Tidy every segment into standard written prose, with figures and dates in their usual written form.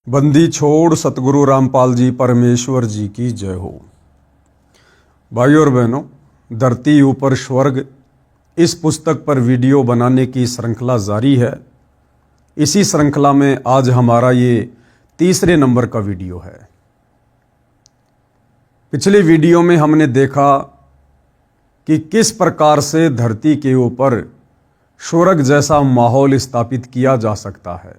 बंदी छोड़ सतगुरु रामपाल जी परमेश्वर जी की जय हो। भाई और बहनों, धरती ऊपर स्वर्ग इस पुस्तक पर वीडियो बनाने की श्रृंखला जारी है। इसी श्रृंखला में आज हमारा ये तीसरे नंबर का वीडियो है। पिछले वीडियो में हमने देखा कि किस प्रकार से धरती के ऊपर स्वर्ग जैसा माहौल स्थापित किया जा सकता है,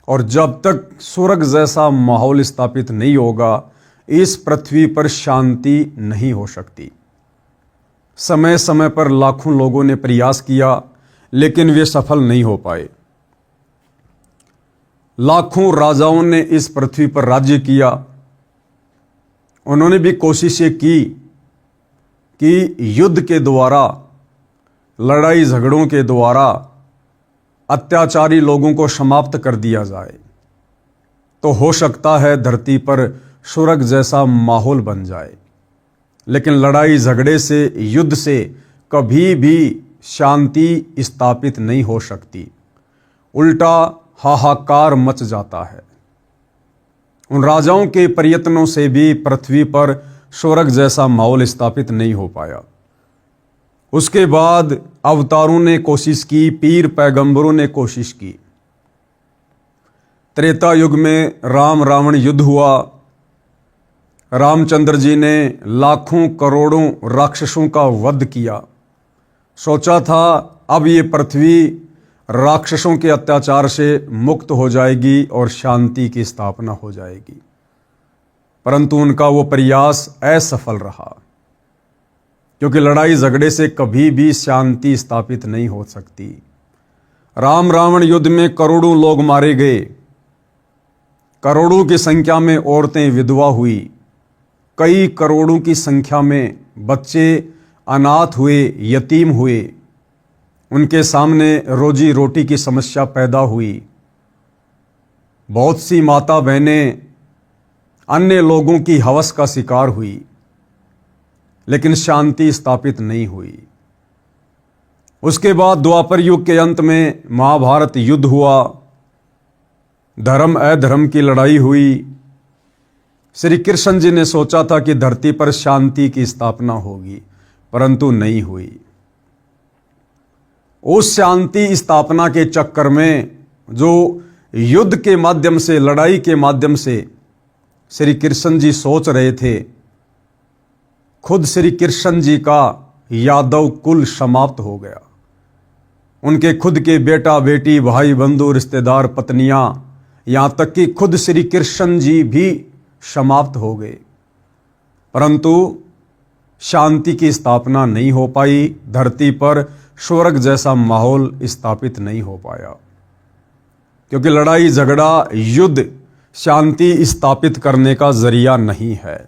और जब तक स्वर्ग जैसा माहौल स्थापित नहीं होगा इस पृथ्वी पर शांति नहीं हो सकती। समय समय पर लाखों लोगों ने प्रयास किया लेकिन वे सफल नहीं हो पाए। लाखों राजाओं ने इस पृथ्वी पर राज्य किया। उन्होंने भी कोशिशें की कि युद्ध के द्वारा, लड़ाई झगड़ों के द्वारा अत्याचारी लोगों को समाप्त कर दिया जाए तो हो सकता है धरती पर स्वर्ग जैसा माहौल बन जाए। लेकिन लड़ाई झगड़े से, युद्ध से कभी भी शांति स्थापित नहीं हो सकती। उल्टा हाहाकार मच जाता है। उन राजाओं के प्रयत्नों से भी पृथ्वी पर स्वर्ग जैसा माहौल स्थापित नहीं हो पाया। उसके बाद अवतारों ने कोशिश की, पीर पैगंबरों ने कोशिश की। त्रेता युग में राम रावण युद्ध हुआ। रामचंद्र जी ने लाखों करोड़ों राक्षसों का वध किया। सोचा था अब ये पृथ्वी राक्षसों के अत्याचार से मुक्त हो जाएगी और शांति की स्थापना हो जाएगी, परंतु उनका वो प्रयास असफल रहा, क्योंकि लड़ाई झगड़े से कभी भी शांति स्थापित नहीं हो सकती। राम रावण युद्ध में करोड़ों लोग मारे गए। करोड़ों की संख्या में औरतें विधवा हुई। कई करोड़ों की संख्या में बच्चे अनाथ हुए, यतीम हुए। उनके सामने रोजी रोटी की समस्या पैदा हुई। बहुत सी माता बहनें अन्य लोगों की हवस का शिकार हुई, लेकिन शांति स्थापित नहीं हुई। उसके बाद द्वापर युग के अंत में महाभारत युद्ध हुआ। धर्म अधर्म की लड़ाई हुई। श्री कृष्ण जी ने सोचा था कि धरती पर शांति की स्थापना होगी, परंतु नहीं हुई। उस शांति स्थापना के चक्कर में जो युद्ध के माध्यम से, लड़ाई के माध्यम से श्री कृष्ण जी सोच रहे थे, खुद श्री कृष्ण जी का यादव कुल समाप्त हो गया। उनके खुद के बेटा बेटी, भाई बंधु, रिश्तेदार, पत्नियां, यहां तक कि खुद श्री कृष्ण जी भी समाप्त हो गए, परंतु शांति की स्थापना नहीं हो पाई। धरती पर स्वर्ग जैसा माहौल स्थापित नहीं हो पाया, क्योंकि लड़ाई झगड़ा, युद्ध शांति स्थापित करने का जरिया नहीं है।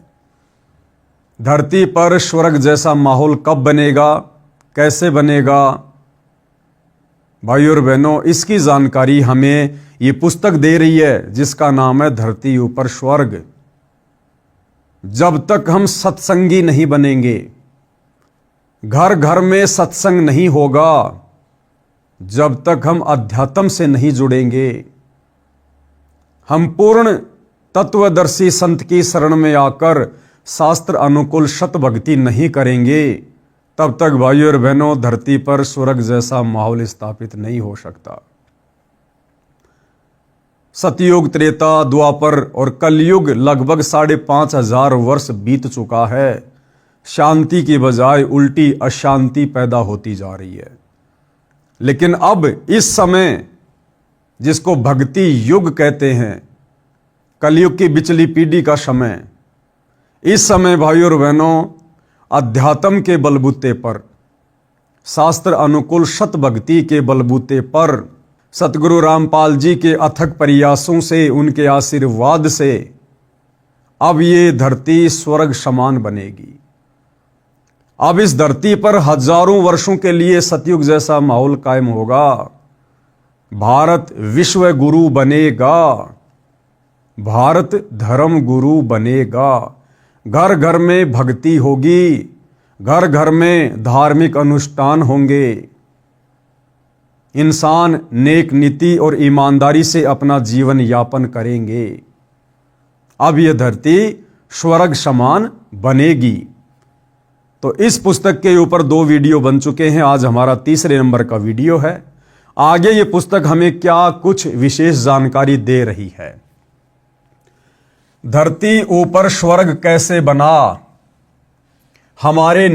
धरती पर स्वर्ग जैसा माहौल कब बनेगा, कैसे बनेगा? भाई और बहनों, इसकी जानकारी हमें ये पुस्तक दे रही है जिसका नाम है धरती ऊपर स्वर्ग। जब तक हम सत्संगी नहीं बनेंगे, घर घर में सत्संग नहीं होगा, जब तक हम अध्यात्म से नहीं जुड़ेंगे, हम पूर्ण तत्वदर्शी संत की शरण में आकर शास्त्र अनुकूल सत भक्ति नहीं करेंगे, तब तक भाइयों और बहनों धरती पर स्वर्ग जैसा माहौल स्थापित नहीं हो सकता। सतयुग, त्रेता, द्वापर और कलयुग लगभग 5,500 वर्ष बीत चुका है। शांति की बजाय उल्टी अशांति पैदा होती जा रही है। लेकिन अब इस समय, जिसको भक्ति युग कहते हैं, कलयुग की बिचली पीढ़ी का समय, इस समय भाइयों और बहनों अध्यात्म के बलबूते पर, शास्त्र अनुकूल सत भक्ति के बलबूते पर, सतगुरु रामपाल जी के अथक प्रयासों से, उनके आशीर्वाद से अब ये धरती स्वर्ग समान बनेगी। अब इस धरती पर हजारों वर्षों के लिए सतयुग जैसा माहौल कायम होगा। भारत विश्व गुरु बनेगा। भारत धर्म गुरु बनेगा। घर घर में भक्ति होगी। घर घर में धार्मिक अनुष्ठान होंगे। इंसान नेक नीति और ईमानदारी से अपना जीवन यापन करेंगे, अब यह धरती स्वर्ग समान बनेगी। तो इस पुस्तक के ऊपर 2 वीडियो बन चुके हैं, आज हमारा 3रे नंबर का वीडियो है। आगे ये पुस्तक हमें क्या कुछ विशेष जानकारी दे रही है। धरती ऊपर स्वर्ग कैसे बना, हमारे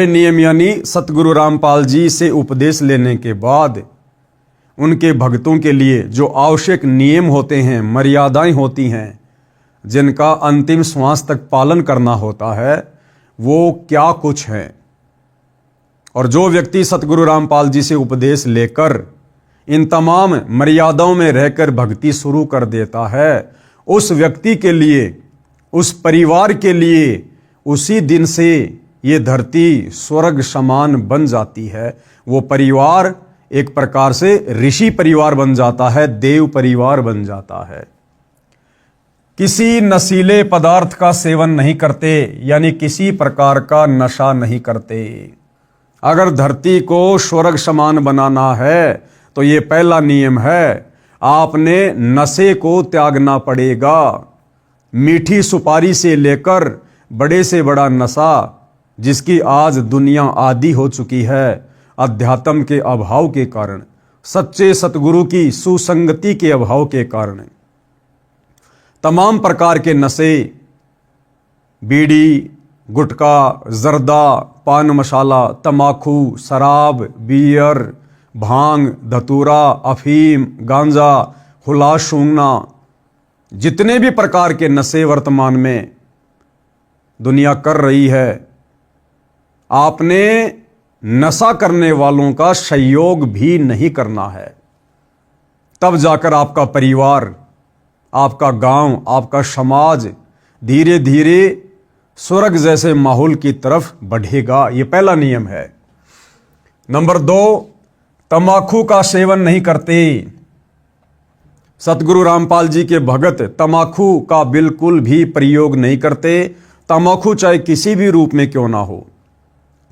नियम यानी सतगुरु रामपाल जी से उपदेश लेने के बाद उनके भक्तों के लिए जो आवश्यक नियम होते हैं, मर्यादाएं होती हैं, जिनका अंतिम श्वास तक पालन करना होता है, वो क्या कुछ है। और जो व्यक्ति सतगुरु रामपाल जी से उपदेश लेकर इन तमाम मर्यादाओं में रहकर भक्ति शुरू कर देता है, उस व्यक्ति के लिए, उस परिवार के लिए उसी दिन से ये धरती स्वर्ग समान बन जाती है। वो परिवार एक प्रकार से ऋषि परिवार बन जाता है, देव परिवार बन जाता है। किसी नशीले पदार्थ का सेवन नहीं करते, यानी किसी प्रकार का नशा नहीं करते। अगर धरती को स्वर्ग समान बनाना है तो ये पहला नियम है, आपने नशे को त्यागना पड़ेगा। मीठी सुपारी से लेकर बड़े से बड़ा नशा, जिसकी आज दुनिया आदी हो चुकी है अध्यात्म के अभाव के कारण, सच्चे सतगुरु की सुसंगति के अभाव के कारण। तमाम प्रकार के नशे, बीड़ी, गुटखा, जर्दा, पान मसाला, तमाकू, शराब, बियर, भांग, धतूरा, अफीम, गांजा, हुला सूंघना, जितने भी प्रकार के नशे वर्तमान में दुनिया कर रही है, आपने नशा करने वालों का सहयोग भी नहीं करना है। तब जाकर आपका परिवार, आपका गांव, आपका समाज धीरे धीरे स्वर्ग जैसे माहौल की तरफ बढ़ेगा। ये पहला नियम है। नंबर 2, तंबाकू का सेवन नहीं करते। सतगुरु रामपाल जी के भगत तंबाकू का बिल्कुल भी प्रयोग नहीं करते। तंबाकू चाहे किसी भी रूप में क्यों ना हो,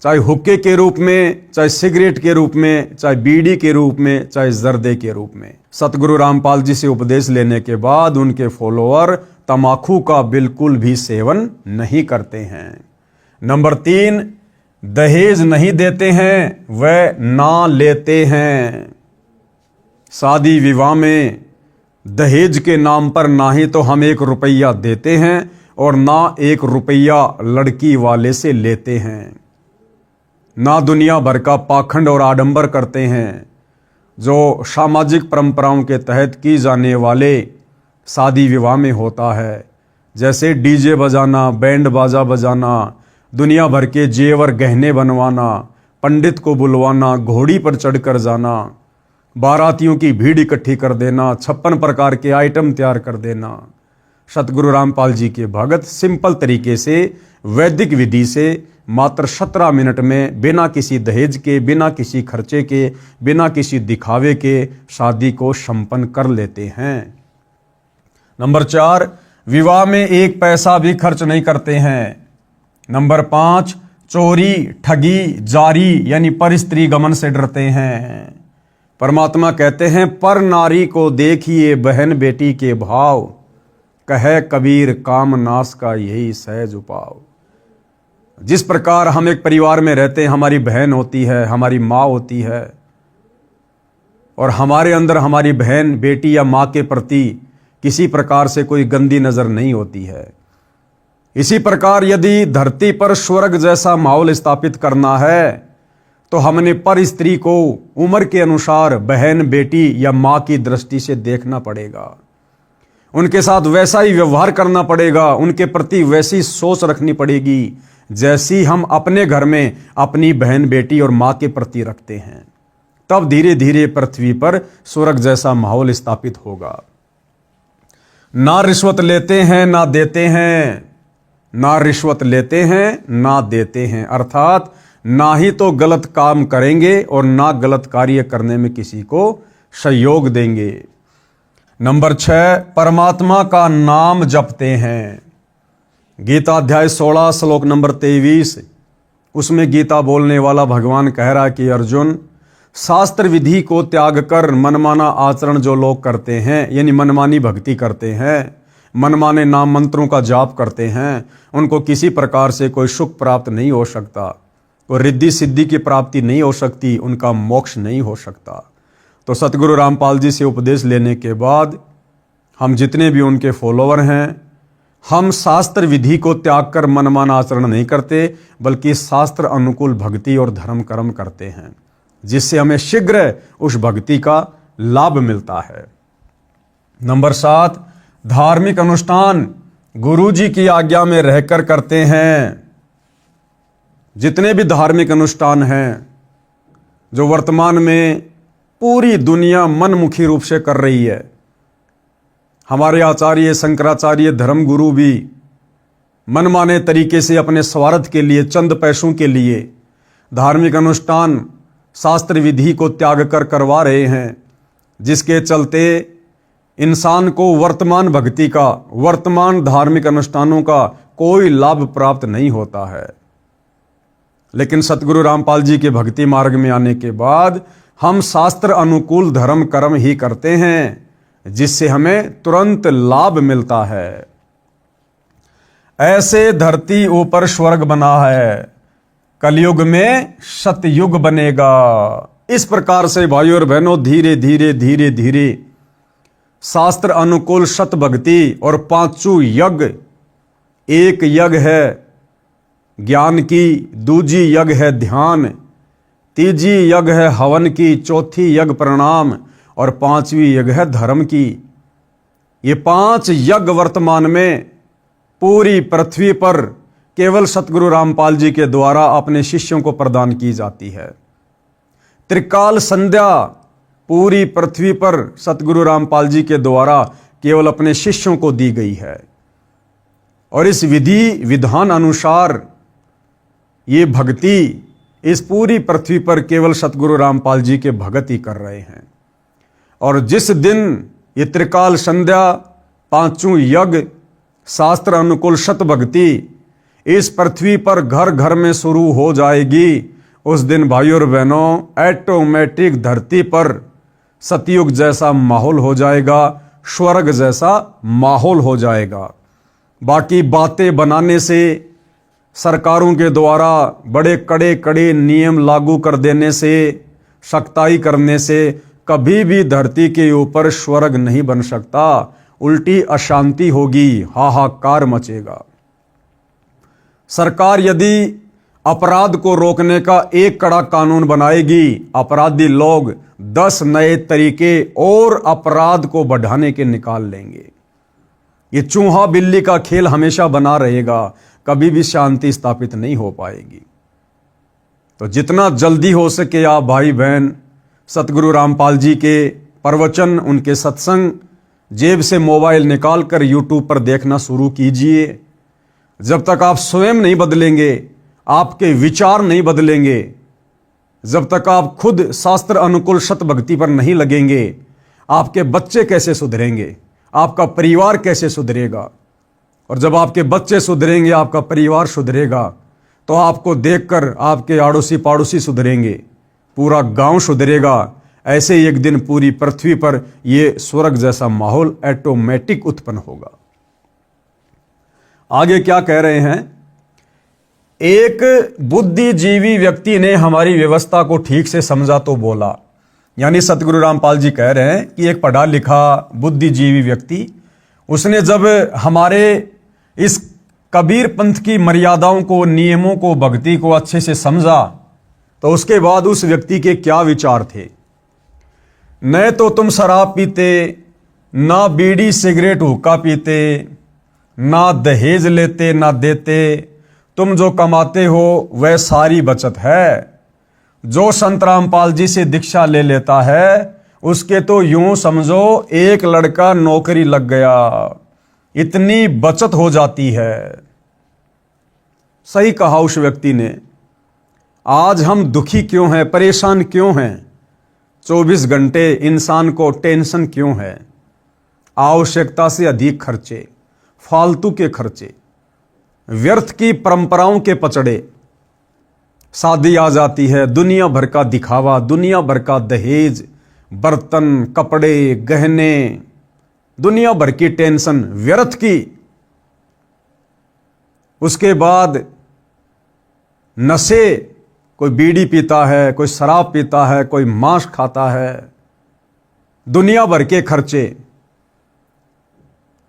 चाहे हुक्के के रूप में, चाहे सिगरेट के रूप में, चाहे बीड़ी के रूप में, चाहे जर्दे के रूप में। सतगुरु रामपाल जी से उपदेश लेने के बाद उनके फॉलोअर तंबाकू का बिल्कुल भी सेवन नहीं करते हैं। नंबर 3, दहेज नहीं देते हैं, वह ना लेते हैं। शादी विवाह में दहेज के नाम पर ना ही तो हम 1 रुपया देते हैं और ना 1 रुपया लड़की वाले से लेते हैं। ना दुनिया भर का पाखंड और आडंबर करते हैं जो सामाजिक परंपराओं के तहत की जाने वाले शादी विवाह में होता है, जैसे डीजे बजाना, बैंड बाजा बजाना, दुनिया भर के जेवर गहने बनवाना, पंडित को बुलवाना, घोड़ी पर चढ़कर जाना, बारातियों की भीड़ इकट्ठी कर देना, 56 प्रकार के आइटम तैयार कर देना। सतगुरु रामपाल जी के भगत सिंपल तरीके से, वैदिक विधि से मात्र 17 मिनट में बिना किसी दहेज के, बिना किसी खर्चे के, बिना किसी दिखावे के शादी को संपन्न कर लेते हैं। नंबर 4, विवाह में 1 पैसा भी खर्च नहीं करते हैं। नंबर 5, चोरी, ठगी, जारी यानी पर स्त्री गमन से डरते हैं। परमात्मा कहते हैं, पर नारी को देखिए बहन बेटी के भाव, कहे कबीर काम नाश का यही सहज उपाव। जिस प्रकार हम एक परिवार में रहते हैं, हमारी बहन होती है, हमारी माँ होती है, और हमारे अंदर हमारी बहन, बेटी या माँ के प्रति किसी प्रकार से कोई गंदी नजर नहीं होती है। इसी प्रकार यदि धरती पर स्वर्ग जैसा माहौल स्थापित करना है तो हमने पर स्त्री को उम्र के अनुसार बहन, बेटी या माँ की दृष्टि से देखना पड़ेगा। उनके साथ वैसा ही व्यवहार करना पड़ेगा, उनके प्रति वैसी सोच रखनी पड़ेगी जैसी हम अपने घर में अपनी बहन, बेटी और माँ के प्रति रखते हैं। तब धीरे धीरे पृथ्वी पर स्वर्ग जैसा माहौल स्थापित होगा। ना रिश्वत लेते हैं ना देते हैं, ना रिश्वत लेते हैं ना देते हैं, अर्थात ना ही तो गलत काम करेंगे और ना गलत कार्य करने में किसी को सहयोग देंगे। नंबर 6, परमात्मा का नाम जपते हैं। गीता अध्याय 16 श्लोक नंबर 23, उसमें गीता बोलने वाला भगवान कह रहा कि अर्जुन, शास्त्र विधि को त्याग कर मनमाना आचरण जो लोग करते हैं, यानी मनमानी भक्ति करते हैं, मनमाने नाम मंत्रों का जाप करते हैं, उनको किसी प्रकार से कोई सुख प्राप्त नहीं हो सकता, कोई रिद्धि सिद्धि की प्राप्ति नहीं हो सकती, उनका मोक्ष नहीं हो सकता। तो सतगुरु रामपाल जी से उपदेश लेने के बाद हम जितने भी उनके फॉलोवर हैं, हम शास्त्र विधि को त्याग कर मनमाना आचरण नहीं करते, बल्कि शास्त्र अनुकूल भक्ति और धर्म कर्म करते हैं, जिससे हमें शीघ्र उस भक्ति का लाभ मिलता है। नंबर 7, धार्मिक अनुष्ठान गुरु जी की आज्ञा में रहकर करते हैं। जितने भी धार्मिक अनुष्ठान हैं जो वर्तमान में पूरी दुनिया मनमुखी रूप से कर रही है, हमारे आचार्य शंकराचार्य धर्म गुरु भी मनमाने तरीके से अपने स्वार्थ के लिए, चंद पैसों के लिए धार्मिक अनुष्ठान शास्त्र विधि को त्याग कर करवा रहे हैं, जिसके चलते इंसान को वर्तमान भक्ति का, वर्तमान धार्मिक अनुष्ठानों का कोई लाभ प्राप्त नहीं होता है। लेकिन सतगुरु रामपाल जी के भक्ति मार्ग में आने के बाद हम शास्त्र अनुकूल धर्म कर्म ही करते हैं, जिससे हमें तुरंत लाभ मिलता है। ऐसे धरती ऊपर स्वर्ग बना है, कलयुग में सतयुग बनेगा। इस प्रकार से भाइयों और बहनों धीरे धीरे धीरे धीरे शास्त्र अनुकूल सत भक्ति और पांचों यज्ञ, एक यज्ञ है ज्ञान की, दूजी यज्ञ है ध्यान, तीजी यज्ञ है हवन की, चौथी यज्ञ प्रणाम और पांचवी यज्ञ है धर्म की। ये 5 यज्ञ वर्तमान में पूरी पृथ्वी पर केवल सतगुरु रामपाल जी के द्वारा अपने शिष्यों को प्रदान की जाती है। त्रिकाल संध्या पूरी पृथ्वी पर सतगुरु रामपाल जी के द्वारा केवल अपने शिष्यों को दी गई है, और इस विधि विधान अनुसार ये भक्ति इस पूरी पृथ्वी पर केवल सतगुरु रामपाल जी के भगत ही कर रहे हैं। और जिस दिन ये त्रिकाल संध्या, पांचों यज्ञ, शास्त्र अनुकूल सत भक्ति इस पृथ्वी पर घर घर में शुरू हो जाएगी, उस दिन भाइयों और बहनों ऑटोमेटिक धरती पर सतयुग जैसा माहौल हो जाएगा, स्वर्ग जैसा माहौल हो जाएगा। बाकी बातें बनाने से, सरकारों के द्वारा बड़े कड़े कड़े नियम लागू कर देने से, सख्ताई करने से कभी भी धरती के ऊपर स्वर्ग नहीं बन सकता, उल्टी अशांति होगी, हाहाकार मचेगा। सरकार यदि अपराध को रोकने का एक कड़ा कानून बनाएगी, अपराधी लोग 10 नए तरीके और अपराध को बढ़ाने के निकाल लेंगे। ये चूहा बिल्ली का खेल हमेशा बना रहेगा, कभी भी शांति स्थापित नहीं हो पाएगी। तो जितना जल्दी हो सके आप भाई बहन सतगुरु रामपाल जी के प्रवचन, उनके सत्संग जेब से मोबाइल निकालकर यूट्यूब पर देखना शुरू कीजिए। जब तक आप स्वयं नहीं बदलेंगे, आपके विचार नहीं बदलेंगे, जब तक आप खुद शास्त्र अनुकूल सत भक्ति पर नहीं लगेंगे, आपके बच्चे कैसे सुधरेंगे, आपका परिवार कैसे सुधरेगा। और जब आपके बच्चे सुधरेंगे, आपका परिवार सुधरेगा, तो आपको देखकर आपके आड़ोसी पाड़ोसी सुधरेंगे, पूरा गांव सुधरेगा। ऐसे ही एक दिन पूरी पृथ्वी पर यह स्वर्ग जैसा माहौल ऑटोमेटिक उत्पन्न होगा। आगे क्या कह रहे हैं, एक बुद्धिजीवी व्यक्ति ने हमारी व्यवस्था को ठीक से समझा तो बोला। यानी सतगुरु रामपाल जी कह रहे हैं कि एक पढ़ा लिखा बुद्धिजीवी व्यक्ति, उसने जब हमारे इस कबीर पंथ की मर्यादाओं को, नियमों को, भक्ति को अच्छे से समझा, तो उसके बाद उस व्यक्ति के क्या विचार थे। न तो तुम शराब पीते, ना बीड़ी सिगरेट हुक्का पीते, ना दहेज लेते ना देते, तुम जो कमाते हो वह सारी बचत है। जो संत रामपाल जी से दीक्षा ले लेता है, उसके तो यूं समझो एक लड़का नौकरी लग गया, इतनी बचत हो जाती है। सही कहा उस व्यक्ति ने। आज हम दुखी क्यों हैं, परेशान क्यों हैं, 24 घंटे इंसान को टेंशन क्यों है, आवश्यकता से अधिक खर्चे, फालतू के खर्चे, व्यर्थ की परंपराओं के पचड़े, शादी आ जाती है, दुनिया भर का दिखावा, दुनिया भर का दहेज, बर्तन, कपड़े, गहने, दुनिया भर की टेंशन व्यर्थ की। उसके बाद नशे, कोई बीड़ी पीता है, कोई शराब पीता है, कोई मांस खाता है, दुनिया भर के खर्चे।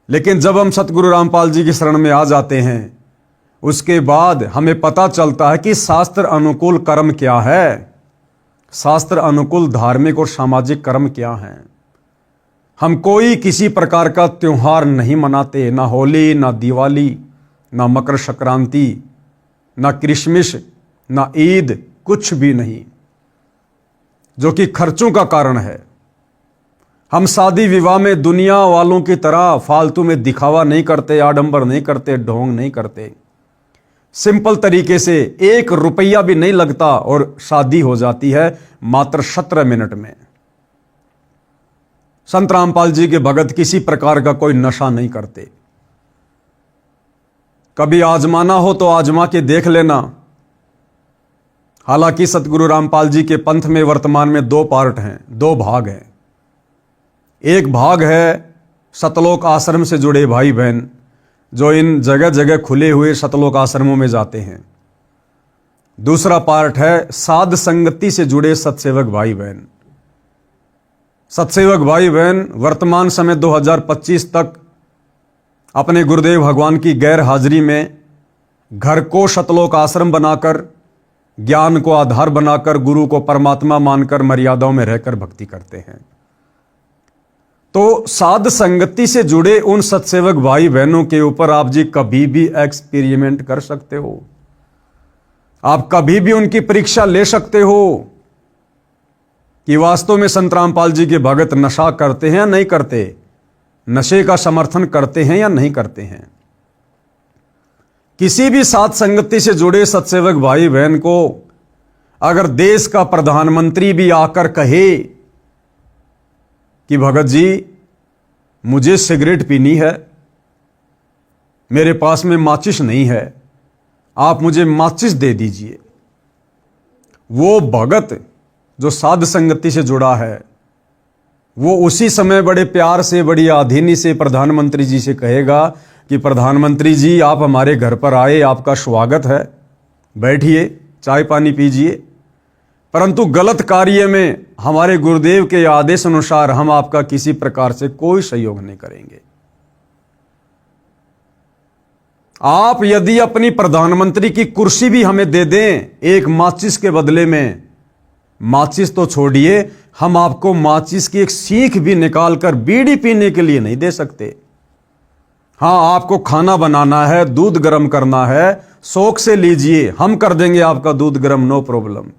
लेकिन जब हम सतगुरु रामपाल जी की शरण में आ जाते हैं, उसके बाद हमें पता चलता है कि शास्त्र अनुकूल कर्म क्या है, शास्त्र अनुकूल धार्मिक और सामाजिक कर्म क्या हैं। हम कोई किसी प्रकार का त्योहार नहीं मनाते, ना होली, ना दिवाली, ना मकर संक्रांति, ना क्रिसमस, ना ईद, कुछ भी नहीं, जो कि खर्चों का कारण है। हम शादी विवाह में दुनिया वालों की तरह फालतू में दिखावा नहीं करते, आडंबर नहीं करते, ढोंग नहीं करते। सिंपल तरीके से 1 रुपया भी नहीं लगता और शादी हो जाती है मात्र 17 मिनट में। संत रामपाल जी के भगत किसी प्रकार का कोई नशा नहीं करते। कभी आजमाना हो तो आजमा के देख लेना। हालांकि सतगुरु रामपाल जी के पंथ में वर्तमान में 2 पार्ट हैं, 2 भाग हैं। एक भाग है सतलोक आश्रम से जुड़े भाई बहन, जो इन जगह जगह खुले हुए सतलोक आश्रमों में जाते हैं। दूसरा पार्ट है साध संगति से जुड़े सतसेवक भाई बहन। सतसेवक भाई बहन वर्तमान समय 2025 तक अपने गुरुदेव भगवान की गैर हाजिरी में घर को सतलोक आश्रम बनाकर, ज्ञान को आधार बनाकर, गुरु को परमात्मा मानकर मर्यादाओं में रहकर भक्ति करते हैं। तो साध संगति से जुड़े उन सतसेवक भाई बहनों के ऊपर आप जी कभी भी एक्सपेरिमेंट कर सकते हो। आप कभी भी उनकी परीक्षा ले सकते हो कि वास्तव में संत रामपाल जी के भगत नशा करते हैं या नहीं करते, नशे का समर्थन करते हैं या नहीं करते हैं। किसी भी साध संगति से जुड़े सतसेवक भाई बहन को अगर देश का प्रधानमंत्री भी आकर कहे कि भगत जी मुझे सिगरेट पीनी है, मेरे पास में माचिस नहीं है, आप मुझे माचिस दे दीजिए, वो भगत जो साध संगति से जुड़ा है वो उसी समय बड़े प्यार से, बड़ी आधीनी से प्रधानमंत्री जी से कहेगा कि प्रधानमंत्री जी आप हमारे घर पर आए, आपका स्वागत है, बैठिए, चाय पानी पीजिए, परंतु गलत कार्य में हमारे गुरुदेव के आदेश अनुसार हम आपका किसी प्रकार से कोई सहयोग नहीं करेंगे। आप यदि अपनी प्रधानमंत्री की कुर्सी भी हमें दे दें एक माचिस के बदले में, माचिस तो छोड़िए, हम आपको माचिस की एक सीख भी निकालकर बीड़ी पीने के लिए नहीं दे सकते। हाँ, आपको खाना बनाना है, दूध गर्म करना है, शौक से लीजिए, हम कर देंगे आपका दूध गर्म, नो प्रॉब्लम।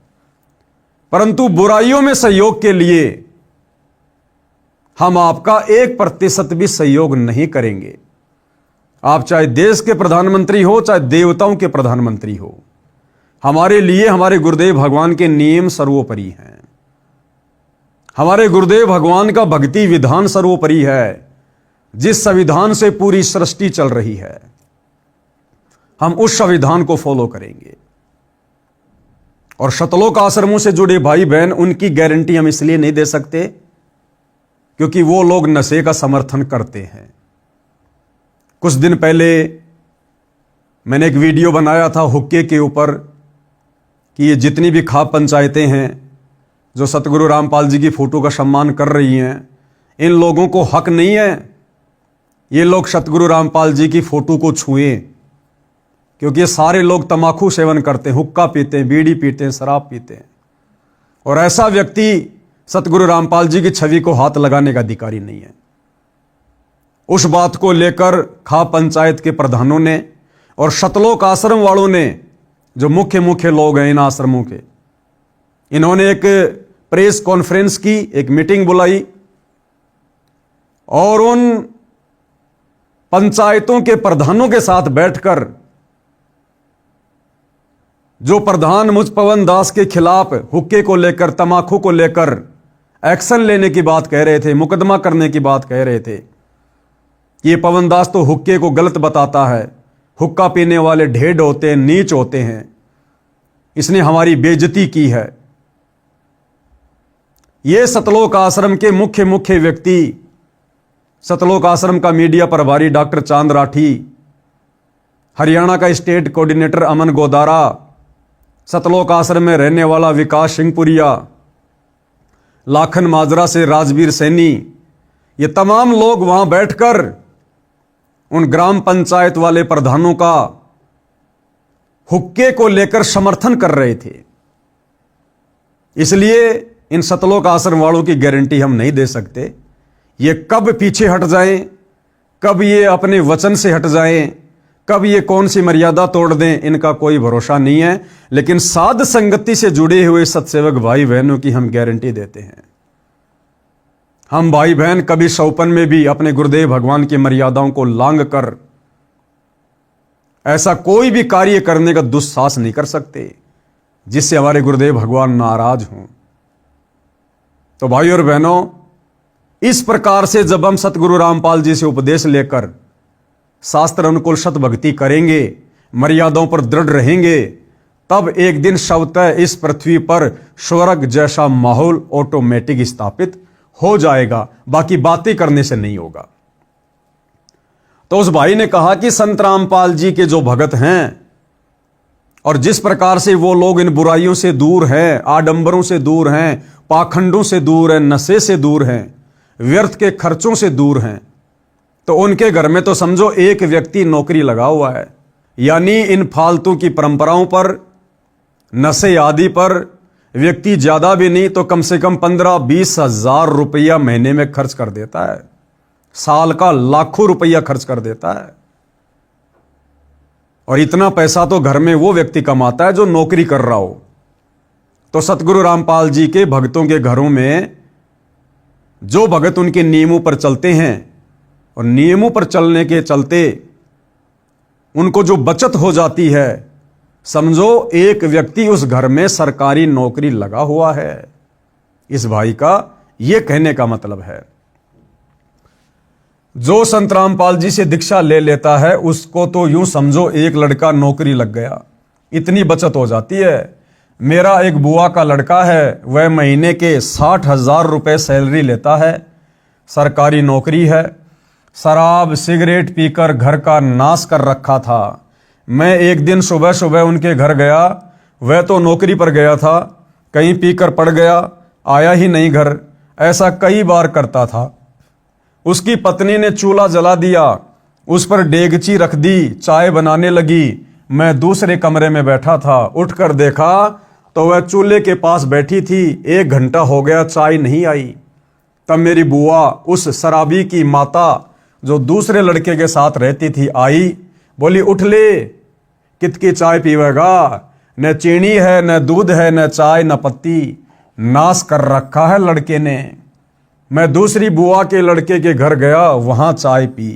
परंतु बुराइयों में सहयोग के लिए हम आपका 1% भी सहयोग नहीं करेंगे। आप चाहे देश के प्रधानमंत्री हो, चाहे देवताओं के प्रधानमंत्री हो, हमारे लिए हमारे गुरुदेव भगवान के नियम सर्वोपरि हैं। हमारे गुरुदेव भगवान का भक्ति विधान सर्वोपरि है, जिस संविधान से पूरी सृष्टि चल रही है, हम उस संविधान को फॉलो करेंगे। और सतलोक आश्रमों से जुड़े भाई बहन, उनकी गारंटी हम इसलिए नहीं दे सकते क्योंकि वो लोग नशे का समर्थन करते हैं। कुछ दिन पहले मैंने एक वीडियो बनाया था हुक्के के ऊपर कि ये जितनी भी खाप पंचायतें हैं जो सतगुरु रामपाल जी की फोटो का सम्मान कर रही हैं, इन लोगों को हक नहीं है ये लोग सतगुरु रामपाल जी की फोटो को छुएं, क्योंकि ये सारे लोग तमाकू सेवन करते हैं, हुक्का पीते हैं, बीड़ी पीते हैं, शराब पीते हैं, और ऐसा व्यक्ति सतगुरु रामपाल जी की छवि को हाथ लगाने का अधिकारी नहीं है। उस बात को लेकर खाप पंचायत के प्रधानों ने और सतलोक आश्रम वालों ने, जो मुख्य लोग हैं इन आश्रमों के, इन्होंने एक प्रेस कॉन्फ्रेंस की, एक मीटिंग बुलाई और उन पंचायतों के प्रधानों के साथ बैठकर जो प्रधान मुझ पवन दास के खिलाफ हुक्के को लेकर, तमाकू को लेकर एक्शन लेने की बात कह रहे थे, मुकदमा करने की बात कह रहे थे, ये पवन दास तो हुक्के को गलत बताता है, हुक्का पीने वाले ढेड होते हैं, नीच होते हैं, इसने हमारी बेइज्जती की है। ये सतलोक आश्रम के मुख्य व्यक्ति, सतलोक आश्रम का मीडिया प्रभारी डॉक्टर चांद राठी, हरियाणा का स्टेट कोऑर्डिनेटर अमन गोदारा, सतलोक आश्रम में रहने वाला विकास सिंहपुरिया, लाखन माजरा से राजवीर सैनी, ये तमाम लोग वहां बैठकर उन ग्राम पंचायत वाले प्रधानों का हुक्के को लेकर समर्थन कर रहे थे। इसलिए इन सतलोक आश्रम वालों की गारंटी हम नहीं दे सकते। ये कब पीछे हट जाएं, कब ये अपने वचन से हट जाएं, कब ये कौन सी मर्यादा तोड़ दें, इनका कोई भरोसा नहीं है। लेकिन साध संगति से जुड़े हुए सत्सेवक भाई बहनों की हम गारंटी देते हैं। हम भाई बहन कभी सौपन में भी अपने गुरुदेव भगवान की मर्यादाओं को लांघ कर ऐसा कोई भी कार्य करने का दुस्साहस नहीं कर सकते जिससे हमारे गुरुदेव भगवान नाराज हों। तो भाई और बहनों, इस प्रकार से जब हम सतगुरु रामपाल जी से उपदेश लेकर शास्त्र अनुकूल सत भक्ति करेंगे, मर्यादाओं पर दृढ़ रहेंगे, तब एक दिन स्वतः इस पृथ्वी पर स्वर्ग जैसा माहौल ऑटोमेटिक स्थापित हो जाएगा। बाकी बातें करने से नहीं होगा। तो उस भाई ने कहा कि संत रामपाल जी के जो भगत हैं और जिस प्रकार से वो लोग इन बुराइयों से दूर हैं, आडंबरों से दूर हैं, पाखंडों से दूर हैं, नशे से दूर हैं, व्यर्थ के खर्चों से दूर हैं, तो उनके घर में तो समझो एक व्यक्ति नौकरी लगा हुआ है। यानी इन फालतू की परंपराओं पर, नशे आदि पर व्यक्ति ज्यादा भी नहीं तो कम से कम 15-20 हजार रुपया महीने में खर्च कर देता है। साल का लाखों रुपया खर्च कर देता है। और इतना पैसा तो घर में वो व्यक्ति कमाता है जो नौकरी कर रहा हो। तो सतगुरु रामपाल जी के भक्तों के घरों में जो भगत उनके नियमों पर चलते हैं और नियमों पर चलने के चलते उनको जो बचत हो जाती है, समझो एक व्यक्ति उस घर में सरकारी नौकरी लगा हुआ है। इस भाई का यह कहने का मतलब है, जो संत रामपाल जी से दीक्षा ले लेता है उसको तो यूं समझो एक लड़का नौकरी लग गया, इतनी बचत हो जाती है। मेरा एक बुआ का लड़का है, वह महीने के 60,000 रुपए सैलरी लेता है, सरकारी नौकरी है। शराब सिगरेट पीकर घर का नाश कर रखा था। मैं एक दिन सुबह सुबह उनके घर गया, वह तो नौकरी पर गया था, कहीं पीकर पड़ गया, आया ही नहीं घर। ऐसा कई बार करता था। उसकी पत्नी ने चूल्हा जला दिया, उस पर डेगची रख दी, चाय बनाने लगी। मैं दूसरे कमरे में बैठा था, उठकर देखा तो वह चूल्हे के पास बैठी थी। 1 घंटा हो गया, चाय नहीं आई। तब मेरी बुआ उस शराबी की माता जो दूसरे लड़के के साथ रहती थी आई, बोली उठ ले, कितकी चाय पीवेगा, न चीनी है न दूध है न चाय न पत्ती, नाश कर रखा है लड़के ने। मैं दूसरी बुआ के लड़के के घर गया, वहां चाय पी,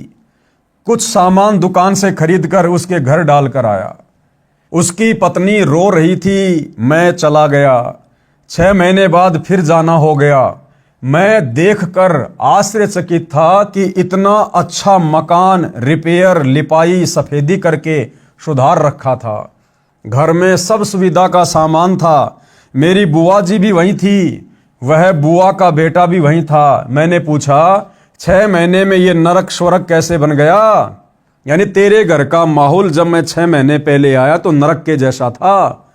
कुछ सामान दुकान से खरीद कर उसके घर डालकर आया। उसकी पत्नी रो रही थी, मैं चला गया। 6 महीने बाद फिर जाना हो गया। मैं देखकर आश्चर्यचकित था कि इतना अच्छा मकान रिपेयर लिपाई सफेदी करके सुधार रखा था। घर में सब सुविधा का सामान था। मेरी बुआ जी भी वहीं थी, वह बुआ का बेटा भी वहीं था। मैंने पूछा 6 महीने में ये नरक स्वर्ग कैसे बन गया? यानी तेरे घर का माहौल जब मैं 6 महीने पहले आया तो नरक के जैसा था,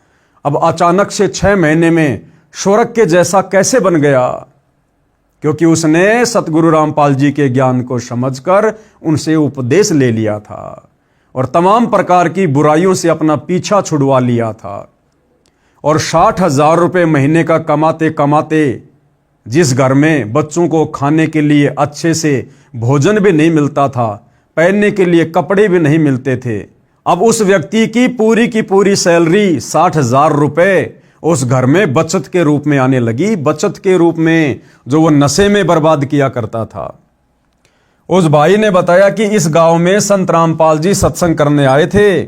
अब अचानक से 6 महीने में स्वर्ग के जैसा कैसे बन गया? क्योंकि उसने सतगुरु रामपाल जी के ज्ञान को समझकर उनसे उपदेश ले लिया था और तमाम प्रकार की बुराइयों से अपना पीछा छुड़वा लिया था। और 60,000 रुपये महीने का कमाते कमाते जिस घर में बच्चों को खाने के लिए अच्छे से भोजन भी नहीं मिलता था, पहनने के लिए कपड़े भी नहीं मिलते थे, अब उस व्यक्ति की पूरी सैलरी 60,000 रुपये उस घर में बचत के रूप में आने लगी। बचत के रूप में जो वो नशे में बर्बाद किया करता था। उस भाई ने बताया कि इस गांव में संत रामपाल जी सत्संग करने आए थे।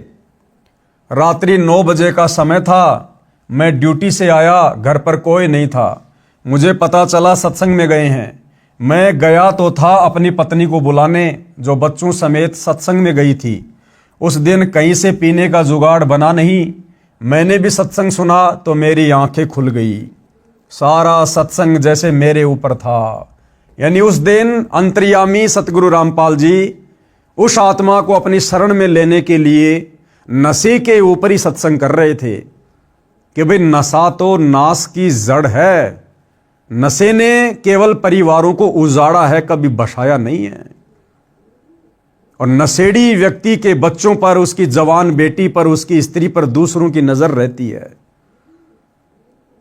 रात्रि 9 बजे का समय था। मैं ड्यूटी से आया, घर पर कोई नहीं था। मुझे पता चला सत्संग में गए हैं। मैं गया तो था अपनी पत्नी को बुलाने, जो बच्चों समेत सत्संग में गई थी। उस दिन कहीं से पीने का जुगाड़ बना नहीं। मैंने भी सत्संग सुना तो मेरी आंखें खुल गई, सारा सत्संग जैसे मेरे ऊपर था। यानी उस दिन अंतर्यामी सतगुरु रामपाल जी उस आत्मा को अपनी शरण में लेने के लिए नशे के ऊपर ही सत्संग कर रहे थे कि भाई नशा तो नाश की जड़ है। नशे ने केवल परिवारों को उजाड़ा है, कभी बसाया नहीं है। और नशेड़ी व्यक्ति के बच्चों पर, उसकी जवान बेटी पर, उसकी स्त्री पर दूसरों की नजर रहती है।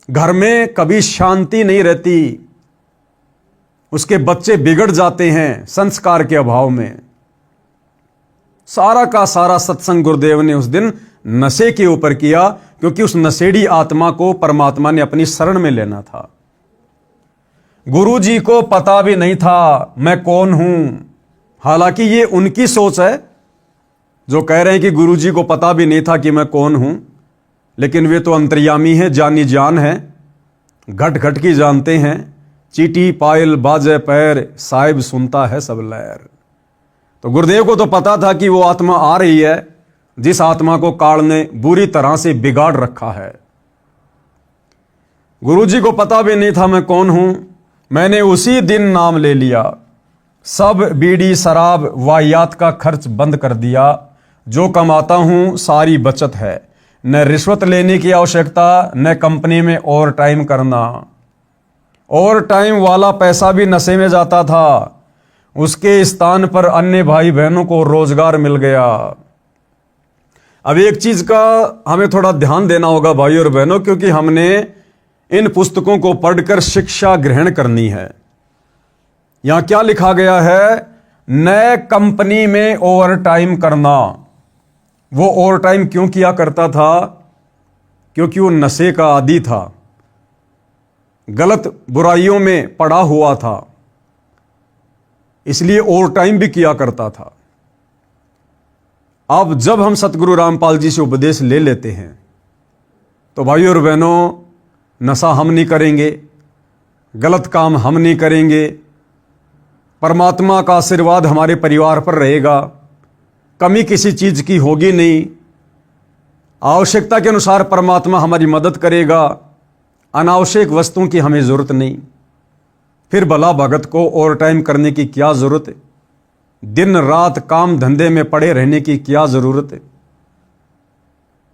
घर में कभी शांति नहीं रहती, उसके बच्चे बिगड़ जाते हैं संस्कार के अभाव में। सारा का सारा सत्संग गुरुदेव ने उस दिन नशे के ऊपर किया, क्योंकि उस नशेड़ी आत्मा को परमात्मा ने अपनी शरण में लेना था। गुरु जी को पता भी नहीं था मैं कौन हूं। हालांकि ये उनकी सोच है जो कह रहे हैं कि गुरु जी को पता भी नहीं था कि मैं कौन हूं, लेकिन वे तो अंतर्यामी हैं, जानी जान है, घट घट की जानते हैं। चीटी पायल बाजे पैर, साहिब सुनता है सब लहर। तो गुरुदेव को तो पता था कि वो आत्मा आ रही है जिस आत्मा को काल ने बुरी तरह से बिगाड़ रखा है। गुरु जी को पता भी नहीं था मैं कौन हूं। मैंने उसी दिन नाम ले लिया, सब बीड़ी शराब वाहियात का खर्च बंद कर दिया। जो कमाता हूं सारी बचत है, न रिश्वत लेने की आवश्यकता, न कंपनी में ओवर टाइम करना। ओवर टाइम वाला पैसा भी नशे में जाता था, उसके स्थान पर अन्य भाई बहनों को रोजगार मिल गया। अब एक चीज का हमें थोड़ा ध्यान देना होगा भाई और बहनों, क्योंकि हमने इन पुस्तकों को पढ़कर शिक्षा ग्रहण करनी है। यहां क्या लिखा गया है? नए कंपनी में ओवर टाइम करना। वो ओवर टाइम क्यों किया करता था? क्योंकि वो नशे का आदी था, गलत बुराइयों में पड़ा हुआ था, इसलिए ओवर टाइम भी किया करता था। अब जब हम सतगुरु रामपाल जी से उपदेश ले लेते हैं तो भाई और बहनों, नशा हम नहीं करेंगे, गलत काम हम नहीं करेंगे, परमात्मा का आशीर्वाद हमारे परिवार पर रहेगा, कमी किसी चीज की होगी नहीं, आवश्यकता के अनुसार परमात्मा हमारी मदद करेगा, अनावश्यक वस्तुओं की हमें जरूरत नहीं। फिर भला भगत को ओवर टाइम करने की क्या जरूरत है? दिन रात काम धंधे में पड़े रहने की क्या जरूरत है?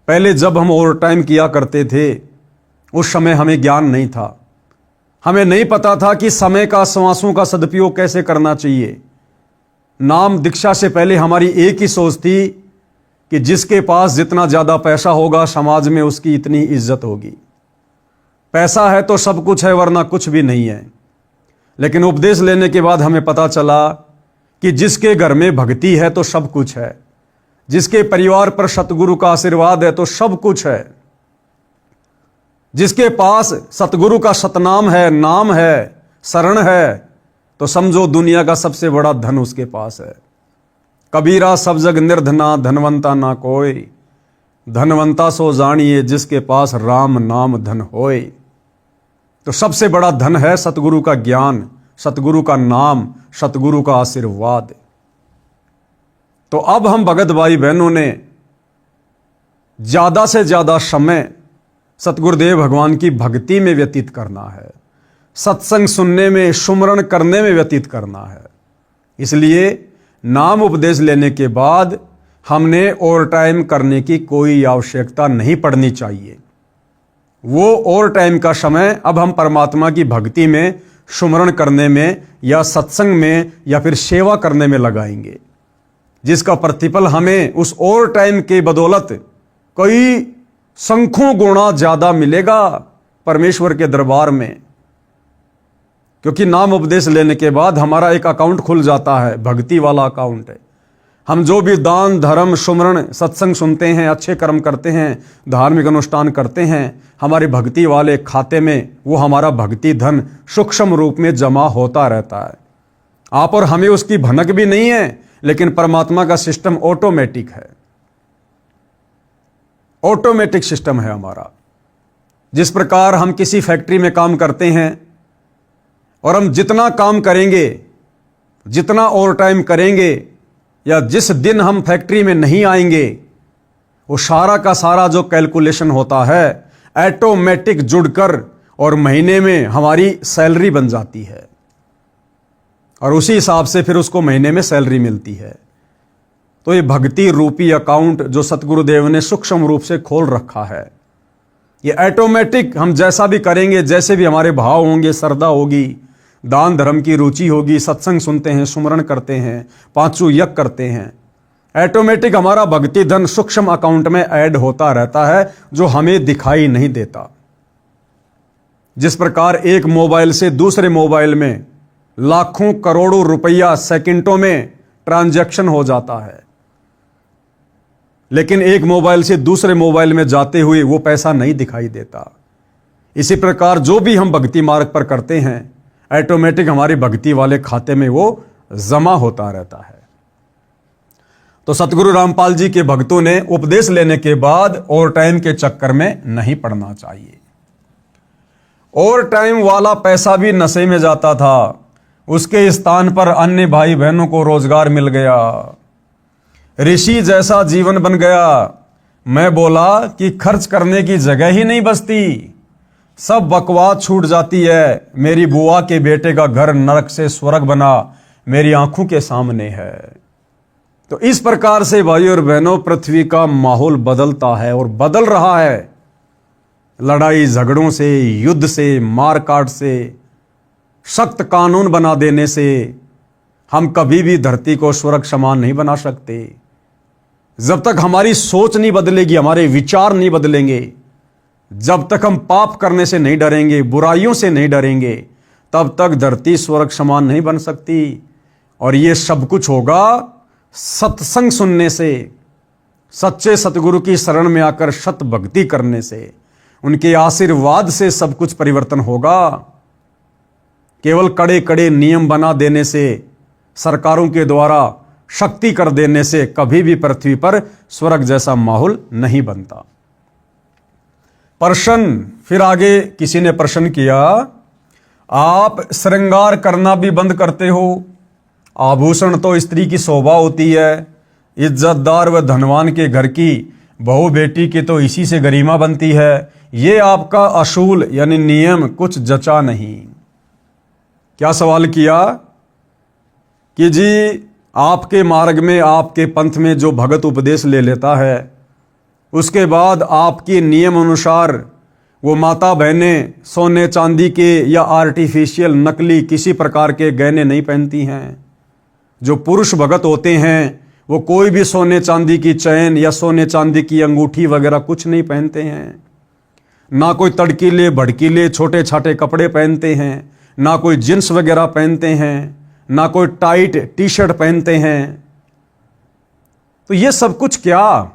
पहले जब हम ओवर टाइम किया करते थे उस समय हमें ज्ञान नहीं था, हमें नहीं पता था कि समय का, श्वासों का सदुपयोग कैसे करना चाहिए। नाम दीक्षा से पहले हमारी एक ही सोच थी कि जिसके पास जितना ज्यादा पैसा होगा समाज में उसकी इतनी इज्जत होगी। पैसा है तो सब कुछ है, वरना कुछ भी नहीं है। लेकिन उपदेश लेने के बाद हमें पता चला कि जिसके घर में भक्ति है तो सब कुछ है, जिसके परिवार पर सतगुरु का आशीर्वाद है तो सब कुछ है, जिसके पास सतगुरु का सतनाम है, नाम है, शरण है, तो समझो दुनिया का सबसे बड़ा धन उसके पास है। कबीरा सब जग निर्धना, धनवंता ना कोई, धनवंता सो जानिए जिसके पास राम नाम धन होए। तो सबसे बड़ा धन है सतगुरु का ज्ञान, सतगुरु का नाम, सतगुरु का आशीर्वाद। तो अब हम भगत भाई बहनों ने ज्यादा से ज्यादा समय सतगुरुदेव भगवान की भक्ति में व्यतीत करना है, सत्संग सुनने में, सुमरण करने में व्यतीत करना है। इसलिए नाम उपदेश लेने के बाद हमने ओवर टाइम करने की कोई आवश्यकता नहीं पड़नी चाहिए। वो ओवर टाइम का समय अब हम परमात्मा की भक्ति में, सुमरण करने में, या सत्संग में, या फिर सेवा करने में लगाएंगे, जिसका प्रतिफल हमें उस ओवर टाइम के बदौलत कई संख्यों गुणा ज्यादा मिलेगा परमेश्वर के दरबार में। क्योंकि नाम उपदेश लेने के बाद हमारा एक अकाउंट खुल जाता है, भक्ति वाला अकाउंट है। हम जो भी दान धर्म सुमरण सत्संग सुनते हैं, अच्छे कर्म करते हैं, धार्मिक अनुष्ठान करते हैं, हमारे भक्ति वाले खाते में वो हमारा भक्ति धन सूक्ष्म रूप में जमा होता रहता है। आप और हमें उसकी भनक भी नहीं है, लेकिन परमात्मा का सिस्टम ऑटोमेटिक है, ऑटोमेटिक सिस्टम है हमारा। जिस प्रकार हम किसी फैक्ट्री में काम करते हैं और हम जितना काम करेंगे, जितना ओवर टाइम करेंगे, या जिस दिन हम फैक्ट्री में नहीं आएंगे वो सारा का सारा जो कैलकुलेशन होता है ऑटोमेटिक जुड़कर और महीने में हमारी सैलरी बन जाती है और उसी हिसाब से फिर उसको महीने में सैलरी मिलती है। तो ये भक्ति रूपी अकाउंट जो सतगुरुदेव ने सूक्ष्म रूप से खोल रखा है, ये ऑटोमेटिक हम जैसा भी करेंगे, जैसे भी हमारे भाव होंगे, श्रद्धा होगी, दान धर्म की रुचि होगी, सत्संग सुनते हैं, सुमरण करते हैं, पांचों यज्ञ करते हैं, ऑटोमेटिक हमारा भक्ति धन सूक्ष्म अकाउंट में ऐड होता रहता है जो हमें दिखाई नहीं देता। जिस प्रकार एक मोबाइल से दूसरे मोबाइल में लाखों करोड़ों रुपया सेकंडों में ट्रांजैक्शन हो जाता है, लेकिन एक मोबाइल से दूसरे मोबाइल में जाते हुए वो पैसा नहीं दिखाई देता। इसी प्रकार जो भी हम भक्ति मार्ग पर करते हैं ऑटोमेटिक हमारी भक्ति वाले खाते में वो जमा होता रहता है। तो सतगुरु रामपाल जी के भक्तों ने उपदेश लेने के बाद ओवर टाइम के चक्कर में नहीं पड़ना चाहिए। ओवर टाइम वाला पैसा भी नशे में जाता था, उसके स्थान पर अन्य भाई बहनों को रोजगार मिल गया, ऋषि जैसा जीवन बन गया। मैं बोला कि खर्च करने की जगह ही नहीं बचती, सब बकवास छूट जाती है। मेरी बुआ के बेटे का घर नरक से स्वर्ग बना मेरी आंखों के सामने है। तो इस प्रकार से भाई और बहनों पृथ्वी का माहौल बदलता है और बदल रहा है। लड़ाई झगड़ों से, युद्ध से, मारकाट से, सख्त कानून बना देने से हम कभी भी धरती को स्वर्ग समान नहीं बना सकते। जब तक हमारी सोच नहीं बदलेगी, हमारे विचार नहीं बदलेंगे, जब तक हम पाप करने से नहीं डरेंगे, बुराइयों से नहीं डरेंगे, तब तक धरती स्वर्ग समान नहीं बन सकती। और ये सब कुछ होगा सत्संग सुनने से, सच्चे सतगुरु की शरण में आकर सत भक्ति करने से, उनके आशीर्वाद से सब कुछ परिवर्तन होगा। केवल कड़े कड़े नियम बना देने से, सरकारों के द्वारा शक्ति कर देने से कभी भी पृथ्वी पर स्वर्ग जैसा माहौल नहीं बनता। प्रश्न फिर आगे किसी ने प्रश्न किया, आप श्रृंगार करना भी बंद करते हो? आभूषण तो स्त्री की शोभा होती है, इज्जतदार व धनवान के घर की बहू बेटी की तो इसी से गरिमा बनती है। ये आपका असूल यानी नियम कुछ जचा नहीं। क्या सवाल किया कि जी आपके मार्ग में, आपके पंथ में जो भगत उपदेश ले लेता है, उसके बाद आपके नियम अनुसार वो माता बहनें सोने चांदी के या आर्टिफिशियल नकली किसी प्रकार के गहने नहीं पहनती हैं। जो पुरुष भगत होते हैं वो कोई भी सोने चांदी की चैन या सोने चांदी की अंगूठी वगैरह कुछ नहीं पहनते हैं, ना कोई तड़कीले भड़कीले छोटे छाटे कपड़े पहनते हैं, ना कोई जींस वगैरह पहनते हैं, ना कोई टाइट टी शर्ट पहनते हैं। तो ये सब कुछ क्या,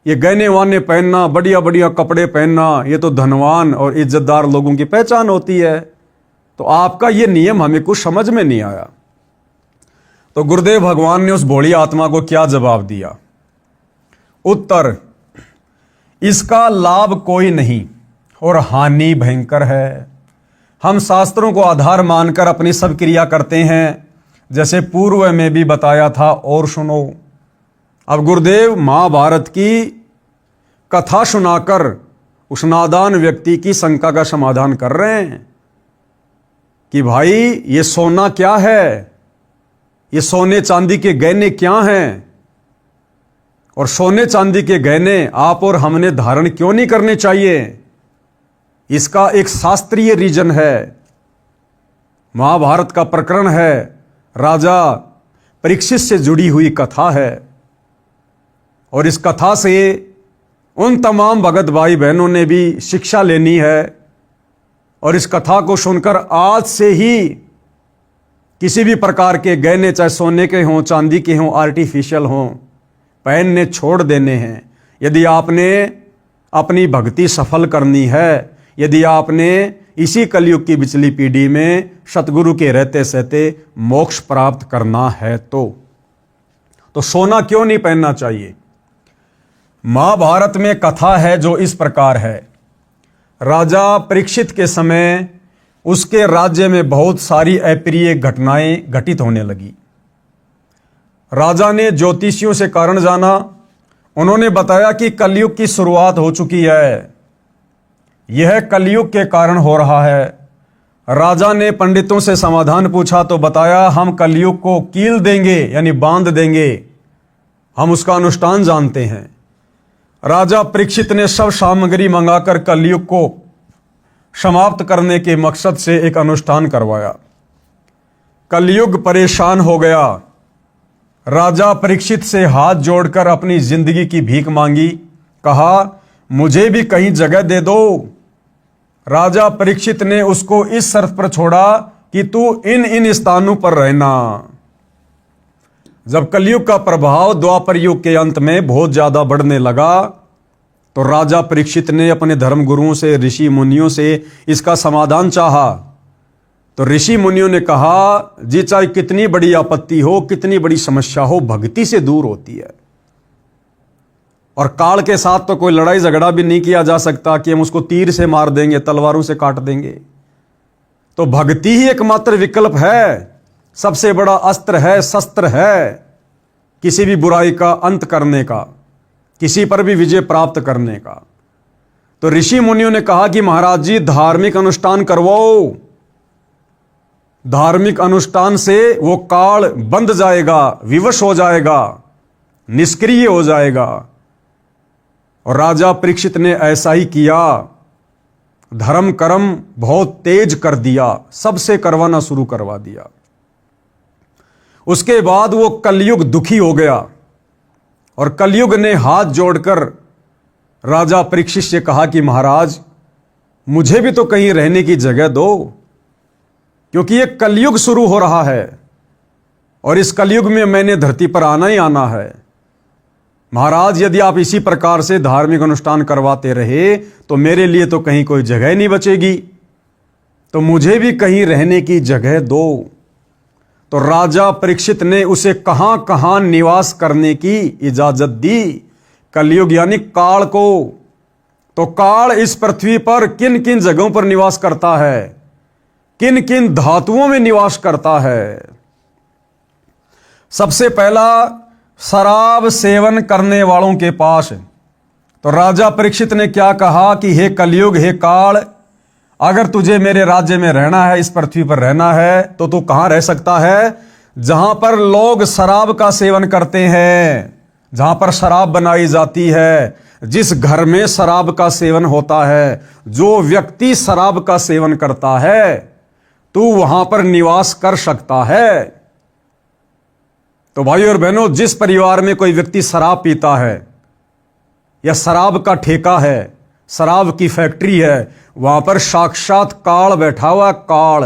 ये गहने वाने पहनना, बढ़िया बढ़िया कपड़े पहनना, ये तो धनवान और इज्जतदार लोगों की पहचान होती है। तो आपका ये नियम हमें कुछ समझ में नहीं आया। तो गुरुदेव भगवान ने उस भोली आत्मा को क्या जवाब दिया? उत्तर, इसका लाभ कोई नहीं और हानि भयंकर है। हम शास्त्रों को आधार मानकर अपनी सब क्रिया करते हैं, जैसे पूर्व में भी बताया था। और सुनो, अब गुरुदेव महाभारत की कथा सुनाकर उस नादान व्यक्ति की शंका का समाधान कर रहे हैं कि भाई ये सोना क्या है, ये सोने चांदी के गहने क्या हैं, और सोने चांदी के गहने आप और हमने धारण क्यों नहीं करने चाहिए? इसका एक शास्त्रीय रीजन है। महाभारत का प्रकरण है, राजा परीक्षित से जुड़ी हुई कथा है। और इस कथा से उन तमाम भगत भाई बहनों ने भी शिक्षा लेनी है। और इस कथा को सुनकर आज से ही किसी भी प्रकार के गहने, चाहे सोने के हों, चांदी के हों, आर्टिफिशियल हों, पहनने छोड़ देने हैं। यदि आपने अपनी भक्ति सफल करनी है, यदि आपने इसी कलयुग की पिछली पीढ़ी में सतगुरु के रहते सहते मोक्ष प्राप्त करना है तो सोना क्यों नहीं पहनना चाहिए? महाभारत में कथा है जो इस प्रकार है। राजा परीक्षित के समय उसके राज्य में बहुत सारी अप्रिय घटनाएं घटित होने लगी। राजा ने ज्योतिषियों से कारण जाना, उन्होंने बताया कि कलयुग की शुरुआत हो चुकी है, यह कलयुग के कारण हो रहा है। राजा ने पंडितों से समाधान पूछा तो बताया, हम कलयुग को कील देंगे यानी बांध देंगे, हम उसका अनुष्ठान जानते हैं। राजा परीक्षित ने सब सामग्री मंगाकर कलयुग को समाप्त करने के मकसद से एक अनुष्ठान करवाया। कलयुग परेशान हो गया। राजा परीक्षित से हाथ जोड़कर अपनी जिंदगी की भीख मांगी, कहा मुझे भी कहीं जगह दे दो। राजा परीक्षित ने उसको इस शर्त पर छोड़ा कि तू इन इन स्थानों पर रहना। जब कलयुग का प्रभाव द्वापर युग के अंत में बहुत ज्यादा बढ़ने लगा तो राजा परीक्षित ने अपने धर्म गुरुओं से, ऋषि मुनियों से इसका समाधान चाहा। तो ऋषि मुनियों ने कहा, जी चाहे कितनी बड़ी आपत्ति हो, कितनी बड़ी समस्या हो, भक्ति से दूर होती है। और काल के साथ तो कोई लड़ाई झगड़ा भी नहीं किया जा सकता कि हम उसको तीर से मार देंगे, तलवारों से काट देंगे। तो भक्ति ही एकमात्र विकल्प है, सबसे बड़ा अस्त्र है, शस्त्र है किसी भी बुराई का अंत करने का, किसी पर भी विजय प्राप्त करने का। तो ऋषि मुनियों ने कहा कि महाराज जी धार्मिक अनुष्ठान करवाओ, धार्मिक अनुष्ठान से वो काल बंध जाएगा, विवश हो जाएगा, निष्क्रिय हो जाएगा। और राजा परीक्षित ने ऐसा ही किया, धर्म कर्म बहुत तेज कर दिया, सबसे करवाना शुरू करवा दिया। उसके बाद वो कलयुग दुखी हो गया और कलयुग ने हाथ जोड़कर राजा परीक्षित से कहा कि महाराज मुझे भी तो कहीं रहने की जगह दो, क्योंकि ये कलयुग शुरू हो रहा है और इस कलयुग में मैंने धरती पर आना ही आना है। महाराज यदि आप इसी प्रकार से धार्मिक अनुष्ठान करवाते रहे तो मेरे लिए तो कहीं कोई जगह नहीं बचेगी, तो मुझे भी कहीं रहने की जगह दो। तो राजा परीक्षित ने उसे कहां कहां निवास करने की इजाजत दी, कलयुग यानी काल को। तो काल इस पृथ्वी पर किन किन जगहों पर निवास करता है, किन किन धातुओं में निवास करता है। सबसे पहला शराब सेवन करने वालों के पास। तो राजा परीक्षित ने क्या कहा कि हे कलयुग, हे काल, अगर तुझे मेरे राज्य में रहना है, इस पृथ्वी पर रहना है, तो तू कहां रह सकता है? जहां पर लोग शराब का सेवन करते हैं, जहां पर शराब बनाई जाती है, जिस घर में शराब का सेवन होता है, जो व्यक्ति शराब का सेवन करता है, तू वहां पर निवास कर सकता है। तो भाई और बहनों, जिस परिवार में कोई व्यक्ति शराब पीता है या शराब का ठेका है, शराब की फैक्ट्री है, वहां पर साक्षात काल बैठा हुआ। काल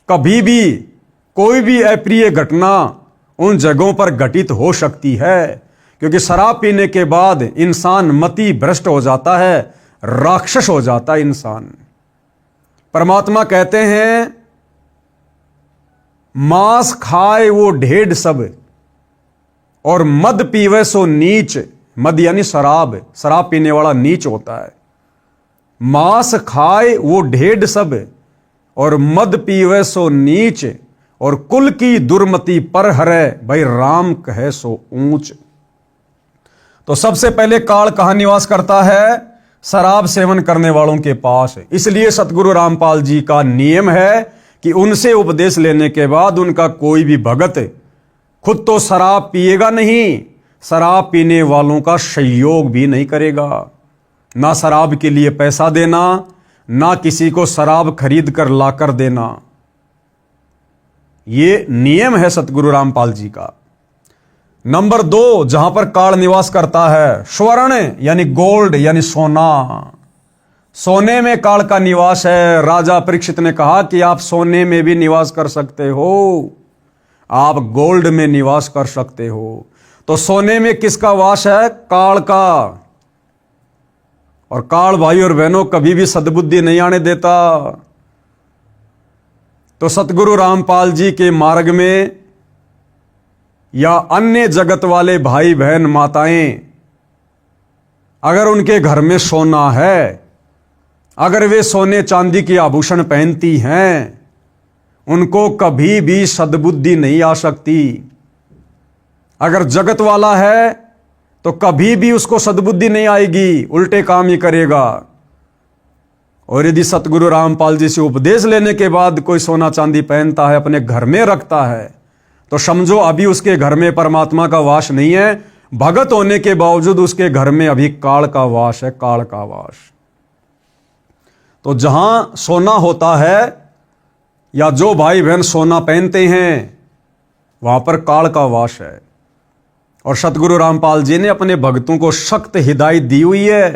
कभी भी कोई भी अप्रिय घटना उन जगहों पर घटित हो सकती है, क्योंकि शराब पीने के बाद इंसान मति भ्रष्ट हो जाता है, राक्षस हो जाता है इंसान। परमात्मा कहते हैं, मांस खाए वो ढेढ़ सब और मद पीवे सो नीच। मद यानी शराब, शराब पीने वाला नीच होता है। मांस खाए वो ढेढ़ सब और मद पीवे सो नीच, और कुल की दुर्मति पर हरे भाई राम कहे सो ऊंच। तो सबसे पहले काल कहां निवास करता है? शराब सेवन करने वालों के पास। इसलिए सतगुरु रामपाल जी का नियम है कि उनसे उपदेश लेने के बाद उनका कोई भी भगत खुद तो शराब पिएगा नहीं, शराब पीने वालों का सहयोग भी नहीं करेगा। ना शराब के लिए पैसा देना, ना किसी को शराब खरीद कर लाकर देना। ये नियम है सतगुरु रामपाल जी का। नंबर 2, जहां पर काल निवास करता है, स्वर्ण यानी गोल्ड यानी सोना। सोने में काल का निवास है। राजा परीक्षित ने कहा कि आप सोने में भी निवास कर सकते हो, आप गोल्ड में निवास कर सकते हो। तो सोने में किसका वास है? काल का। और काल भाई और बहनों कभी भी सद्बुद्धि नहीं आने देता। तो सतगुरु रामपाल जी के मार्ग में या अन्य जगत वाले भाई बहन माताएं, अगर उनके घर में सोना है, अगर वे सोने चांदी के आभूषण पहनती हैं, उनको कभी भी सद्बुद्धि नहीं आ सकती। अगर जगत वाला है तो कभी भी उसको सद्बुद्धि नहीं आएगी, उल्टे काम ही करेगा। और यदि सतगुरु रामपाल जी से उपदेश लेने के बाद कोई सोना चांदी पहनता है, अपने घर में रखता है, तो समझो अभी उसके घर में परमात्मा का वास नहीं है। भगत होने के बावजूद उसके घर में अभी काल का वास है, काल का वास। तो जहां सोना होता है या जो भाई बहन सोना पहनते हैं, वहां पर काल का वास है। और सतगुरु रामपाल जी ने अपने भक्तों को सख्त हिदायत दी हुई है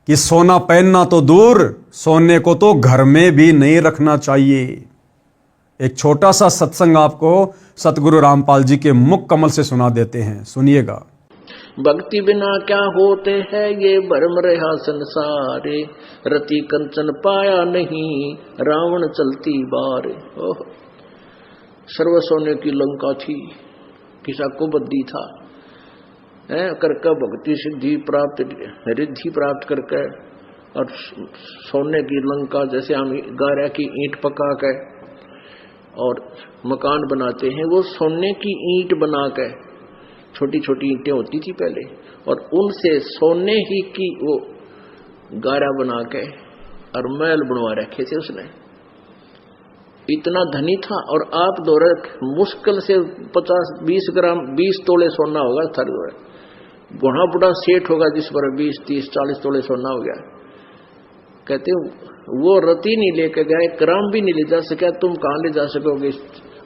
कि सोना पहनना तो दूर, सोने को तो घर में भी नहीं रखना चाहिए। एक छोटा सा सत्संग आपको सतगुरु रामपाल जी के मुख कमल से सुना देते हैं, सुनिएगा। भक्ति बिना क्या होते हैं ये भरम रहा संसारे, रति कंचन पाया नहीं रावण चलती बार। सर्व सोने की लंका थी, किसा को बद्दी था, करके भक्ति सिद्धि प्राप्त रिद्धि प्राप्त करके, और सोने की लंका जैसे हम गारा की ईंट पका के और मकान बनाते हैं, वो सोने की ईंट बना के, छोटी छोटी ईंटें होती थी पहले, और उनसे सोने ही की वो गारा बना के और महल बनवा रखे थे उसने। इतना धनी था। और आप दौरे मुश्किल से 50-20 ग्राम 20 तोले सोना होगा थर, बड़ा बड़ा सेठ होगा जिस पर 20-30-40 तोले सोना हो गया। कहते वो रति नहीं लेके गए, ग्राम भी नहीं ले जा सका, तुम कहां ले जा सकोगे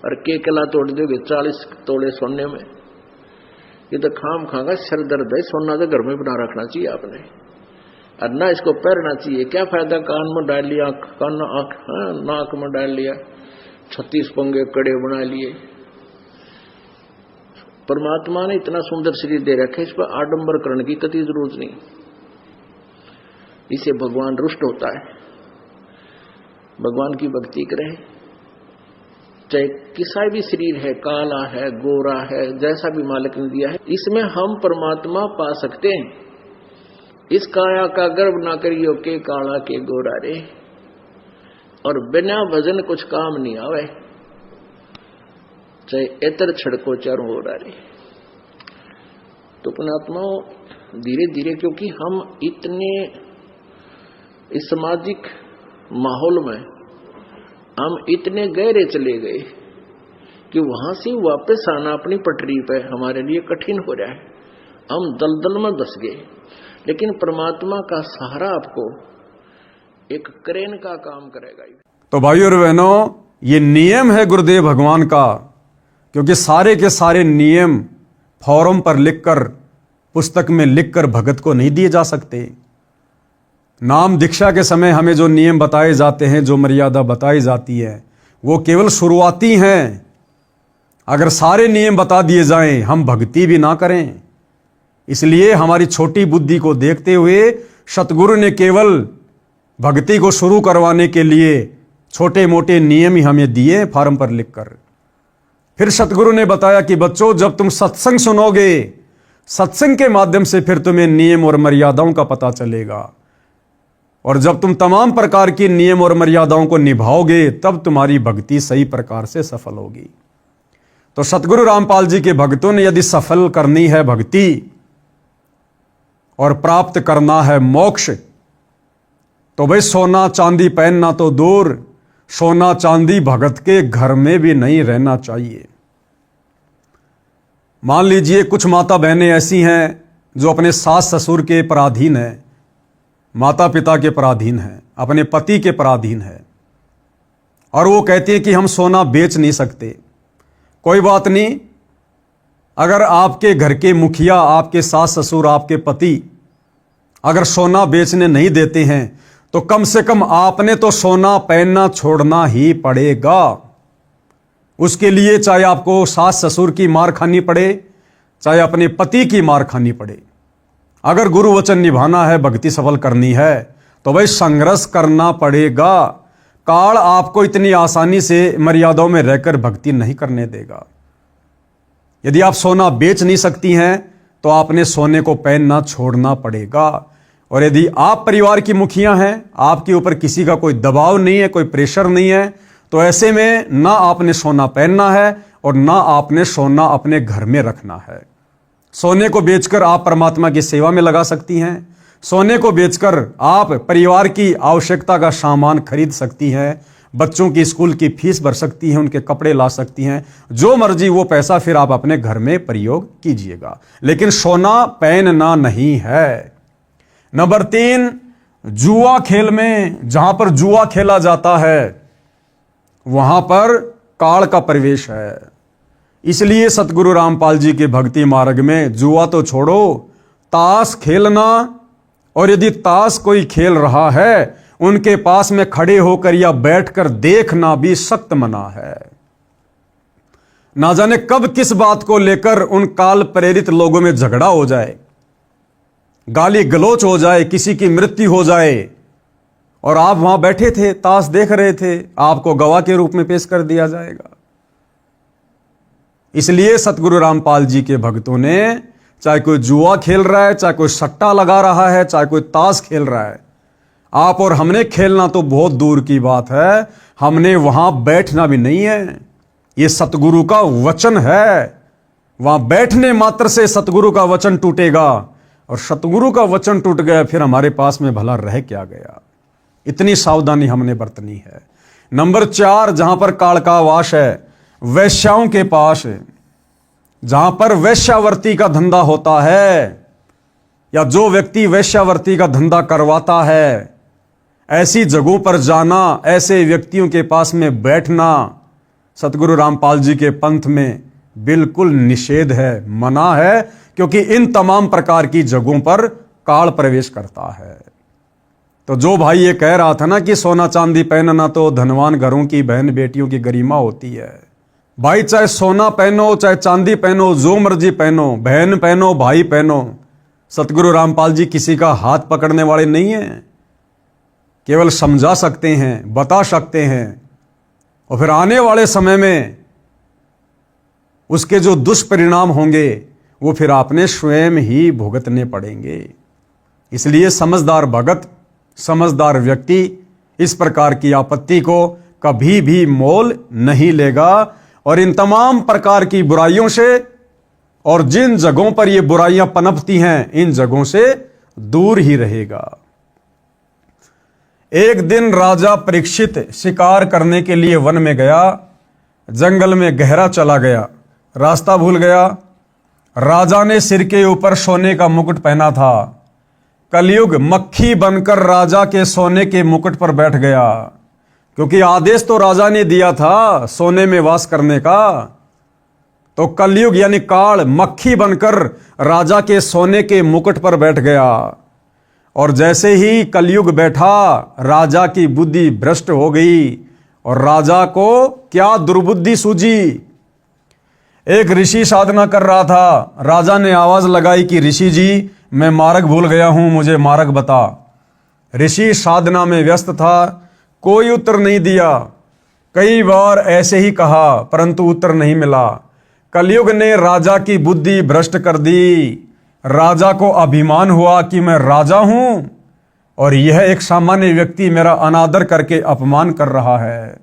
और के कला तोड़ दोगे 40 तोले सोने में। ये तो खाम खागा सर दर्द है। सोना तो घर में बना रखना चाहिए आपने, और ना इसको पहनना चाहिए। क्या फायदा, कान में डाल लिया, कान नाक में डाल लिया, 36 पंगे कड़े बना लिए। परमात्मा ने इतना सुंदर शरीर दे रखा है, इस पर आडंबर करने की कतई जरूरत नहीं। इसे भगवान रुष्ट होता है। भगवान की भक्ति करें, चाहे किसा भी शरीर है, काला है, गोरा है, जैसा भी मालिक ने दिया है, इसमें हम परमात्मा पा सकते हैं। इस काया का गर्व ना करियो के काला के गोरा रे, और बिना भजन कुछ काम नहीं आवे, चाहे एतर छड़को चारों हो रे। तो पुणात्माओं धीरे धीरे, क्योंकि हम इतने इस सामाजिक माहौल में हम इतने गहरे चले गए कि वहां से वापस आना अपनी पटरी पे हमारे लिए कठिन हो रहा है। हम दलदल में धस गए। लेकिन परमात्मा का सहारा आपको एक क्रेन का काम करेगा। तो भाइयों और बहनों, ये नियम है गुरुदेव भगवान का, क्योंकि सारे के सारे नियम फॉर्म पर लिखकर, पुस्तक में लिखकर भगत को नहीं दिए जा सकते। नाम दीक्षा के समय हमें जो नियम बताए जाते हैं, जो मर्यादा बताई जाती है, वो केवल शुरुआती हैं। अगर सारे नियम बता दिए जाएं, हम भक्ति भी ना करें। इसलिए हमारी छोटी बुद्धि को देखते हुए सतगुरु ने केवल भक्ति को शुरू करवाने के लिए छोटे मोटे नियम ही हमें दिए फॉर्म पर लिखकर। फिर सतगुरु ने बताया कि बच्चों, जब तुम सत्संग सुनोगे, सत्संग के माध्यम से फिर तुम्हें नियम और मर्यादाओं का पता चलेगा, और जब तुम तमाम प्रकार की नियम और मर्यादाओं को निभाओगे, तब तुम्हारी भक्ति सही प्रकार से सफल होगी। तो सतगुरु रामपाल जी के भक्तों ने यदि सफल करनी है भक्ति और प्राप्त करना है मोक्ष, तो भाई सोना चांदी पहनना तो दूर, सोना चांदी भगत के घर में भी नहीं रहना चाहिए। मान लीजिए कुछ माता बहनें ऐसी हैं जो अपने सास ससुर के पराधीन है, माता पिता के पराधीन है, अपने पति के पराधीन है, और वो कहती है कि हम सोना बेच नहीं सकते। कोई बात नहीं, अगर आपके घर के मुखिया, आपके सास ससुर, आपके पति अगर सोना बेचने नहीं देते हैं, तो कम से कम आपने तो सोना पहनना छोड़ना ही पड़ेगा। उसके लिए चाहे आपको सास ससुर की मार खानी पड़े, चाहे अपने पति की मार खानी पड़े। अगर गुरु वचन निभाना है, भक्ति सफल करनी है, तो भाई संघर्ष करना पड़ेगा। काल आपको इतनी आसानी से मर्यादाओं में रहकर भक्ति नहीं करने देगा। यदि आप सोना बेच नहीं सकती हैं, तो आपने सोने को पहनना छोड़ना पड़ेगा। और यदि आप परिवार की मुखिया हैं, आपके ऊपर किसी का कोई दबाव नहीं है, कोई प्रेशर नहीं है, तो ऐसे में ना आपने सोना पहनना है और ना आपने सोना अपने घर में रखना है। सोने को बेचकर आप परमात्मा की सेवा में लगा सकती हैं। सोने को बेचकर आप परिवार की आवश्यकता का सामान खरीद सकती हैं, बच्चों की स्कूल की फीस भर सकती हैं, उनके कपड़े ला सकती हैं, जो मर्जी वो पैसा फिर आप अपने घर में प्रयोग कीजिएगा, लेकिन सोना पहनना नहीं है। नंबर 3, जुआ खेल में जहां पर जुआ खेला जाता है वहां पर काल का प्रवेश है। इसलिए सतगुरु रामपाल जी के भक्ति मार्ग में जुआ तो छोड़ो, ताश खेलना, और यदि ताश कोई खेल रहा है उनके पास में खड़े होकर या बैठकर देखना भी सख्त मना है। ना जाने कब किस बात को लेकर उन काल प्रेरित लोगों में झगड़ा हो जाए, गाली गलोच हो जाए, किसी की मृत्यु हो जाए, और आप वहां बैठे थे, ताश देख रहे थे, आपको गवाह के रूप में पेश कर दिया जाएगा। इसलिए सतगुरु रामपाल जी के भक्तों ने, चाहे कोई जुआ खेल रहा है, चाहे कोई सट्टा लगा रहा है, चाहे कोई ताश खेल रहा है, आप और हमने खेलना तो बहुत दूर की बात है, हमने वहां बैठना भी नहीं है। यह सतगुरु का वचन है, वहां बैठने मात्र से सतगुरु का वचन टूटेगा, और सतगुरु का वचन टूट गया फिर हमारे पास में भला रह क्या गया। इतनी सावधानी हमने बरतनी है। नंबर 4, जहां पर काल का वास है, वैश्याओं के पास, जहां पर वैश्यावर्ती का धंधा होता है या जो व्यक्ति वैश्यावर्ती का धंधा करवाता है, ऐसी जगहों पर जाना, ऐसे व्यक्तियों के पास में बैठना सतगुरु रामपाल जी के पंथ में बिल्कुल निषेध है, मना है, क्योंकि इन तमाम प्रकार की जगहों पर काल प्रवेश करता है। तो जो भाई ये कह रहा था ना कि सोना चांदी पहनना तो धनवान घरों की बहन बेटियों की गरिमा होती है, भाई चाहे सोना पहनो, चाहे चांदी पहनो, जो मर्जी पहनो, बहन पहनो, भाई पहनो, सतगुरु रामपाल जी किसी का हाथ पकड़ने वाले नहीं हैं, केवल समझा सकते हैं, बता सकते हैं, और फिर आने वाले समय में उसके जो दुष्परिणाम होंगे वो फिर आपने स्वयं ही भुगतने पड़ेंगे। इसलिए समझदार भगत, समझदार व्यक्ति इस प्रकार की आपत्ति को कभी भी मोल नहीं लेगा, और इन तमाम प्रकार की बुराइयों से और जिन जगहों पर ये बुराइयां पनपती हैं, इन जगहों से दूर ही रहेगा। एक दिन राजा परीक्षित शिकार करने के लिए वन में गया, जंगल में गहरा चला गया, रास्ता भूल गया। राजा ने सिर के ऊपर सोने का मुकुट पहना था। कलयुग मक्खी बनकर राजा के सोने के मुकुट पर बैठ गया, क्योंकि आदेश तो राजा ने दिया था सोने में वास करने का। तो कलयुग यानी काल मक्खी बनकर राजा के सोने के मुकुट पर बैठ गया, और जैसे ही कलयुग बैठा राजा की बुद्धि भ्रष्ट हो गई, और राजा को क्या दुर्बुद्धि सूझी। एक ऋषि साधना कर रहा था, राजा ने आवाज लगाई कि ऋषि जी मैं मार्ग भूल गया हूं, मुझे मार्ग बता। ऋषि साधना में व्यस्त था, कोई उत्तर नहीं दिया। कई बार ऐसे ही कहा परंतु उत्तर नहीं मिला। कलयुग ने राजा की बुद्धि भ्रष्ट कर दी। राजा को अभिमान हुआ कि मैं राजा हूं और यह एक सामान्य व्यक्ति मेरा अनादर करके अपमान कर रहा है।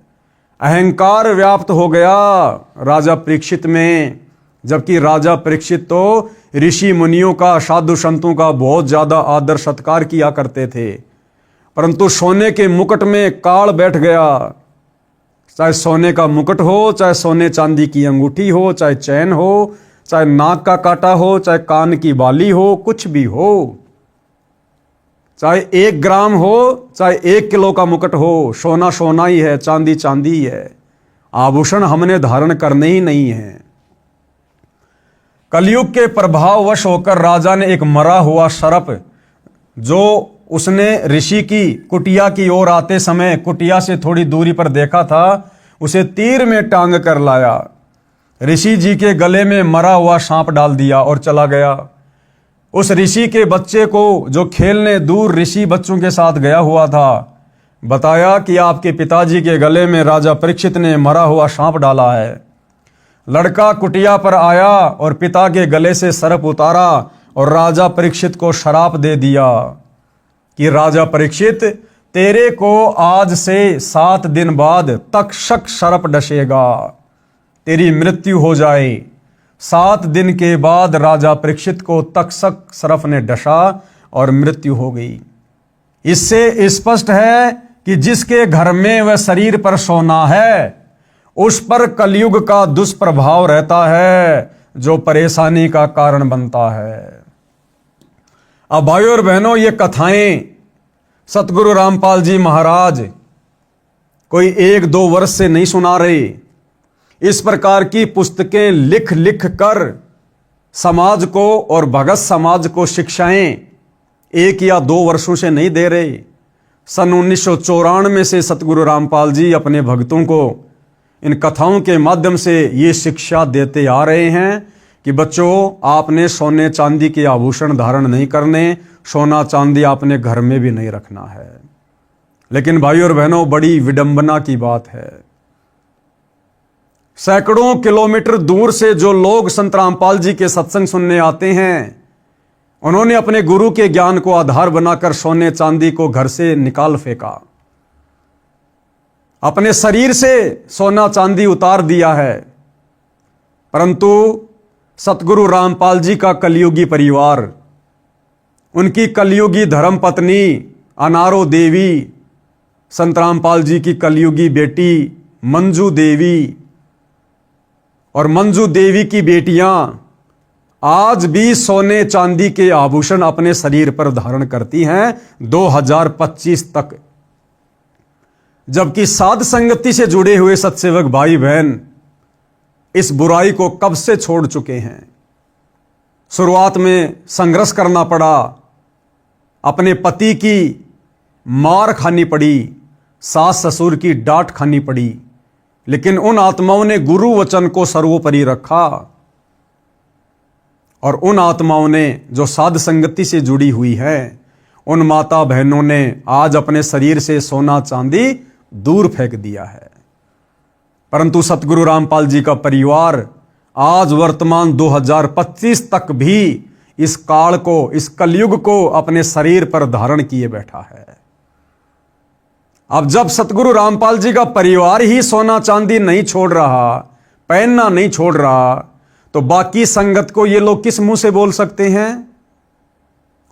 अहंकार व्याप्त हो गया राजा परीक्षित में, जबकि राजा परीक्षित तो ऋषि मुनियों का, साधु संतों का बहुत ज्यादा आदर सत्कार किया करते थे, परंतु सोने के मुकुट में काल बैठ गया। चाहे सोने का मुकुट हो, चाहे सोने चांदी की अंगूठी हो, चाहे चैन हो, चाहे नाक का कांटा हो, चाहे कान की बाली हो, कुछ भी हो, चाहे 1 ग्राम हो, चाहे 1 किलो का मुकुट हो, सोना सोना ही है, चांदी चांदी ही है। आभूषण हमने धारण करने ही नहीं है। कलयुग के प्रभाववश होकर राजा ने एक मरा हुआ सर्प, जो उसने ऋषि की कुटिया की ओर आते समय कुटिया से थोड़ी दूरी पर देखा था, उसे तीर में टांग कर लाया, ऋषि जी के गले में मरा हुआ सांप डाल दिया और चला गया। उस ऋषि के बच्चे को, जो खेलने दूर ऋषि बच्चों के साथ गया हुआ था, बताया कि आपके पिताजी के गले में राजा परीक्षित ने मरा हुआ सांप डाला है। लड़का कुटिया पर आया और पिता के गले से सर्प उतारा और राजा परीक्षित को श्राप दे दिया कि राजा परीक्षित, तेरे को आज से 7 दिन बाद तक्षक सर्प डसेगा, तेरी मृत्यु हो जाए। 7 दिन के बाद राजा परीक्षित को तक्षक सर्प ने डसा और मृत्यु हो गई। इससे स्पष्ट है कि जिसके घर में वह शरीर पर सोना है उस पर कलयुग का दुष्प्रभाव रहता है, जो परेशानी का कारण बनता है। अब भाइयों और बहनों, ये कथाएं सतगुरु रामपाल जी महाराज कोई 1-2 वर्ष से नहीं सुना रहे। इस प्रकार की पुस्तकें लिख लिख कर समाज को और भगत समाज को शिक्षाएं 1 या 2 वर्षों से नहीं दे रहे। सन 1994 से सतगुरु रामपाल जी अपने भक्तों को इन कथाओं के माध्यम से ये शिक्षा देते आ रहे हैं कि बच्चों, आपने सोने चांदी के आभूषण धारण नहीं करने, सोना चांदी आपने घर में भी नहीं रखना है। लेकिन भाइयों और बहनों, बड़ी विडंबना की बात है, सैकड़ों किलोमीटर दूर से जो लोग संत रामपाल जी के सत्संग सुनने आते हैं, उन्होंने अपने गुरु के ज्ञान को आधार बनाकर सोने चांदी को घर से निकाल फेंका, अपने शरीर से सोना चांदी उतार दिया है। परंतु सतगुरु रामपाल जी का कलयुगी परिवार, उनकी कलयुगी धर्मपत्नी अनारो देवी, संत रामपाल जी की कलयुगी बेटी मंजू देवी और मंजू देवी की बेटियां आज भी सोने चांदी के आभूषण अपने शरीर पर धारण करती हैं 2025 तक। जबकि साध संगति से जुड़े हुए सत्सेवक भाई बहन इस बुराई को कब से छोड़ चुके हैं। शुरुआत में संघर्ष करना पड़ा, अपने पति की मार खानी पड़ी, सास ससुर की डांट खानी पड़ी, लेकिन उन आत्माओं ने गुरु वचन को सर्वोपरि रखा और उन आत्माओं ने जो साध संगति से जुड़ी हुई है, उन माता बहनों ने आज अपने शरीर से सोना चांदी दूर फेंक दिया है। परंतु सतगुरु रामपाल जी का परिवार आज वर्तमान 2025 तक भी इस काल को, इस कलयुग को अपने शरीर पर धारण किए बैठा है। अब जब सतगुरु रामपाल जी का परिवार ही सोना चांदी नहीं छोड़ रहा, पहनना नहीं छोड़ रहा, तो बाकी संगत को ये लोग किस मुंह से बोल सकते हैं।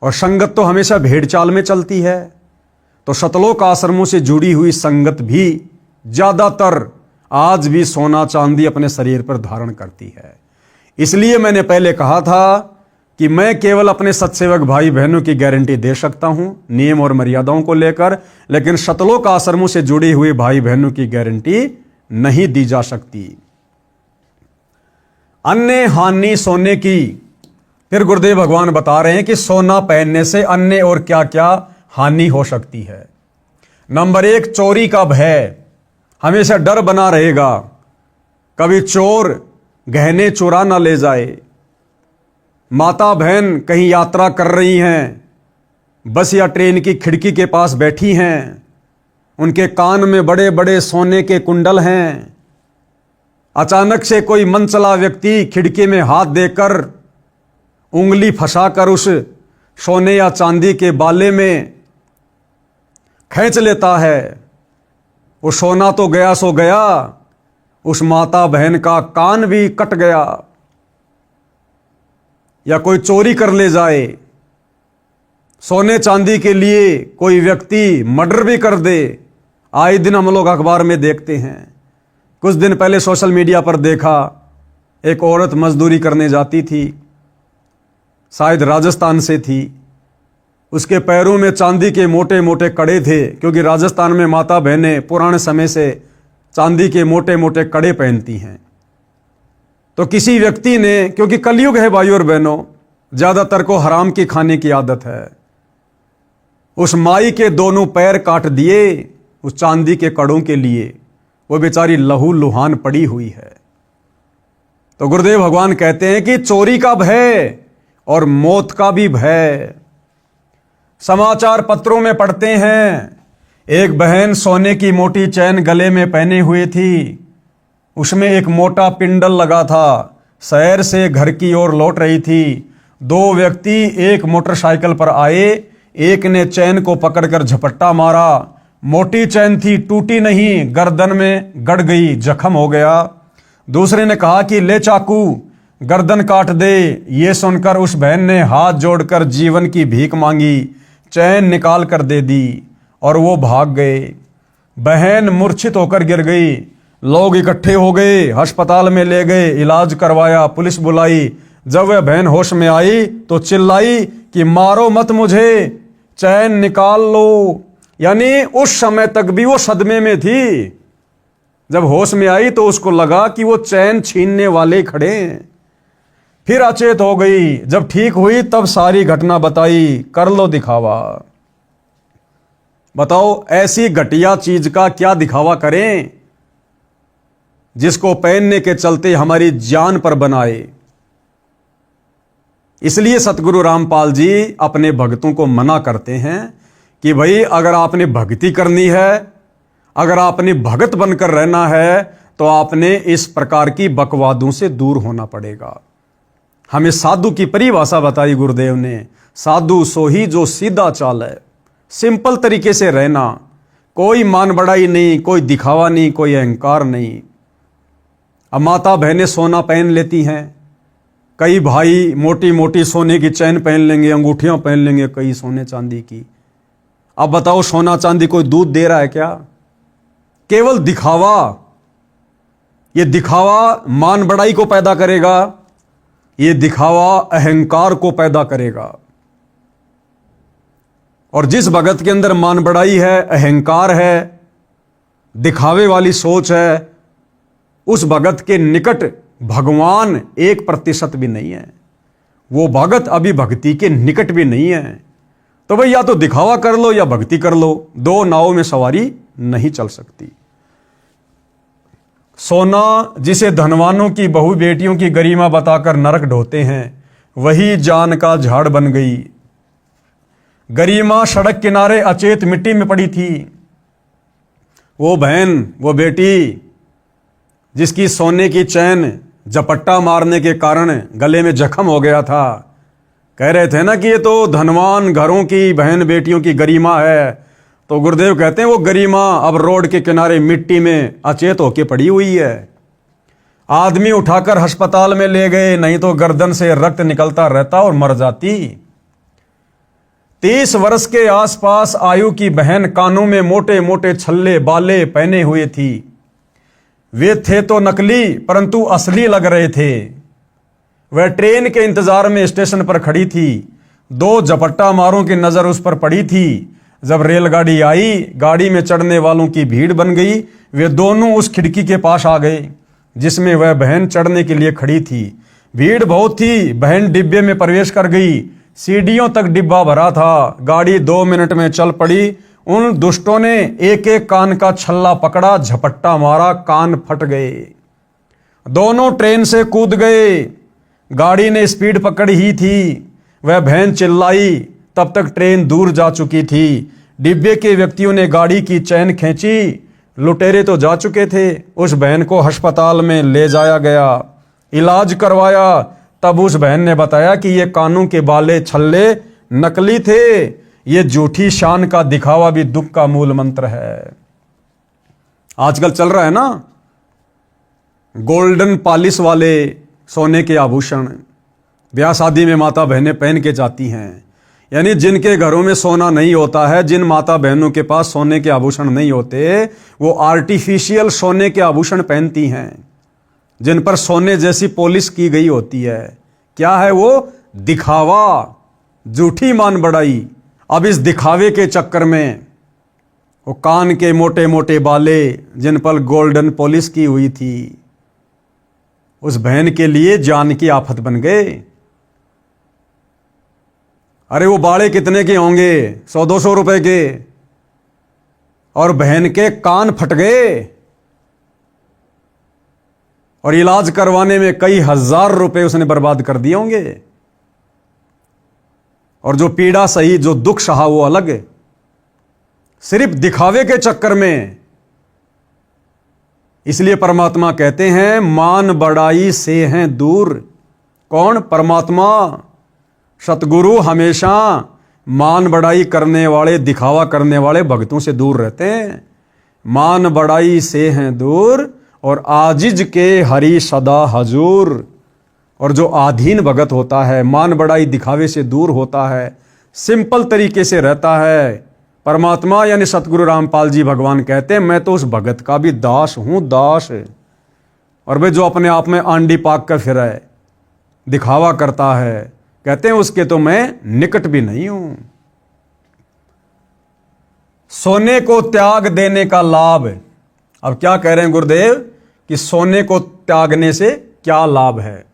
और संगत तो हमेशा भेड़ चाल में चलती है, तो शतलोक आश्रमों से जुड़ी हुई संगत भी ज्यादातर आज भी सोना चांदी अपने शरीर पर धारण करती है। इसलिए मैंने पहले कहा था कि मैं केवल अपने सत्सेवक भाई बहनों की गारंटी दे सकता हूं नियम और मर्यादाओं को लेकर, लेकिन शतलोक आश्रमों से जुड़े हुए भाई बहनों की गारंटी नहीं दी जा सकती। अन्य हानि सोने की, फिर गुरुदेव भगवान बता रहे हैं कि सोना पहनने से अन्य और क्या क्या हानि हो सकती है। नंबर 1, चोरी का भय, हमेशा डर बना रहेगा, कभी चोर गहने चुरा ना ले जाए। माता बहन कहीं यात्रा कर रही हैं, बस या ट्रेन की खिड़की के पास बैठी हैं, उनके कान में बड़े बड़े सोने के कुंडल हैं, अचानक से कोई मनचला व्यक्ति खिड़की में हाथ देकर उंगली फंसाकर उस सोने या चांदी के बाले में खींच लेता है। वो सोना तो गया सो गया, उस माता बहन का कान भी कट गया। या कोई चोरी कर ले जाए, सोने चांदी के लिए कोई व्यक्ति मर्डर भी कर दे। आए दिन हम लोग अखबार में देखते हैं। कुछ दिन पहले सोशल मीडिया पर देखा, एक औरत मजदूरी करने जाती थी, शायद राजस्थान से थी, उसके पैरों में चांदी के मोटे मोटे कड़े थे, क्योंकि राजस्थान में माता बहनें पुराने समय से चांदी के मोटे मोटे कड़े पहनती हैं। तो किसी व्यक्ति ने, क्योंकि कलयुग है भाइयों और बहनों, ज्यादातर को हराम की खाने की आदत है, उस माई के दोनों पैर काट दिए उस चांदी के कड़ों के लिए। वो बेचारी लहू लुहान पड़ी हुई है। तो गुरुदेव भगवान कहते हैं कि चोरी का भय और मौत का भी भय। समाचार पत्रों में पढ़ते हैं, एक बहन सोने की मोटी चैन गले में पहने हुए थी, उसमें एक मोटा पिंडल लगा था, शहर से घर की ओर लौट रही थी। 2 व्यक्ति एक मोटरसाइकिल पर आए, एक ने चैन को पकड़कर झपट्टा मारा, मोटी चैन थी, टूटी नहीं, गर्दन में गड़ गई, जख्म हो गया। दूसरे ने कहा कि ले चाकू, गर्दन काट दे। ये सुनकर उस बहन ने हाथ जोड़कर जीवन की भीख मांगी, चैन निकाल कर दे दी और वो भाग गए। बहन मूर्छित होकर गिर गई। लोग इकट्ठे हो गए, अस्पताल में ले गए, इलाज करवाया, पुलिस बुलाई। जब वह बहन होश में आई तो चिल्लाई कि मारो मत मुझे, चैन निकाल लो। यानी उस समय तक भी वो सदमे में थी। जब होश में आई तो उसको लगा कि वो चैन छीनने वाले खड़े हैं। फिर अचेत हो गई। जब ठीक हुई तब सारी घटना बताई। कर लो दिखावा। बताओ ऐसी घटिया चीज का क्या दिखावा करें जिसको पहनने के चलते हमारी जान पर बनाए। इसलिए सतगुरु रामपाल जी अपने भक्तों को मना करते हैं कि भाई अगर आपने भक्ति करनी है, अगर आपने भगत बनकर रहना है तो आपने इस प्रकार की बकवादों से दूर होना पड़ेगा। हमें साधु की परिभाषा बताई गुरुदेव ने। साधु सोही जो सीधा चाल है, सिंपल तरीके से रहना, कोई मान बढ़ाई नहीं, कोई दिखावा नहीं, कोई अहंकार नहीं। अब माता बहनें सोना पहन लेती हैं, कई भाई मोटी मोटी सोने की चैन पहन लेंगे, अंगूठियां पहन लेंगे कई सोने चांदी की। अब बताओ सोना चांदी कोई दूध दे रहा है क्या? केवल दिखावा। ये दिखावा मान बढ़ाई को पैदा करेगा, ये दिखावा अहंकार को पैदा करेगा। और जिस भगत के अंदर मान बढ़ाई है, अहंकार है, दिखावे वाली सोच है, उस भगत के निकट भगवान 1% भी नहीं है। वो भगत अभी भक्ति के निकट भी नहीं है। तो भाई या तो दिखावा कर लो या भक्ति कर लो, दो नावों में सवारी नहीं चल सकती। सोना जिसे धनवानों की बहू बेटियों की गरिमा बताकर नरक ढोते हैं, वही जान का झाड़ बन गई। गरिमा सड़क किनारे अचेत मिट्टी में पड़ी थी। वो बहन, वो बेटी जिसकी सोने की चैन झपट्टा मारने के कारण गले में जख्म हो गया था, कह रहे थे ना कि ये तो धनवान घरों की बहन बेटियों की गरिमा है। तो गुरुदेव कहते हैं वो गरिमा अब रोड के किनारे मिट्टी में अचेत होके पड़ी हुई है। आदमी उठाकर अस्पताल में ले गए, नहीं तो गर्दन से रक्त निकलता रहता और मर जाती। 30 वर्ष के आसपास आयु की बहन कानों में मोटे मोटे छल्ले बाले पहने हुए थी। वे थे तो नकली परंतु असली लग रहे थे। वह ट्रेन के इंतजार में स्टेशन पर खड़ी थी। 2 झपट्टा मारों की नजर उस पर पड़ी थी। जब रेलगाड़ी आई, गाड़ी में चढ़ने वालों की भीड़ बन गई। वे दोनों उस खिड़की के पास आ गए जिसमें वह बहन चढ़ने के लिए खड़ी थी। भीड़ बहुत थी। बहन डिब्बे में प्रवेश कर गई। सीढ़ियों तक डिब्बा भरा था। गाड़ी 2 मिनट में चल पड़ी। उन दुष्टों ने एक एक कान का छल्ला पकड़ा, झपट्टा मारा, कान फट गए। दोनों ट्रेन से कूद गए। गाड़ी ने स्पीड पकड़ी ही थी। वह बहन चिल्लाई, तब तक ट्रेन दूर जा चुकी थी। डिब्बे के व्यक्तियों ने गाड़ी की चैन खींची। लुटेरे तो जा चुके थे। उस बहन को अस्पताल में ले जाया गया, इलाज करवाया। तब उस बहन ने बताया कि ये कानों के बाले छल्ले नकली थे। ये झूठी शान का दिखावा भी दुख का मूल मंत्र है। आजकल चल रहा है ना गोल्डन पॉलिश वाले सोने के आभूषण, ब्याह शादी में माता बहनें पहन के जाती हैं। यानी जिनके घरों में सोना नहीं होता है, जिन माता बहनों के पास सोने के आभूषण नहीं होते, वो आर्टिफिशियल सोने के आभूषण पहनती हैं जिन पर सोने जैसी पॉलिश की गई होती है। क्या है वो? दिखावा, झूठी मान बढ़ाई। अब इस दिखावे के चक्कर में वो कान के मोटे मोटे बाले जिन पर गोल्डन पॉलिश की हुई थी, उस बहन के लिए जान की आफत बन गए। अरे वो बाड़े कितने के होंगे? 100-200 रुपए के, और बहन के कान फट गए और इलाज करवाने में कई हजार रुपए उसने बर्बाद कर दिए होंगे। और जो पीड़ा सही, जो दुख सहा, वो अलग है। सिर्फ दिखावे के चक्कर में। इसलिए परमात्मा कहते हैं मान बढ़ाई से हैं दूर। कौन? परमात्मा। सतगुरु हमेशा मान बढ़ाई करने वाले, दिखावा करने वाले भक्तों से दूर रहते हैं। मान बढ़ाई से हैं दूर और आजिज के हरि सदा हजूर। और जो आधीन भगत होता है, मान बड़ाई दिखावे से दूर होता है, सिंपल तरीके से रहता है, परमात्मा यानी सतगुरु रामपाल जी भगवान कहते हैं मैं तो उस भगत का भी दास हूं, दास। और वे जो अपने आप में आंडी पाक कर फिर है, दिखावा करता है, कहते हैं उसके तो मैं निकट भी नहीं हूं। सोने को त्याग देने का लाभ। अब क्या कह रहे हैं गुरुदेव कि सोने को त्यागने से क्या लाभ है?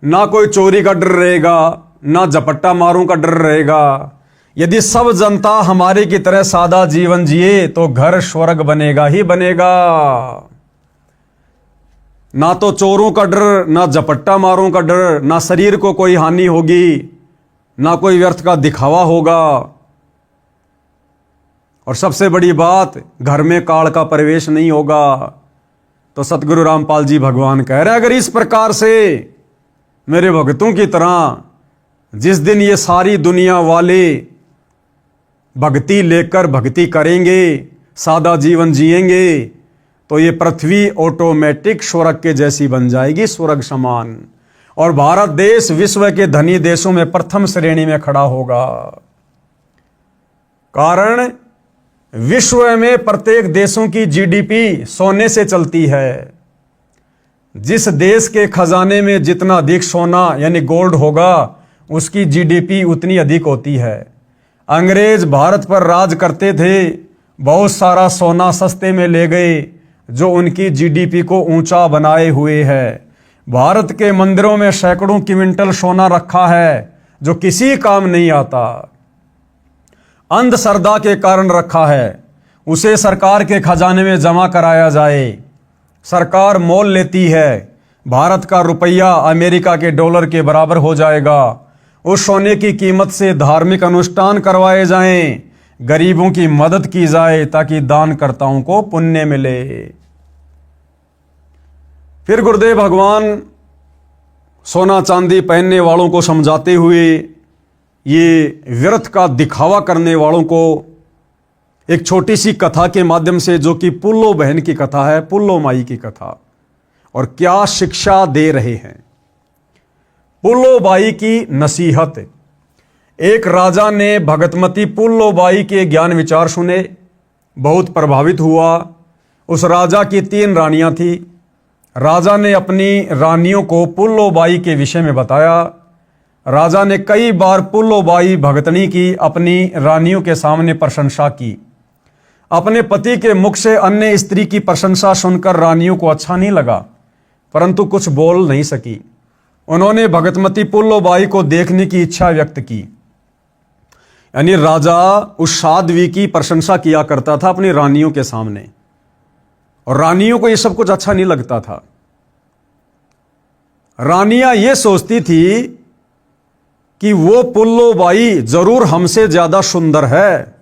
ना कोई चोरी का डर रहेगा, ना झपट्टा मारूं का डर रहेगा। यदि सब जनता हमारे की तरह सादा जीवन जिए तो घर स्वर्ग बनेगा ही बनेगा। ना तो चोरों का डर, ना झपट्टा मारों का डर, ना शरीर को कोई हानि होगी, ना कोई व्यर्थ का दिखावा होगा। और सबसे बड़ी बात, घर में काल का प्रवेश नहीं होगा। तो सतगुरु रामपाल जी भगवान कह रहे हैं अगर इस प्रकार से मेरे भक्तों की तरह जिस दिन ये सारी दुनिया वाले भक्ति लेकर भक्ति करेंगे, सादा जीवन जिएंगे, तो ये पृथ्वी ऑटोमेटिक स्वर्ग के जैसी बन जाएगी, स्वर्ग समान। और भारत देश विश्व के धनी देशों में प्रथम श्रेणी में खड़ा होगा। कारण विश्व में प्रत्येक देशों की जीडीपी सोने से चलती है। जिस देश के खजाने में जितना अधिक सोना यानी गोल्ड होगा, उसकी जीडीपी उतनी अधिक होती है। अंग्रेज भारत पर राज करते थे, बहुत सारा सोना सस्ते में ले गए, जो उनकी जीडीपी को ऊंचा बनाए हुए है। भारत के मंदिरों में सैकड़ों क्विंटल सोना रखा है, जो किसी काम नहीं आता, अंधश्रद्धा के कारण रखा है। उसे सरकार के खजाने में जमा कराया जाए, सरकार मोल लेती है। भारत का रुपया अमेरिका के डॉलर के बराबर हो जाएगा। उस सोने की कीमत से धार्मिक अनुष्ठान करवाए जाएं, गरीबों की मदद की जाए ताकि दानकर्ताओं को पुण्य मिले। फिर गुरुदेव भगवान सोना चांदी पहनने वालों को समझाते हुए ये व्यर्थ का दिखावा करने वालों को एक छोटी सी कथा के माध्यम से, जो कि पुल्लो बहन की कथा है, पुल्लो माई की कथा, और क्या शिक्षा दे रहे हैं। पुल्लो बाई की नसीहत। एक राजा ने भगतमती पुल्लो बाई के ज्ञान विचार सुने, बहुत प्रभावित हुआ। उस राजा की 3 रानियां थी। राजा ने अपनी रानियों को पुल्लो बाई के विषय में बताया। राजा ने कई बार पुल्लो बाई भगतनी की अपनी रानियों के सामने प्रशंसा की। अपने पति के मुख से अन्य स्त्री की प्रशंसा सुनकर रानियों को अच्छा नहीं लगा, परंतु कुछ बोल नहीं सकी। उन्होंने भगतमती पुल्लो बाई को देखने की इच्छा व्यक्त की। यानी राजा उस साध्वी की प्रशंसा किया करता था अपनी रानियों के सामने, और रानियों को यह सब कुछ अच्छा नहीं लगता था। रानियां यह सोचती थी कि वो पुल्लो बाई जरूर हमसे ज्यादा सुंदर है,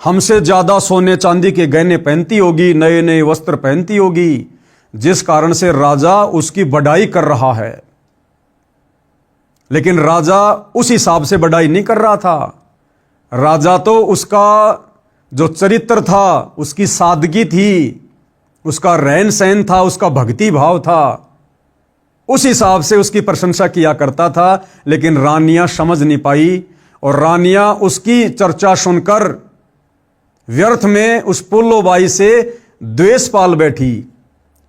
हमसे ज्यादा सोने चांदी के गहने पहनती होगी, नए नए वस्त्र पहनती होगी, जिस कारण से राजा उसकी बढ़ाई कर रहा है। लेकिन राजा उस हिसाब से बढ़ाई नहीं कर रहा था। राजा तो उसका जो चरित्र था, उसकी सादगी थी, उसका रहन सहन था, उसका भक्ति भाव था, उस हिसाब से उसकी प्रशंसा किया करता था। लेकिन रानियां समझ नहीं पाई, और रानियां उसकी चर्चा सुनकर व्यर्थ में उस पुल्लो बाई से द्वेष पाल बैठी,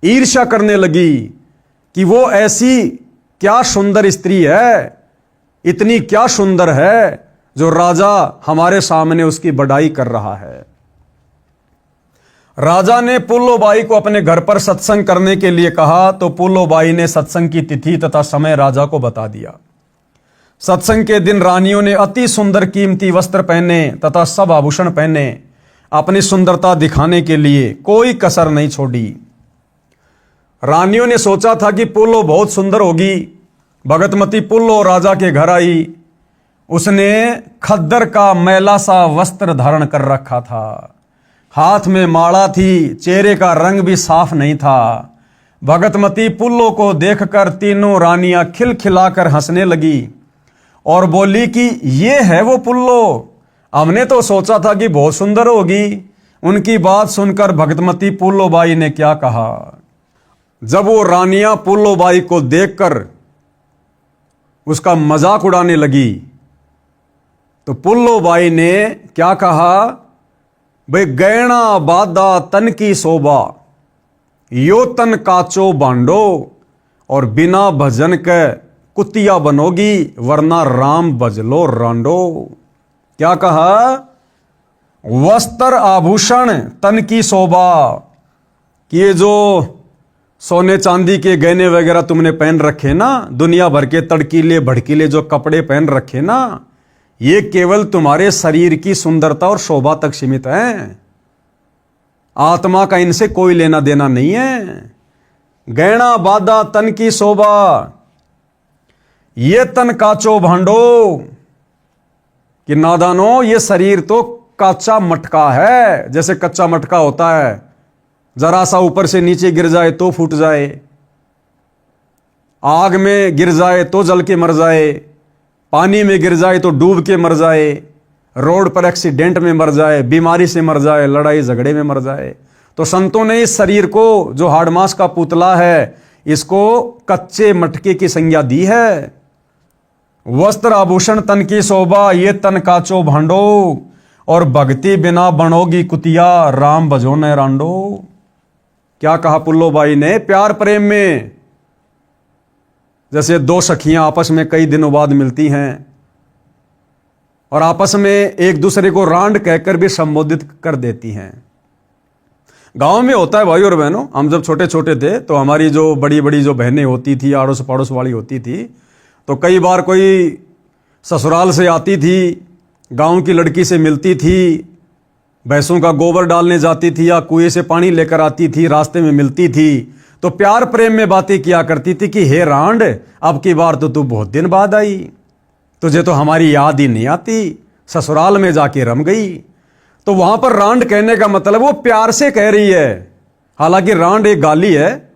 ईर्ष्या करने लगी कि वो ऐसी क्या सुंदर स्त्री है, इतनी क्या सुंदर है, जो राजा हमारे सामने उसकी बढ़ाई कर रहा है। राजा ने पुल्लो बाई को अपने घर पर सत्संग करने के लिए कहा, तो पुल्लो बाई ने सत्संग की तिथि तथा समय राजा को बता दिया। सत्संग के दिन रानियों ने अति सुंदर कीमती वस्त्र पहने तथा सब आभूषण पहने, अपनी सुंदरता दिखाने के लिए कोई कसर नहीं छोड़ी। रानियों ने सोचा था कि पुल्लो बहुत सुंदर होगी। भगतमती पुल्लो राजा के घर आई। उसने खद्दर का मैला सा वस्त्र धारण कर रखा था, हाथ में माला थी, चेहरे का रंग भी साफ नहीं था। भगतमती पुल्लो को देखकर तीनों रानियां खिलखिलाकर हंसने लगी और बोली कि ये है वो पुल्लो, हमने तो सोचा था कि बहुत सुंदर होगी। उनकी बात सुनकर भगतमती पुल्लो बाई ने क्या कहा, जब वो रानियां पुल्लो बाई को देखकर उसका मजाक उड़ाने लगी। तो पुल्लो बाई ने क्या कहा, भाई गैणा बादा तन की शोभा, यो तन काचो बांडो, और बिना भजन के कुतिया बनोगी, वरना राम भजलो रांडो। क्या कहा, वस्त्र आभूषण तन की शोभा, कि ये जो सोने चांदी के गहने वगैरह तुमने पहन रखे ना, दुनिया भर के तड़कीले भड़कीले जो कपड़े पहन रखे ना, ये केवल तुम्हारे शरीर की सुंदरता और शोभा तक सीमित है, आत्मा का इनसे कोई लेना देना नहीं है। गहना बादा तन की शोभा, ये तन काचो भांडो, कि नादानो ये शरीर तो कच्चा मटका है। जैसे कच्चा मटका होता है, जरा सा ऊपर से नीचे गिर जाए तो फूट जाए, आग में गिर जाए तो जल के मर जाए, पानी में गिर जाए तो डूब के मर जाए, रोड पर एक्सीडेंट में मर जाए, बीमारी से मर जाए, लड़ाई झगड़े में मर जाए। तो संतों ने इस शरीर को, जो हाड़मास का पुतला है, इसको कच्चे मटके की संज्ञा दी है। वस्त्र आभूषण तन की शोभा, ये तन काचो भांडो, और भक्ति बिना बनोगी कुतिया, राम भजो न रांडो। क्या कहा पुल्लो बाई ने, प्यार प्रेम में जैसे दो सखियां आपस में कई दिनों बाद मिलती हैं और आपस में एक दूसरे को रांड कहकर भी संबोधित कर देती हैं। गांव में होता है भाई और बहनों, हम जब छोटे छोटे थे तो हमारी जो बड़ी बड़ी जो बहनें होती थी, आड़ोस पड़ोस वाली होती थी, तो कई बार कोई ससुराल से आती थी, गांव की लड़की से मिलती थी, भैंसों का गोबर डालने जाती थी या कुएं से पानी लेकर आती थी, रास्ते में मिलती थी, तो प्यार प्रेम में बातें किया करती थी कि हे रांड, अब की बार तो तू बहुत दिन बाद आई, तुझे तो हमारी याद ही नहीं आती, ससुराल में जाके रम गई। तो वहां पर रांड कहने का मतलब वो प्यार से कह रही है, हालांकि रांड एक गाली है,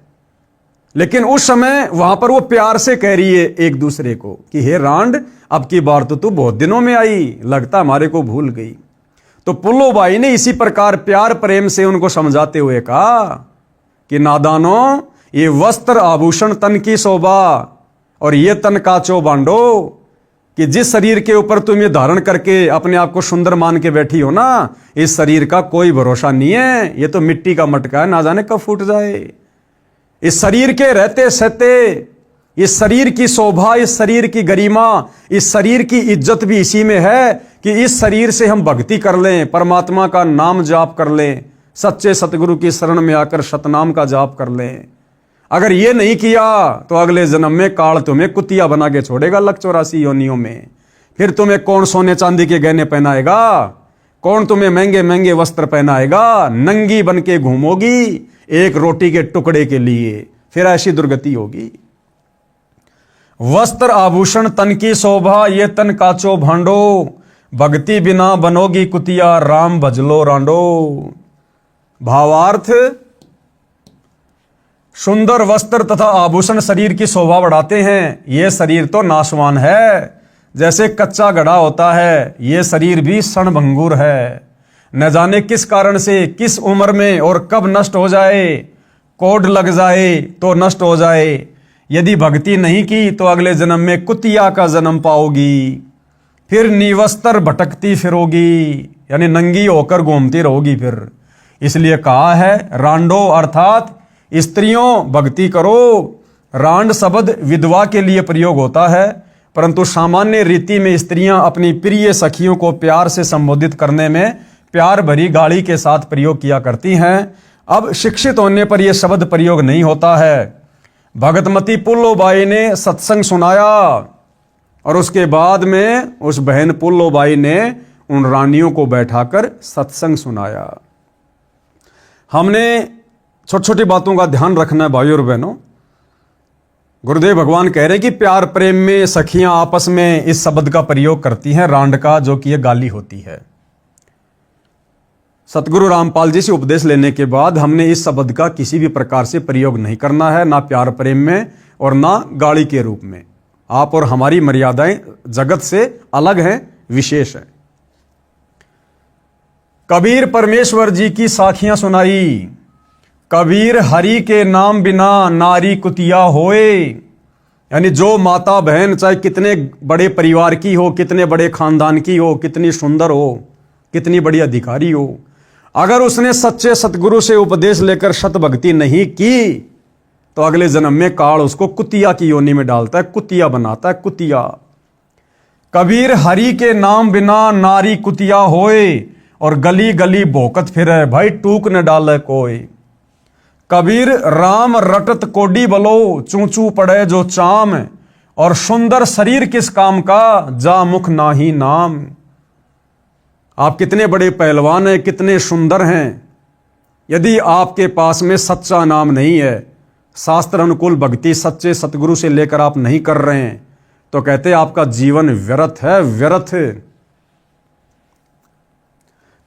लेकिन उस समय वहां पर वो प्यार से कह रही है एक दूसरे को कि हे रांड, अब की बार तो तू बहुत दिनों में आई, लगता हमारे को भूल गई। तो पुल्लो बाई ने इसी प्रकार प्यार प्रेम से उनको समझाते हुए कहा कि नादानो, ये वस्त्र आभूषण तन की शोभा और ये तन काचो बांडो, कि जिस शरीर के ऊपर तुम ये धारण करके अपने आप को सुंदर मान के बैठी हो ना, इस शरीर का कोई भरोसा नहीं है, ये तो मिट्टी का मटका है, ना जाने कब फूट जाए। इस शरीर के रहते सहते, इस शरीर की शोभा, इस शरीर की गरिमा, इस शरीर की इज्जत भी इसी में है कि इस शरीर से हम भक्ति कर लें, परमात्मा का नाम जाप कर लें, सच्चे सतगुरु की शरण में आकर सतनाम का जाप कर लें। अगर ये नहीं किया तो अगले जन्म में काल तुम्हें कुतिया बना के छोड़ेगा, लक 84 योनियों में। फिर तुम्हें कौन सोने चांदी के गहने पहनाएगा, कौन तुम्हें महंगे महंगे वस्त्र पहनाएगा, नंगी बन के घूमोगी एक रोटी के टुकड़े के लिए, फिर ऐसी दुर्गति होगी। वस्त्र आभूषण तन की शोभा, ये तन काचो भांडो, भक्ति बिना बनोगी कुतिया, राम भजलो रांडो। भावार्थ, सुंदर वस्त्र तथा आभूषण शरीर की शोभा बढ़ाते हैं, ये शरीर तो नाशवान है, जैसे कच्चा घड़ा होता है, ये शरीर भी क्षणभंगुर है, न जाने किस कारण से, किस उम्र में और कब नष्ट हो जाए, कोड लग जाए तो नष्ट हो जाए। यदि भक्ति नहीं की तो अगले जन्म में कुतिया का जन्म पाओगी, फिर निवस्त्र भटकती फिरोगी, यानी नंगी होकर घूमती रहोगी फिर। इसलिए कहा है रांडो, अर्थात स्त्रियों भक्ति करो। रांड शब्द विधवा के लिए प्रयोग होता है, परंतु सामान्य रीति में स्त्रियां अपनी प्रिय सखियों को प्यार से संबोधित करने में प्यार भरी गाली के साथ प्रयोग किया करती हैं। अब शिक्षित होने पर यह शब्द प्रयोग नहीं होता है। भगतमती पुल्लो बाई ने सत्संग सुनाया और उसके बाद में उस बहन पुल्लो बाई ने उन रानियों को बैठाकर सत्संग सुनाया। हमने छोटी छोटी बातों का ध्यान रखना है भाइयों और बहनों। गुरुदेव भगवान कह रहे हैं कि प्यार प्रेम में सखियां आपस में इस शब्द का प्रयोग करती हैं, रांड का, जो कि यह गाली होती है। सतगुरु रामपाल जी से उपदेश लेने के बाद हमने इस शब्द का किसी भी प्रकार से प्रयोग नहीं करना है, ना प्यार प्रेम में और ना गाली के रूप में। आप और हमारी मर्यादाएं जगत से अलग हैं, विशेष है। कबीर परमेश्वर जी की साखियां सुनाई। कबीर हरि के नाम बिना नारी कुतिया होए, यानी जो माता बहन चाहे कितने बड़े परिवार की हो, कितने बड़े खानदान की हो, कितनी सुंदर हो, कितनी बड़ी अधिकारी हो, अगर उसने सच्चे सतगुरु से उपदेश लेकर सत भक्ति नहीं की तो अगले जन्म में काल उसको कुतिया की योनि में डालता है, कुतिया बनाता है, कुतिया। कबीर हरि के नाम बिना नारी कुतिया होए, और गली गली भोकत फिरे भाई टूक न डाले कोई। कबीर राम रटत कोडी बलो, चूचू पड़े जो चाम, और सुंदर शरीर किस काम का, जा मुख नाही नाम। आप कितने बड़े पहलवान हैं, कितने सुंदर हैं, यदि आपके पास में सच्चा नाम नहीं है, शास्त्र अनुकूल भक्ति सच्चे सतगुरु से लेकर आप नहीं कर रहे हैं, तो कहते आपका जीवन व्यर्थ है, व्यर्थ।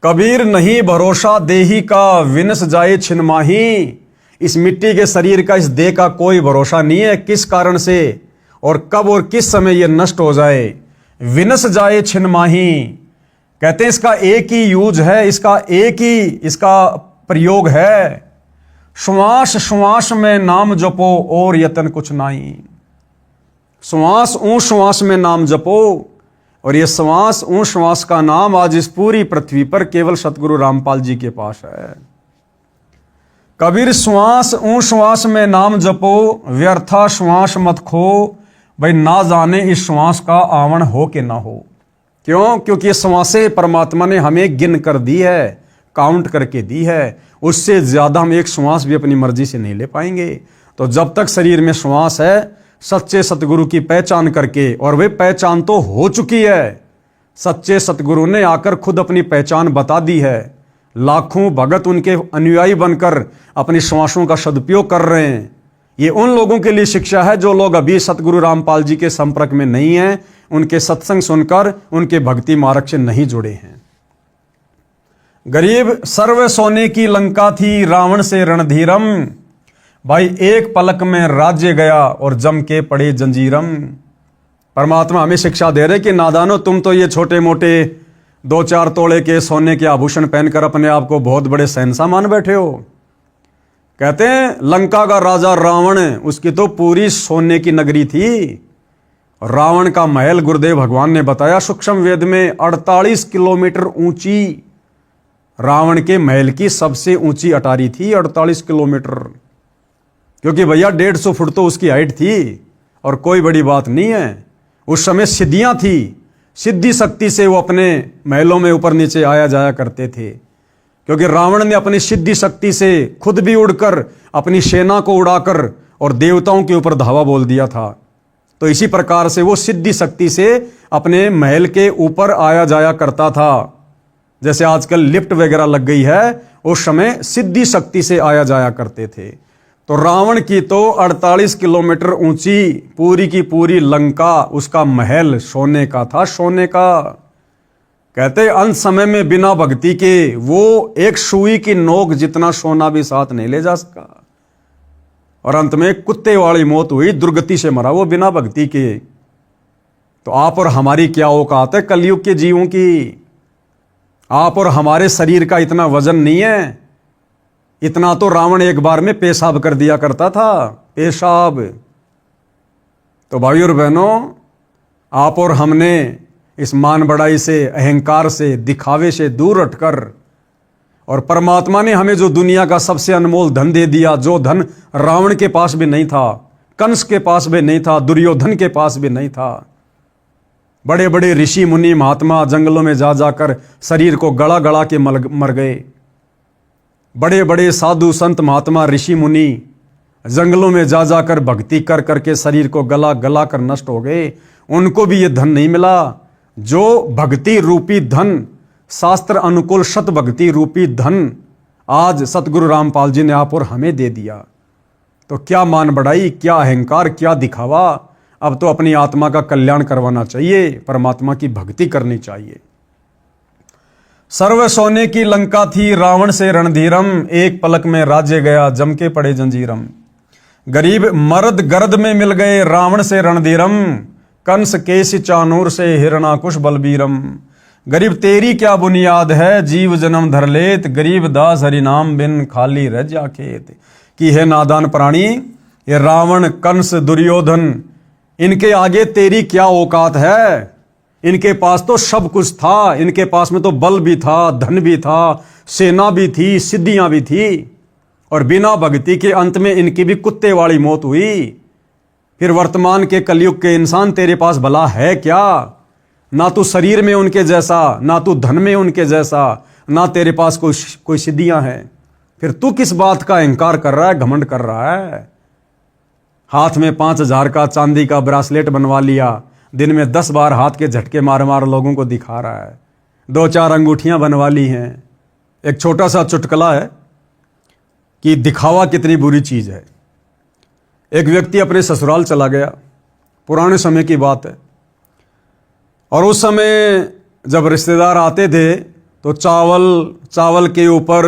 कबीर नहीं भरोसा देही का, विनस जाए छिनमाही। इस मिट्टी के शरीर का, इस देह का कोई भरोसा नहीं है, किस कारण से और कब और किस समय यह नष्ट हो जाए। विनस जाए छिनमाही, कहते हैं इसका एक ही यूज है, इसका एक ही इसका प्रयोग है। श्वास श्वास में नाम जपो और यतन कुछ नहीं। श्वास ऊ श्वास में नाम जपो, और ये श्वास ऊ श्वास का नाम आज इस पूरी पृथ्वी पर केवल सतगुरु रामपाल जी के पास है। कबीर श्वास ऊ श्वास में नाम जपो, व्यर्था श्वास मत खो, भाई ना जाने इस श्वास का आवन हो कि ना हो। क्यों? क्योंकि ये श्वासें परमात्मा ने हमें गिन कर दी है, काउंट करके दी है, उससे ज्यादा हम एक श्वास भी अपनी मर्जी से नहीं ले पाएंगे। तो जब तक शरीर में श्वास है, सच्चे सतगुरु की पहचान करके, और वे पहचान तो हो चुकी है, सच्चे सतगुरु ने आकर खुद अपनी पहचान बता दी है। लाखों भगत उनके अनुयायी बनकर अपनी श्वासों का सदुपयोग कर रहे हैं। ये उन लोगों के लिए शिक्षा है जो लोग अभी सतगुरु रामपाल जी के संपर्क में नहीं हैं, उनके सत्संग सुनकर उनके भक्ति मार्ग से नहीं जुड़े हैं। गरीब सर्व सोने की लंका थी, रावण से रणधीरम, भाई एक पलक में राज्य गया और जम के पड़े जंजीरम। परमात्मा हमें शिक्षा दे रहे कि नादानो, तुम तो ये छोटे मोटे 2-4 तोड़े के सोने के आभूषण पहनकर अपने आप को बहुत बड़े शहंशाह मान बैठे हो। कहते हैं लंका का राजा रावण, उसकी तो पूरी सोने की नगरी थी। रावण का महल गुरुदेव भगवान ने बताया सूक्ष्म वेद में 48 किलोमीटर ऊंची रावण के महल की सबसे ऊंची अटारी थी, 48 किलोमीटर। क्योंकि भैया 150 फुट तो उसकी हाइट थी, और कोई बड़ी बात नहीं है। उस समय सिद्धियां थी, सिद्धि शक्ति से वो अपने महलों में ऊपर नीचे आया जाया करते थे। क्योंकि रावण ने अपनी सिद्धि शक्ति से खुद भी उड़कर अपनी सेना को उड़ाकर और देवताओं के ऊपर धावा बोल दिया था। तो इसी प्रकार से वो सिद्धि शक्ति से अपने महल के ऊपर आया जाया करता था। जैसे आजकल लिफ्ट वगैरह लग गई है, उस समय सिद्धि शक्ति से आया जाया करते थे। तो रावण की तो 48 किलोमीटर ऊंची पूरी की पूरी लंका, उसका महल सोने का था, सोने का। कहते अंत समय में बिना भक्ति के वो एक सुई की नोक जितना सोना भी साथ नहीं ले जा सका, और अंत में कुत्ते वाली मौत हुई, दुर्गति से मरा वो बिना भक्ति के। तो आप और हमारी क्या औकात है कलयुग के जीवों की? आप और हमारे शरीर का इतना वजन नहीं है। इतना तो रावण एक बार में पेशाब कर दिया करता था, पेशाब। तो भाई और बहनों, आप और हमने इस मान बढ़ाई से, अहंकार से, दिखावे से दूर हटकर, और परमात्मा ने हमें जो दुनिया का सबसे अनमोल धन दे दिया, जो धन रावण के पास भी नहीं था, कंस के पास भी नहीं था, दुर्योधन के पास भी नहीं था। बड़े बड़े ऋषि मुनि महात्मा जंगलों में जा जाकर शरीर को गला गला के मर गए। बड़े बड़े साधु संत महात्मा ऋषि मुनि जंगलों में जा जाकर भक्ति कर करके शरीर को गला गला कर नष्ट हो गए। उनको भी ये धन नहीं मिला जो भक्ति रूपी धन, शास्त्र अनुकूल सत भक्ति रूपी धन आज सतगुरु रामपाल जी ने आप और हमें दे दिया। तो क्या मान बढ़ाई, क्या अहंकार, क्या दिखावा। अब तो अपनी आत्मा का कल्याण करवाना चाहिए, परमात्मा की भक्ति करनी चाहिए। सर्व सोने की लंका थी, रावण से रणधीरम, एक पलक में राज्य गया, जम के पड़े जंजीरम। गरीब मर्द गर्द में मिल गए, रावण से रणधीरम, कंस केश चानूर से हिरणाकुश बलबीरम। गरीब तेरी क्या बुनियाद है, जीव जन्म धर लेत, गरीब दास हरिनाम बिन खाली रह जा खेत। कि है नादान प्राणी, ये रावण, कंस, दुर्योधन, इनके आगे तेरी क्या औकात है। इनके पास तो सब कुछ था, इनके पास में तो बल भी था, धन भी था, सेना भी थी, सिद्धियां भी थी, और बिना भक्ति के अंत में इनकी भी कुत्ते वाली मौत हुई। फिर वर्तमान के कलयुग के इंसान तेरे पास भला है क्या? ना तू शरीर में उनके जैसा, ना तू धन में उनके जैसा, ना तेरे पास कोई सिद्धियां हैं। फिर तू किस बात का अहंकार कर रहा है, घमंड कर रहा है? हाथ में 5,000 का चांदी का ब्रासलेट बनवा लिया, दिन में 10 बार हाथ के झटके मार मार लोगों को दिखा रहा है, 2-4 अंगूठियां बनवा ली हैं। एक छोटा सा चुटकुला है कि दिखावा कितनी बुरी चीज है। एक व्यक्ति अपने ससुराल चला गया, पुराने समय की बात है, और उस समय जब रिश्तेदार आते थे तो चावल के ऊपर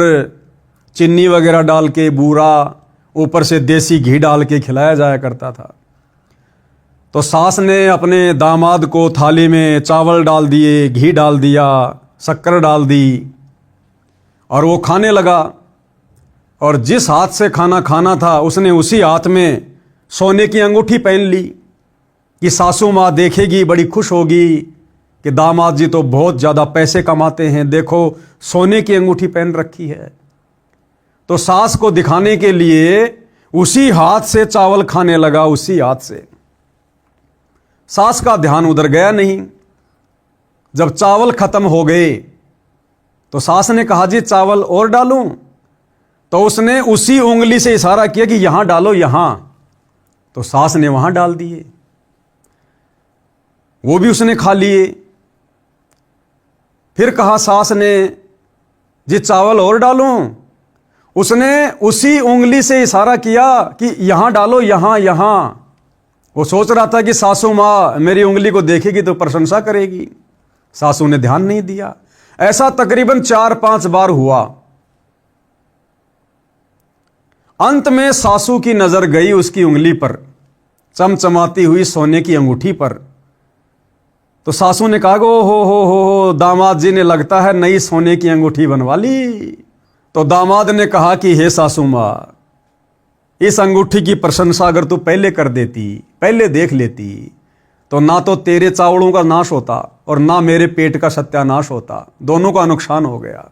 चीनी वगैरह डाल के, बूरा ऊपर से देसी घी डाल के खिलाया जाया करता था। तो सास ने अपने दामाद को थाली में चावल डाल दिए, घी डाल दिया, शक्कर डाल दी, और वो खाने लगा। और जिस हाथ से खाना खाना था उसने उसी हाथ में सोने की अंगूठी पहन ली कि सासू माँ देखेगी, बड़ी खुश होगी कि दामाद जी तो बहुत ज़्यादा पैसे कमाते हैं, देखो सोने की अंगूठी पहन रखी है। तो सास को दिखाने के लिए उसी हाथ से चावल खाने लगा, उसी हाथ से। सास का ध्यान उधर गया नहीं। जब चावल खत्म हो गए तो सास ने कहा, जी चावल और डालूं? तो उसने उसी उंगली से इशारा किया कि यहां डालो, यहां। तो सास ने वहां डाल दिए, वो भी उसने खा लिए। फिर कहा सास ने, जी चावल और डालूं? उसने उसी उंगली से इशारा किया कि यहां डालो, यहां यहां। वो सोच रहा था कि सासू माँ मेरी उंगली को देखेगी तो प्रशंसा करेगी। सासू ने ध्यान नहीं दिया। ऐसा तकरीबन 4-5 बार हुआ। अंत में सासू की नजर गई उसकी उंगली पर, चमचमाती हुई सोने की अंगूठी पर। तो सासू ने कहा, हो दामाद जी ने लगता है नई सोने की अंगूठी बनवा ली। तो दामाद ने कहा कि हे सासू माँ, इस अंगूठी की प्रशंसा अगर तू पहले कर देती, पहले देख लेती, तो ना तो तेरे चावलों का नाश होता और ना मेरे पेट का सत्यानाश होता, दोनों का नुकसान हो गया।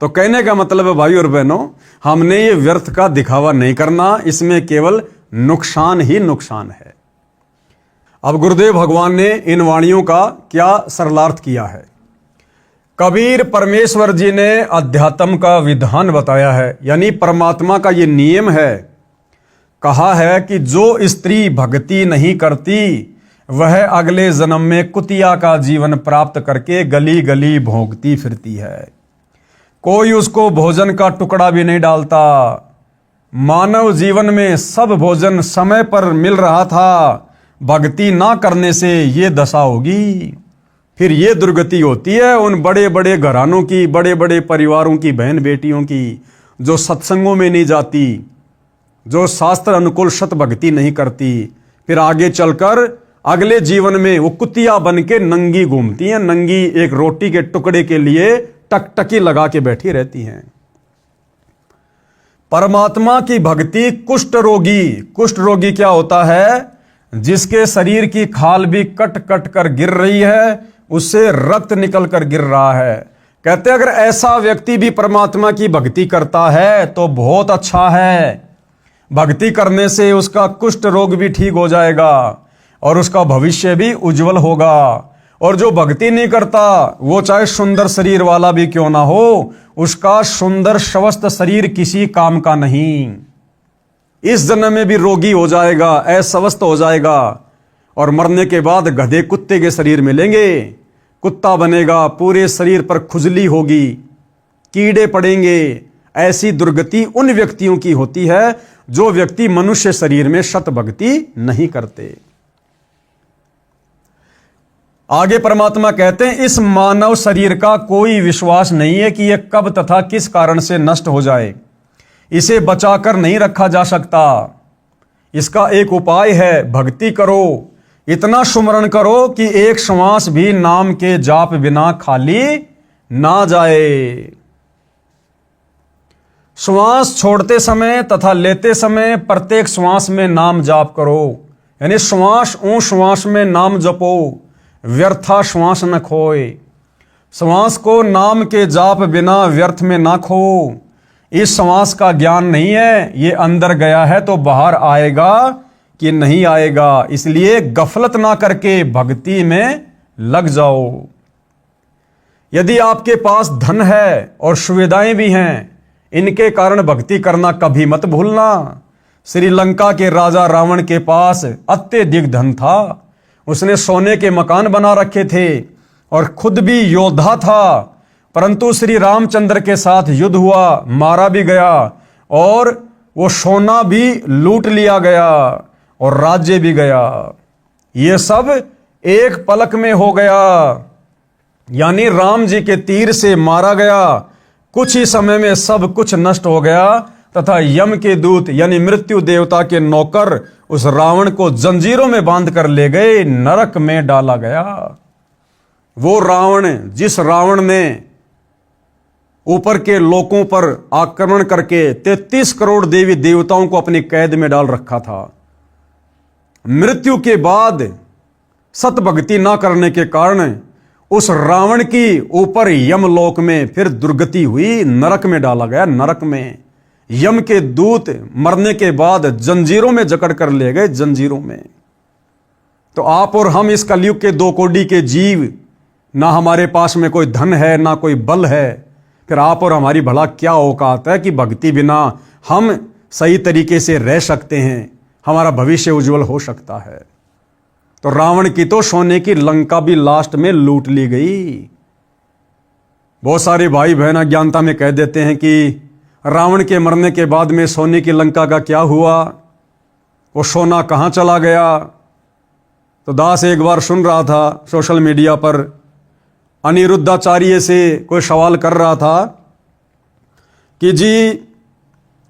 तो कहने का मतलब है भाई और बहनों, हमने ये व्यर्थ का दिखावा नहीं करना, इसमें केवल नुकसान ही नुकसान है। अब गुरुदेव भगवान ने इन वाणियों का क्या सरलार्थ किया है। कबीर परमेश्वर जी ने अध्यात्म का विधान बताया है, यानी परमात्मा का ये नियम है। कहा है कि जो स्त्री भक्ति नहीं करती वह अगले जन्म में कुतिया का जीवन प्राप्त करके गली गली भोंकती फिरती है। कोई उसको भोजन का टुकड़ा भी नहीं डालता। मानव जीवन में सब भोजन समय पर मिल रहा था, भक्ति ना करने से ये दशा होगी। फिर ये दुर्गति होती है उन बड़े बड़े घरानों की, बड़े बड़े परिवारों की बहन बेटियों की, जो सत्संगों में नहीं जाती, जो शास्त्र अनुकूल शत भक्ति नहीं करती। फिर आगे चलकर अगले जीवन में वो कुतिया बन के नंगी घूमती हैं, नंगी एक रोटी के टुकड़े के लिए टकटकी लगा के बैठी रहती हैं। परमात्मा की भक्ति कुष्ठ रोगी क्या होता है? जिसके शरीर की खाल भी कट कट कर गिर रही है, उससे रक्त निकल कर गिर रहा है। कहते अगर ऐसा व्यक्ति भी परमात्मा की भक्ति करता है तो बहुत अच्छा है। भक्ति करने से उसका कुष्ठ रोग भी ठीक हो जाएगा और उसका भविष्य भी उज्जवल होगा। और जो भक्ति नहीं करता वो चाहे सुंदर शरीर वाला भी क्यों ना हो, उसका सुंदर स्वस्थ शरीर किसी काम का नहीं। इस जन्म में भी रोगी हो जाएगा, अस्वस्थ हो जाएगा, और मरने के बाद गधे कुत्ते के शरीर मिलेंगे, कुत्ता बनेगा, पूरे शरीर पर खुजली होगी, कीड़े पड़ेंगे। ऐसी दुर्गति उन व्यक्तियों की होती है जो व्यक्ति मनुष्य शरीर में शत भक्ति नहीं करते। आगे परमात्मा कहते हैं इस मानव शरीर का कोई विश्वास नहीं है कि यह कब तथा किस कारण से नष्ट हो जाए। इसे बचाकर नहीं रखा जा सकता। इसका एक उपाय है, भक्ति करो, इतना सुमरण करो कि एक श्वास भी नाम के जाप बिना खाली ना जाए। श्वास छोड़ते समय तथा लेते समय प्रत्येक श्वास में नाम जाप करो। यानी श्वास ऊ श्वास में नाम जपो, व्यर्था श्वास न खोए। श्वास को नाम के जाप बिना व्यर्थ में ना खो। इस श्वास का ज्ञान नहीं है, ये अंदर गया है तो बाहर आएगा कि नहीं आएगा। इसलिए गफलत ना करके भक्ति में लग जाओ। यदि आपके पास धन है और सुविधाएं भी हैं, इनके कारण भक्ति करना कभी मत भूलना। श्रीलंका के राजा रावण के पास अत्यधिक धन था, उसने सोने के मकान बना रखे थे और खुद भी योद्धा था, परंतु श्री रामचंद्र के साथ युद्ध हुआ, मारा भी गया और वो सोना भी लूट लिया गया और राज्य भी गया। ये सब एक पलक में हो गया, यानी राम जी के तीर से मारा गया। कुछ ही समय में सब कुछ नष्ट हो गया तथा यम के दूत यानी मृत्यु देवता के नौकर उस रावण को जंजीरों में बांध कर ले गए, नरक में डाला गया। वो रावण, जिस रावण ने ऊपर के लोकों पर आक्रमण करके 33 करोड़ देवी देवताओं को अपनी कैद में डाल रखा था, मृत्यु के बाद सत भक्ति ना करने के कारण उस रावण की ऊपर यमलोक में फिर दुर्गति हुई, नरक में डाला गया। नरक में यम के दूत मरने के बाद जंजीरों में जकड़ कर ले गए, जंजीरों में। तो आप और हम इस कलयुग के 2 कोटि के जीव, ना हमारे पास में कोई धन है ना कोई बल है, फिर आप और हमारी भला क्या औकात है कि भक्ति बिना हम सही तरीके से रह सकते हैं, हमारा भविष्य उज्जवल हो सकता है। तो रावण की तो सोने की लंका भी लास्ट में लूट ली गई। बहुत सारे भाई बहन अज्ञानता में कह देते हैं कि रावण के मरने के बाद में सोने की लंका का क्या हुआ, वो सोना कहाँ चला गया। तो दास एक बार सुन रहा था सोशल मीडिया पर, अनिरुद्धाचार्य से कोई सवाल कर रहा था कि जी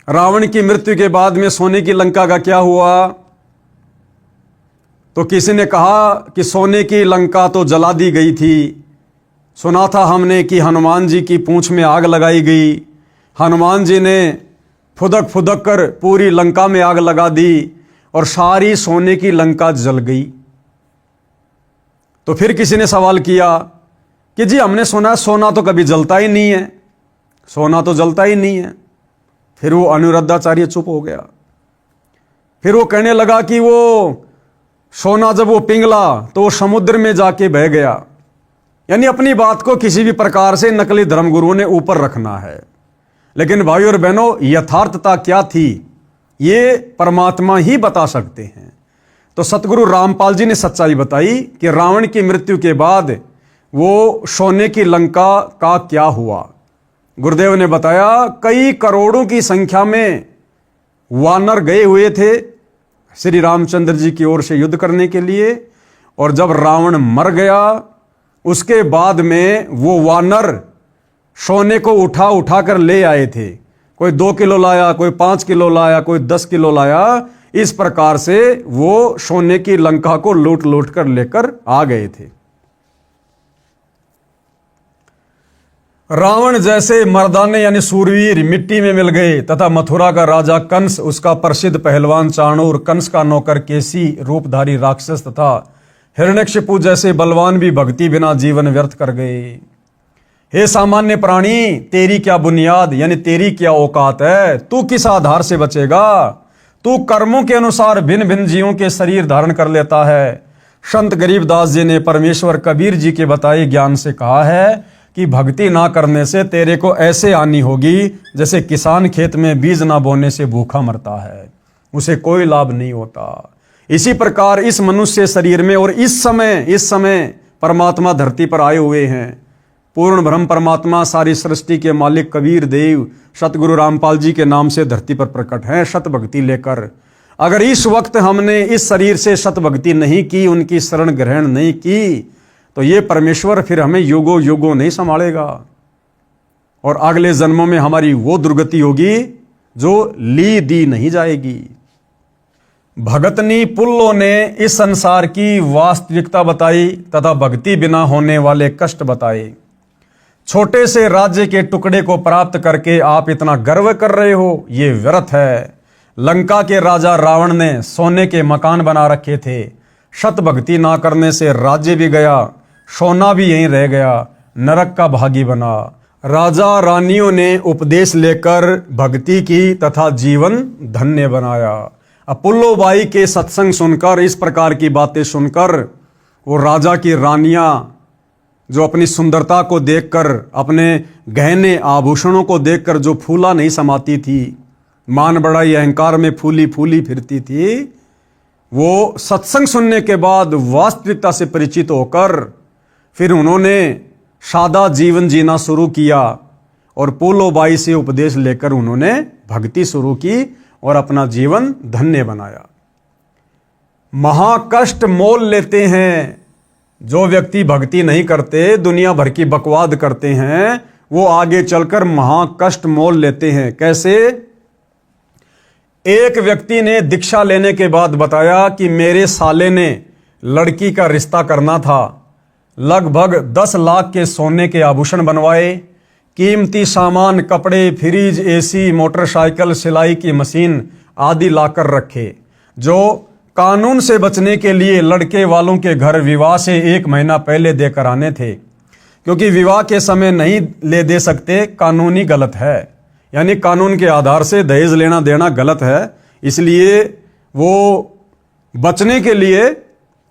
रावण की मृत्यु के बाद में सोने की लंका का क्या हुआ। तो किसी ने कहा कि सोने की लंका तो जला दी गई थी। सुना था हमने कि हनुमान जी की पूंछ में आग लगाई गई, हनुमान जी ने फुदक फुदक कर पूरी लंका में आग लगा दी और सारी सोने की लंका जल गई। तो फिर किसी ने सवाल किया कि जी हमने सुना सोना तो कभी जलता ही नहीं है, सोना तो जलता ही नहीं है। फिर वो अनिरुद्धाचार्य चुप हो गया। फिर वो कहने लगा कि वो सोना जब वो पिघला तो वो समुद्र में जाके बह गया। यानी अपनी बात को किसी भी प्रकार से नकली धर्मगुरुओं ने ऊपर रखना है, लेकिन भाइयों और बहनों यथार्थता क्या थी ये परमात्मा ही बता सकते हैं। तो सतगुरु रामपाल जी ने सच्चाई बताई कि रावण की मृत्यु के बाद वो सोने की लंका का क्या हुआ। गुरुदेव ने बताया कई करोड़ों की संख्या में वानर गए हुए थे श्री रामचंद्र जी की ओर से युद्ध करने के लिए, और जब रावण मर गया उसके बाद में वो वानर सोने को उठा उठा कर ले आए थे। कोई 2 किलो लाया, कोई 5 किलो लाया, कोई 10 किलो लाया। इस प्रकार से वो सोने की लंका को लूट लूट कर लेकर आ गए थे। रावण जैसे मर्दाने यानी सूरवीर मिट्टी में मिल गए तथा मथुरा का राजा कंस, उसका प्रसिद्ध पहलवान चाणूर, कंस का नौकर केसी रूपधारी राक्षस तथा हिरण्यकशिपु जैसे बलवान भी भक्ति बिना जीवन व्यर्थ कर गए। हे सामान्य प्राणी, तेरी क्या बुनियाद यानी तेरी क्या औकात है, तू किस आधार से बचेगा। तू कर्मों के अनुसार भिन्न भिन्न जीवों के शरीर धारण कर लेता है। संत गरीबदास जी ने परमेश्वर कबीर जी के बताए ज्ञान से कहा है कि भक्ति ना करने से तेरे को ऐसे हानि होगी जैसे किसान खेत में बीज ना बोने से भूखा मरता है, उसे कोई लाभ नहीं होता। इसी प्रकार इस मनुष्य शरीर में और इस समय परमात्मा धरती पर आए हुए हैं। पूर्ण ब्रह्म परमात्मा सारी सृष्टि के मालिक कबीर देव सतगुरु रामपाल जी के नाम से धरती पर प्रकट हैं सत भक्ति लेकर। अगर इस वक्त हमने इस शरीर से सत भक्ति नहीं की, उनकी शरण ग्रहण नहीं की, तो ये परमेश्वर फिर हमें युगों युगों नहीं संभालेगा और अगले जन्मों में हमारी वो दुर्गति होगी जो ली दी नहीं जाएगी। भगतनी पुल्लों ने इस संसार की वास्तविकता बताई तथा भक्ति बिना होने वाले कष्ट बताए। छोटे से राज्य के टुकड़े को प्राप्त करके आप इतना गर्व कर रहे हो, ये व्यर्थ है। लंका के राजा रावण ने सोने के मकान बना रखे थे। शत भक्ति ना करने से राज्य भी गया, सोना भी यहीं रह गया, नरक का भागी बना। राजा रानियों ने उपदेश लेकर भक्ति की तथा जीवन धन्य बनाया। अपुल्लो बाई के सत्संग सुनकर, इस प्रकार की बातें सुनकर, वो राजा की रानियां जो अपनी सुंदरता को देखकर, अपने गहने आभूषणों को देखकर जो फूला नहीं समाती थी, मान बड़ाई अहंकार में फूली फूली फिरती थी, वो सत्संग सुनने के बाद वास्तविकता से परिचित होकर फिर उन्होंने सादा जीवन जीना शुरू किया और पुल्लो बाई से उपदेश लेकर उन्होंने भक्ति शुरू की और अपना जीवन धन्य बनाया। महाकष्ट मोल लेते हैं जो व्यक्ति भक्ति नहीं करते, दुनिया भर की बकवाद करते हैं, वो आगे चलकर महाकष्ट मोल लेते हैं। कैसे? एक व्यक्ति ने दीक्षा लेने के बाद बताया कि मेरे साले ने लड़की का रिश्ता करना था, लगभग 10 लाख के सोने के आभूषण बनवाए, कीमती सामान, कपड़े, फ्रिज, एसी, मोटरसाइकिल, सिलाई की मशीन आदि लाकर रखे, जो कानून से बचने के लिए लड़के वालों के घर विवाह से 1 महीना पहले देकर आने थे, क्योंकि विवाह के समय नहीं ले दे सकते, कानूनी गलत है, यानी कानून के आधार से दहेज लेना देना गलत है। इसलिए वो बचने के लिए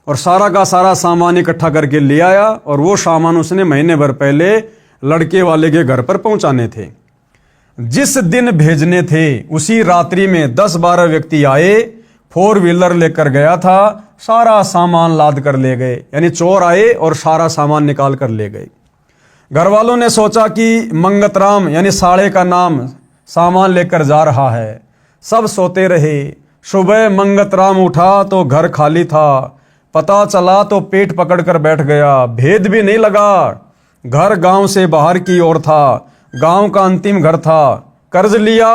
और सारा का सारा सामान इकट्ठा करके ले आया और वो सामान उसने महीने भर पहले लड़के वाले के घर पर पहुंचाने थे। जिस दिन भेजने थे उसी रात्रि में 10-12 व्यक्ति आए, 4 व्हीलर लेकर गया था, सारा सामान लाद कर ले गए, यानी चोर आए और सारा सामान निकाल कर ले गए। घर वालों ने सोचा कि मंगतराम यानी साले का नाम सामान लेकर जा रहा है, सब सोते रहे। सुबह मंगतराम उठा तो घर खाली था, पता चला तो पेट पकड़कर बैठ गया, भेद भी नहीं लगा। घर गांव से बाहर की ओर था, गांव का अंतिम घर था, कर्ज लिया,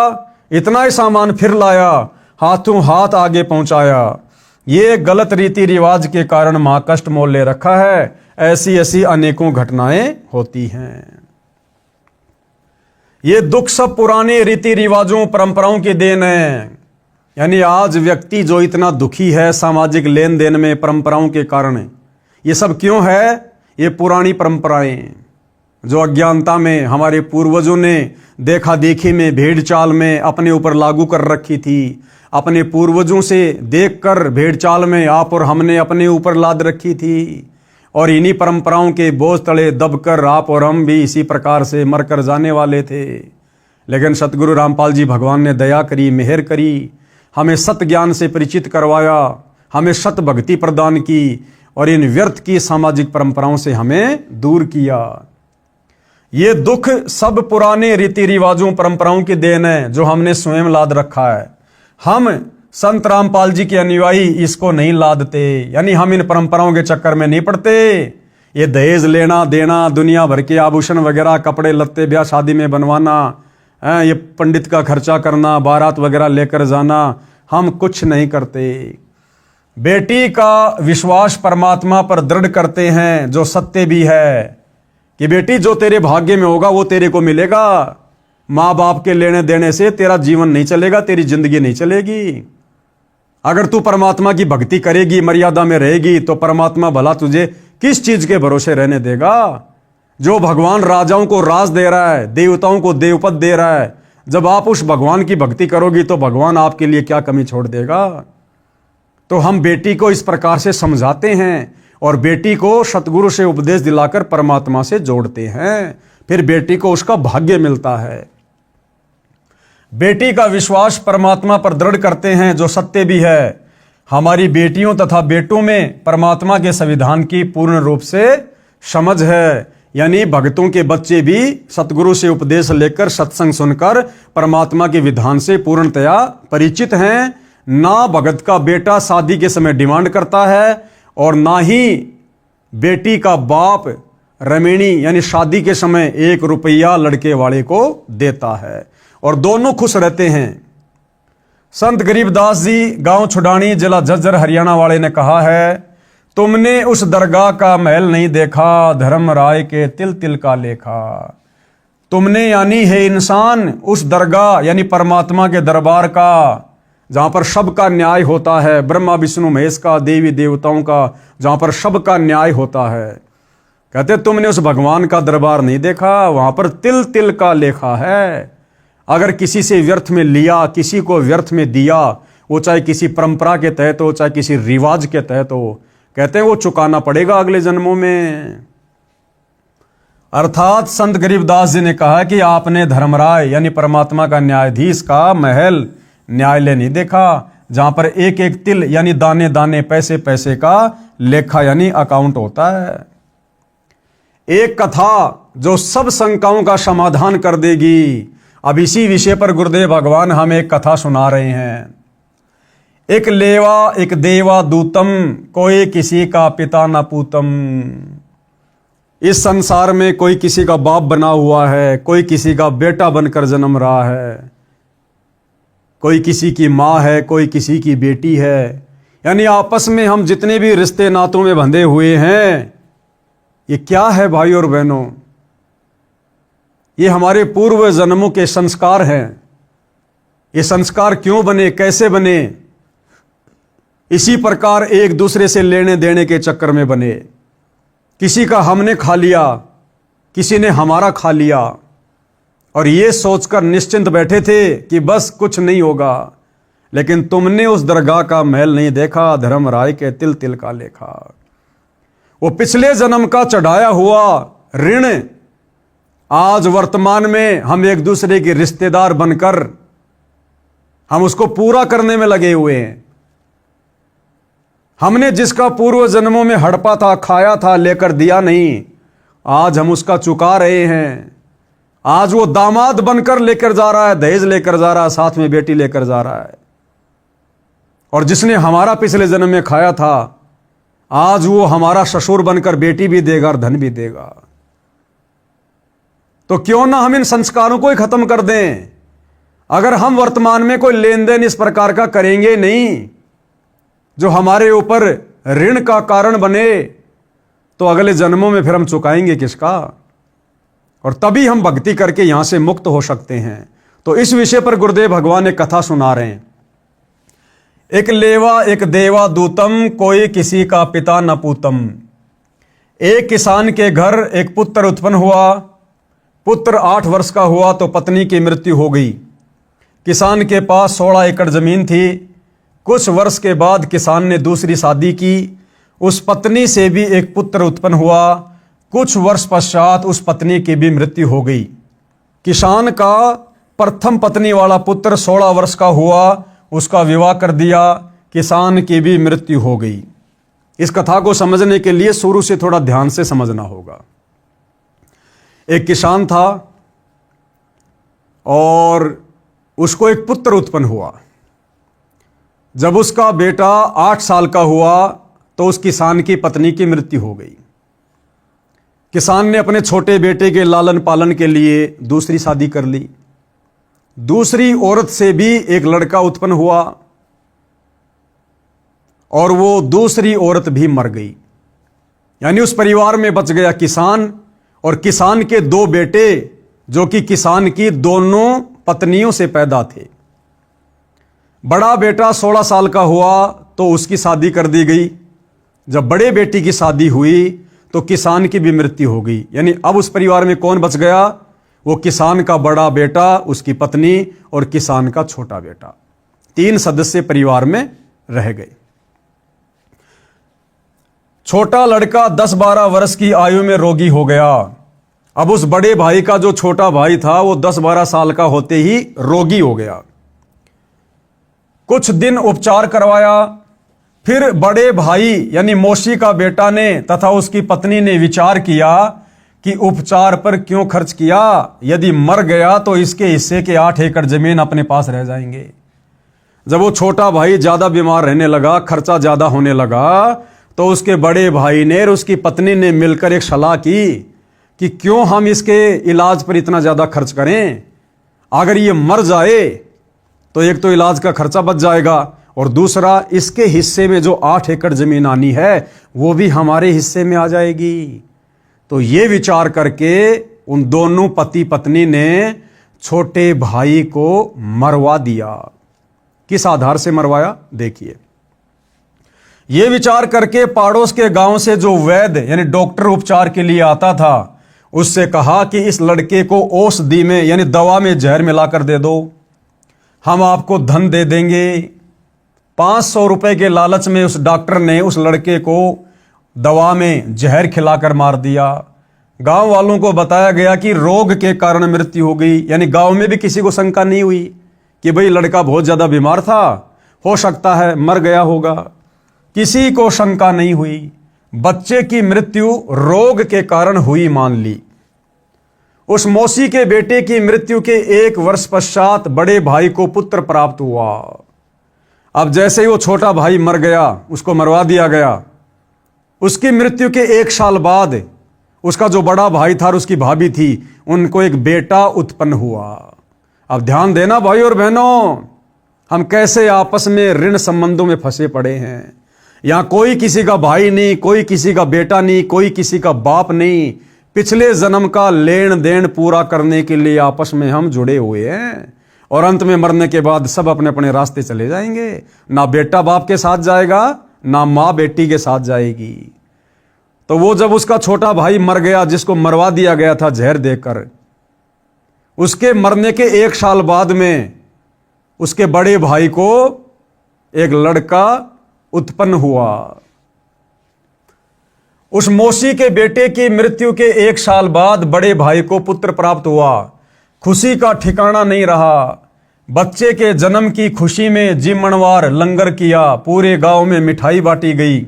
इतना ही सामान फिर लाया, हाथों हाथ आगे पहुंचाया। ये गलत रीति रिवाज के कारण महाकष्ट मोल ले रखा है। ऐसी ऐसी अनेकों घटनाएं होती हैं। ये दुख सब पुराने रीति रिवाजों परंपराओं की देन है। यानी आज व्यक्ति जो इतना दुखी है सामाजिक लेन देन में परंपराओं के कारण, ये सब क्यों है? ये पुरानी परंपराएं जो अज्ञानता में हमारे पूर्वजों ने देखा देखी में, भेड़ चाल में अपने ऊपर लागू कर रखी थी। अपने पूर्वजों से देखकर भेड़ चाल में आप और हमने अपने ऊपर लाद रखी थी और इन्हीं परंपराओं के बोझ तले दबकर आप और हम भी इसी प्रकार से मरकर जाने वाले थे। लेकिन सतगुरु रामपाल जी भगवान ने दया करी, मेहर करी, हमें सत ज्ञान से परिचित करवाया, हमें सत भक्ति प्रदान की और इन व्यर्थ की सामाजिक परंपराओं से हमें दूर किया। ये दुख सब पुराने रीति रिवाजों परंपराओं की देन है जो हमने स्वयं लाद रखा है। हम संत रामपाल जी के अनुयायी इसको नहीं लादते, यानी हम इन परंपराओं के चक्कर में नहीं पड़ते। ये दहेज लेना देना, दुनिया भर के आभूषण वगैरह, कपड़े लत्ते ब्याह शादी में बनवाना, ये पंडित का खर्चा करना, बारात वगैरह लेकर जाना, हम कुछ नहीं करते। बेटी का विश्वास परमात्मा पर दृढ़ करते हैं जो सत्य भी है कि बेटी जो तेरे भाग्य में होगा वो तेरे को मिलेगा। माँ बाप के लेने देने से तेरा जीवन नहीं चलेगा, तेरी जिंदगी नहीं चलेगी। अगर तू परमात्मा की भक्ति करेगी, मर्यादा में रहेगी, तो परमात्मा भला तुझे किस चीज के भरोसे रहने देगा? जो भगवान राजाओं को राज दे रहा है, देवताओं को देवपद दे रहा है, जब आप उस भगवान की भक्ति करोगी तो भगवान आपके लिए क्या कमी छोड़ देगा? तो हम बेटी को इस प्रकार से समझाते हैं और बेटी को सतगुरु से उपदेश दिलाकर परमात्मा से जोड़ते हैं, फिर बेटी को उसका भाग्य मिलता है। बेटी का विश्वास परमात्मा पर दृढ़ करते हैं जो सत्य भी है। हमारी बेटियों तथा बेटों में परमात्मा के संविधान की पूर्ण रूप से समझ है, यानी भक्तों के बच्चे भी सतगुरु से उपदेश लेकर सत्संग सुनकर परमात्मा के विधान से पूर्णतया परिचित हैं। ना भगत का बेटा शादी के समय डिमांड करता है और ना ही बेटी का बाप रमणी यानी शादी के समय 1 रुपया लड़के वाले को देता है और दोनों खुश रहते हैं। संत गरीबदास जी गांव छुडानी जिला झज्जर हरियाणा वाले ने कहा है, तुमने उस दरगाह का महल नहीं देखा, धर्म राय के तिल तिल का लेखा। तुमने यानी है इंसान उस दरगाह यानी परमात्मा के दरबार का जहां पर सबका न्याय होता है, ब्रह्मा विष्णु महेश का, देवी देवताओं का, जहां पर सबका न्याय होता है। कहते तुमने उस भगवान का दरबार नहीं देखा, वहां पर तिल तिल का लेखा है। अगर किसी से व्यर्थ में लिया, किसी को व्यर्थ में दिया, वो चाहे किसी परंपरा के तहत हो, चाहे किसी रिवाज के तहत हो, कहते हैं वो चुकाना पड़ेगा अगले जन्मों में। अर्थात संत गरीबदास जी ने कहा कि आपने धर्मराय यानी परमात्मा का न्यायाधीश का महल न्यायालय नहीं देखा, जहां पर एक एक तिल यानी दाने दाने पैसे पैसे का लेखा यानी अकाउंट होता है। एक कथा जो सब शंकाओं का समाधान कर देगी। अब इसी विषय पर गुरुदेव भगवान हमें एक कथा सुना रहे हैं। एक लेवा एक देवा दूतम, कोई किसी का पिता न पूतम। इस संसार में कोई किसी का बाप बना हुआ है, कोई किसी का बेटा बनकर जन्म रहा है, कोई किसी की माँ है, कोई किसी की बेटी है। यानी आपस में हम जितने भी रिश्ते नातों में बंधे हुए हैं, ये क्या है भाई और बहनों? ये हमारे पूर्व जन्मों के संस्कार हैं। ये संस्कार क्यों बने, कैसे बने? इसी प्रकार एक दूसरे से लेने देने के चक्कर में बने। किसी का हमने खा लिया, किसी ने हमारा खा लिया, और ये सोचकर निश्चिंत बैठे थे कि बस कुछ नहीं होगा। लेकिन तुमने उस दरगाह का महल नहीं देखा, धर्मराय के तिल तिल का लेखा। वो पिछले जन्म का चढ़ाया हुआ ऋण आज वर्तमान में हम एक दूसरे के रिश्तेदार बनकर हम उसको पूरा करने में लगे हुए हैं। हमने जिसका पूर्व जन्मों में हड़पा था, खाया था, लेकर दिया नहीं, आज हम उसका चुका रहे हैं। आज वो दामाद बनकर लेकर जा रहा है, दहेज लेकर जा रहा है, साथ में बेटी लेकर जा रहा है। और जिसने हमारा पिछले जन्म में खाया था, आज वो हमारा ससुर बनकर बेटी भी देगा और धन भी देगा। तो क्यों ना हम इन संस्कारों को ही खत्म कर दें। अगर हम वर्तमान में कोई लेन देन इस प्रकार का करेंगे नहीं जो हमारे ऊपर ऋण का कारण बने, तो अगले जन्मों में फिर हम चुकाएंगे किसका? और तभी हम भक्ति करके यहां से मुक्त हो सकते हैं। तो इस विषय पर गुरुदेव भगवान एक कथा सुना रहे हैं। एक लेवा एक देवा दूतम, कोई किसी का पिता न पूतम। एक किसान के घर एक पुत्र उत्पन्न हुआ। पुत्र 8 वर्ष का हुआ तो पत्नी की मृत्यु हो गई। किसान के पास 16 एकड़ जमीन थी। कुछ वर्ष के बाद किसान ने दूसरी शादी की। उस पत्नी से भी एक पुत्र उत्पन्न हुआ। कुछ वर्ष पश्चात उस पत्नी की भी मृत्यु हो गई। किसान का प्रथम पत्नी वाला पुत्र 16 वर्ष का हुआ, उसका विवाह कर दिया। किसान की भी मृत्यु हो गई। इस कथा को समझने के लिए शुरू से थोड़ा ध्यान से समझना होगा। एक किसान था और उसको एक पुत्र उत्पन्न हुआ। जब उसका बेटा 8 साल का हुआ तो उस किसान की पत्नी की मृत्यु हो गई। किसान ने अपने छोटे बेटे के लालन पालन के लिए दूसरी शादी कर ली। दूसरी औरत से भी एक लड़का उत्पन्न हुआ और वो दूसरी औरत भी मर गई। यानी उस परिवार में बच गया किसान और किसान के 2 बेटे, जो कि किसान की दोनों पत्नियों से पैदा थे। बड़ा बेटा 16 साल का हुआ तो उसकी शादी कर दी गई। जब बड़े बेटी की शादी हुई तो किसान की भी मृत्यु हो गई। यानी अब उस परिवार में कौन बच गया? वो किसान का बड़ा बेटा, उसकी पत्नी और किसान का छोटा बेटा। 3 सदस्य परिवार में रह गए। छोटा लड़का 10-12 वर्ष की आयु में रोगी हो गया। अब उस बड़े भाई का जो छोटा भाई था वो 10-12 साल का होते ही रोगी हो गया। कुछ दिन उपचार करवाया। फिर बड़े भाई यानी मौसी का बेटा ने तथा उसकी पत्नी ने विचार किया कि उपचार पर क्यों खर्च किया, यदि मर गया तो इसके हिस्से के 8 एकड़ जमीन अपने पास रह जाएंगे। जब वो छोटा भाई ज्यादा बीमार रहने लगा, खर्चा ज्यादा होने लगा, तो उसके बड़े भाई ने और उसकी पत्नी ने मिलकर एक सलाह की कि क्यों हम इसके इलाज पर इतना ज्यादा खर्च करें। अगर ये मर जाए तो एक तो इलाज का खर्चा बच जाएगा और दूसरा इसके हिस्से में जो 8 एकड़ जमीन आनी है वो भी हमारे हिस्से में आ जाएगी। तो ये विचार करके उन दोनों पति पत्नी ने छोटे भाई को मरवा दिया। किस आधार से मरवाया देखिए। यह विचार करके पड़ोस के गांव से जो वैद्य यानी डॉक्टर उपचार के लिए आता था, उससे कहा कि इस लड़के को औषधि में यानी दवा में जहर मिलाकर दे दो, हम आपको धन दे देंगे। 500 रुपए के लालच में उस डॉक्टर ने उस लड़के को दवा में जहर खिलाकर मार दिया। गांव वालों को बताया गया कि रोग के कारण मृत्यु हो गई, यानी गांव में भी किसी को शंका नहीं हुई कि भाई लड़का बहुत ज्यादा बीमार था, हो सकता है मर गया होगा। किसी को शंका नहीं हुई। बच्चे की मृत्यु रोग के कारण हुई मान ली। उस मौसी के बेटे की मृत्यु के 1 वर्ष पश्चात बड़े भाई को पुत्र प्राप्त हुआ। अब जैसे ही वो छोटा भाई मर गया, उसको मरवा दिया गया, उसकी मृत्यु के 1 साल बाद उसका जो बड़ा भाई था और उसकी भाभी थी, उनको एक बेटा उत्पन्न हुआ। अब ध्यान देना भाई और बहनों, हम कैसे आपस में ऋण संबंधों में फंसे पड़े हैं। यहां कोई किसी का भाई नहीं, कोई किसी का बेटा नहीं, कोई किसी का बाप नहीं। पिछले जन्म का लेन देन पूरा करने के लिए आपस में हम जुड़े हुए हैं, और अंत में मरने के बाद सब अपने अपने रास्ते चले जाएंगे। ना बेटा बाप के साथ जाएगा, ना मां बेटी के साथ जाएगी। तो वो जब उसका छोटा भाई मर गया, जिसको मरवा दिया गया था जहर देकर, उसके मरने के 1 साल बाद में उसके बड़े भाई को एक लड़का उत्पन्न हुआ। उस मौसी के बेटे की मृत्यु के 1 साल बाद बड़े भाई को पुत्र प्राप्त हुआ। खुशी का ठिकाना नहीं रहा। बच्चे के जन्म की खुशी में जिमणवार लंगर किया, पूरे गांव में मिठाई बांटी गई।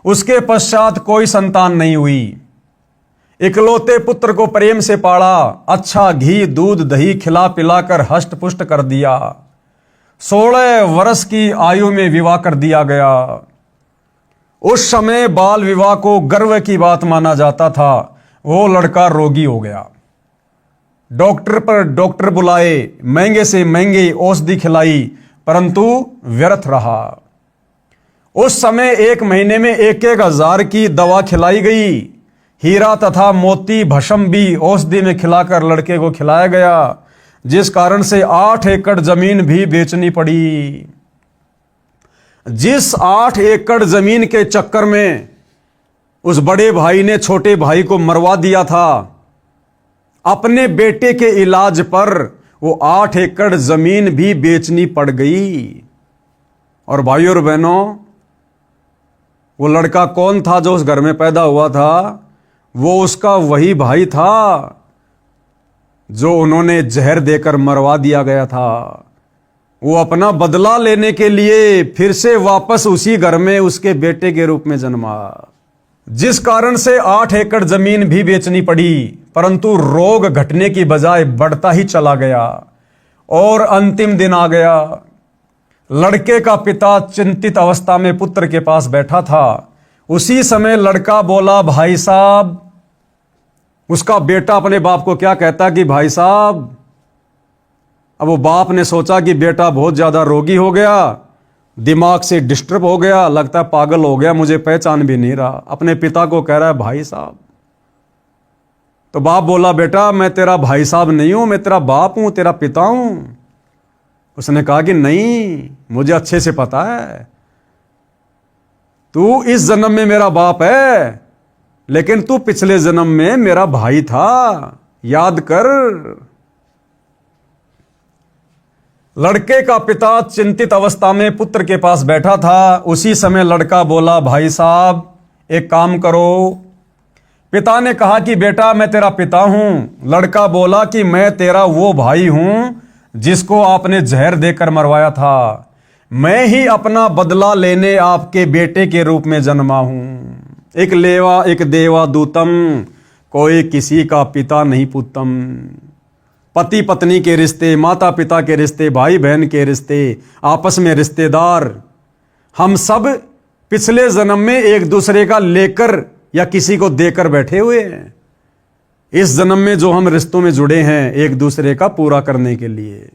उसके पश्चात कोई संतान नहीं हुई। इकलौते पुत्र को प्रेम से पाला, अच्छा घी दूध दही खिला पिलाकर हष्ट पुष्ट कर दिया। 16 वर्ष की आयु में विवाह कर दिया गया। उस समय बाल विवाह को गर्व की बात माना जाता था। वो लड़का रोगी हो गया। डॉक्टर पर डॉक्टर बुलाए, महंगे से महंगी औषधि खिलाई, परंतु व्यर्थ रहा। उस समय 1 महीने में 1-1 हजार की दवा खिलाई गई। हीरा तथा मोती भस्म भी औषधि में खिलाकर लड़के को खिलाया गया, जिस कारण से 8 एकड़ जमीन भी बेचनी पड़ी। जिस 8 एकड़ जमीन के चक्कर में उस बड़े भाई ने छोटे भाई को मरवा दिया था, अपने बेटे के इलाज पर वो 8 एकड़ जमीन भी बेचनी पड़ गई। और भाइयों और बहनों, वो लड़का कौन था जो उस घर में पैदा हुआ था? वो उसका वही भाई था जो उन्होंने जहर देकर मरवा दिया गया था। वो अपना बदला लेने के लिए फिर से वापस उसी घर में उसके बेटे के रूप में जन्मा, जिस कारण से 8 एकड़ जमीन भी बेचनी पड़ी। परंतु रोग घटने की बजाय बढ़ता ही चला गया और अंतिम दिन आ गया। लड़के का पिता चिंतित अवस्था में पुत्र के पास बैठा था। उसी समय लड़का बोला, भाई साहब। उसका बेटा अपने बाप को क्या कहता कि भाई साहब। अब वो बाप ने सोचा कि बेटा बहुत ज्यादा रोगी हो गया, दिमाग से डिस्टर्ब हो गया, लगता है पागल हो गया, मुझे पहचान भी नहीं रहा। अपने पिता को कह रहा है भाई साहब। तो बाप बोला, बेटा मैं तेरा भाई साहब नहीं हूं, मैं तेरा बाप हूं, तेरा पिता हूं। उसने कहा कि नहीं, मुझे अच्छे से पता है, तू इस जन्म में मेरा बाप है, लेकिन तू पिछले जन्म में मेरा भाई था, याद कर। लड़के का पिता चिंतित अवस्था में पुत्र के पास बैठा था। उसी समय लड़का बोला, भाई साहब एक काम करो। पिता ने कहा कि बेटा मैं तेरा पिता हूं। लड़का बोला कि मैं तेरा वो भाई हूं जिसको आपने जहर देकर मरवाया था। मैं ही अपना बदला लेने आपके बेटे के रूप में जन्मा हूं। एक लेवा एक देवा दूतम, कोई किसी का पिता नहीं पुतम। पति पत्नी के रिश्ते, माता पिता के रिश्ते, भाई बहन के रिश्ते, आपस में रिश्तेदार, हम सब पिछले जन्म में एक दूसरे का लेकर या किसी को देकर बैठे हुए हैं। इस जन्म में जो हम रिश्तों में जुड़े हैं एक दूसरे का पूरा करने के लिए।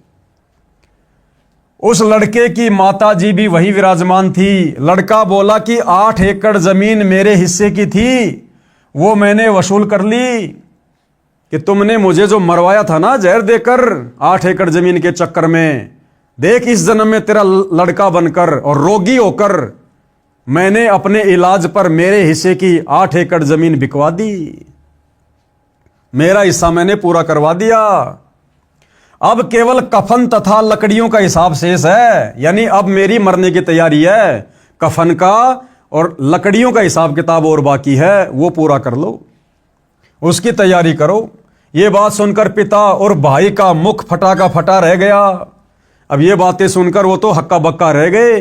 उस लड़के की माता जी भी वहीं विराजमान थी। लड़का बोला कि 8 एकड़ जमीन मेरे हिस्से की थी, वो मैंने वसूल कर ली कि तुमने मुझे जो मरवाया था ना जहर देकर 8 एकड़ जमीन के चक्कर में, देख इस जन्म में तेरा लड़का बनकर और रोगी होकर मैंने अपने इलाज पर मेरे हिस्से की 8 एकड़ जमीन बिकवा दी, मेरा हिस्सा मैंने पूरा करवा दिया। अब केवल कफन तथा लकड़ियों का हिसाब शेष है, यानी अब मेरी मरने की तैयारी है, कफन का और लकड़ियों का हिसाब किताब और बाकी है, वो पूरा कर लो, उसकी तैयारी करो। ये बात सुनकर पिता और भाई का मुख फटा का फटा रह गया। अब ये बातें सुनकर वो तो हक्का बक्का रह गए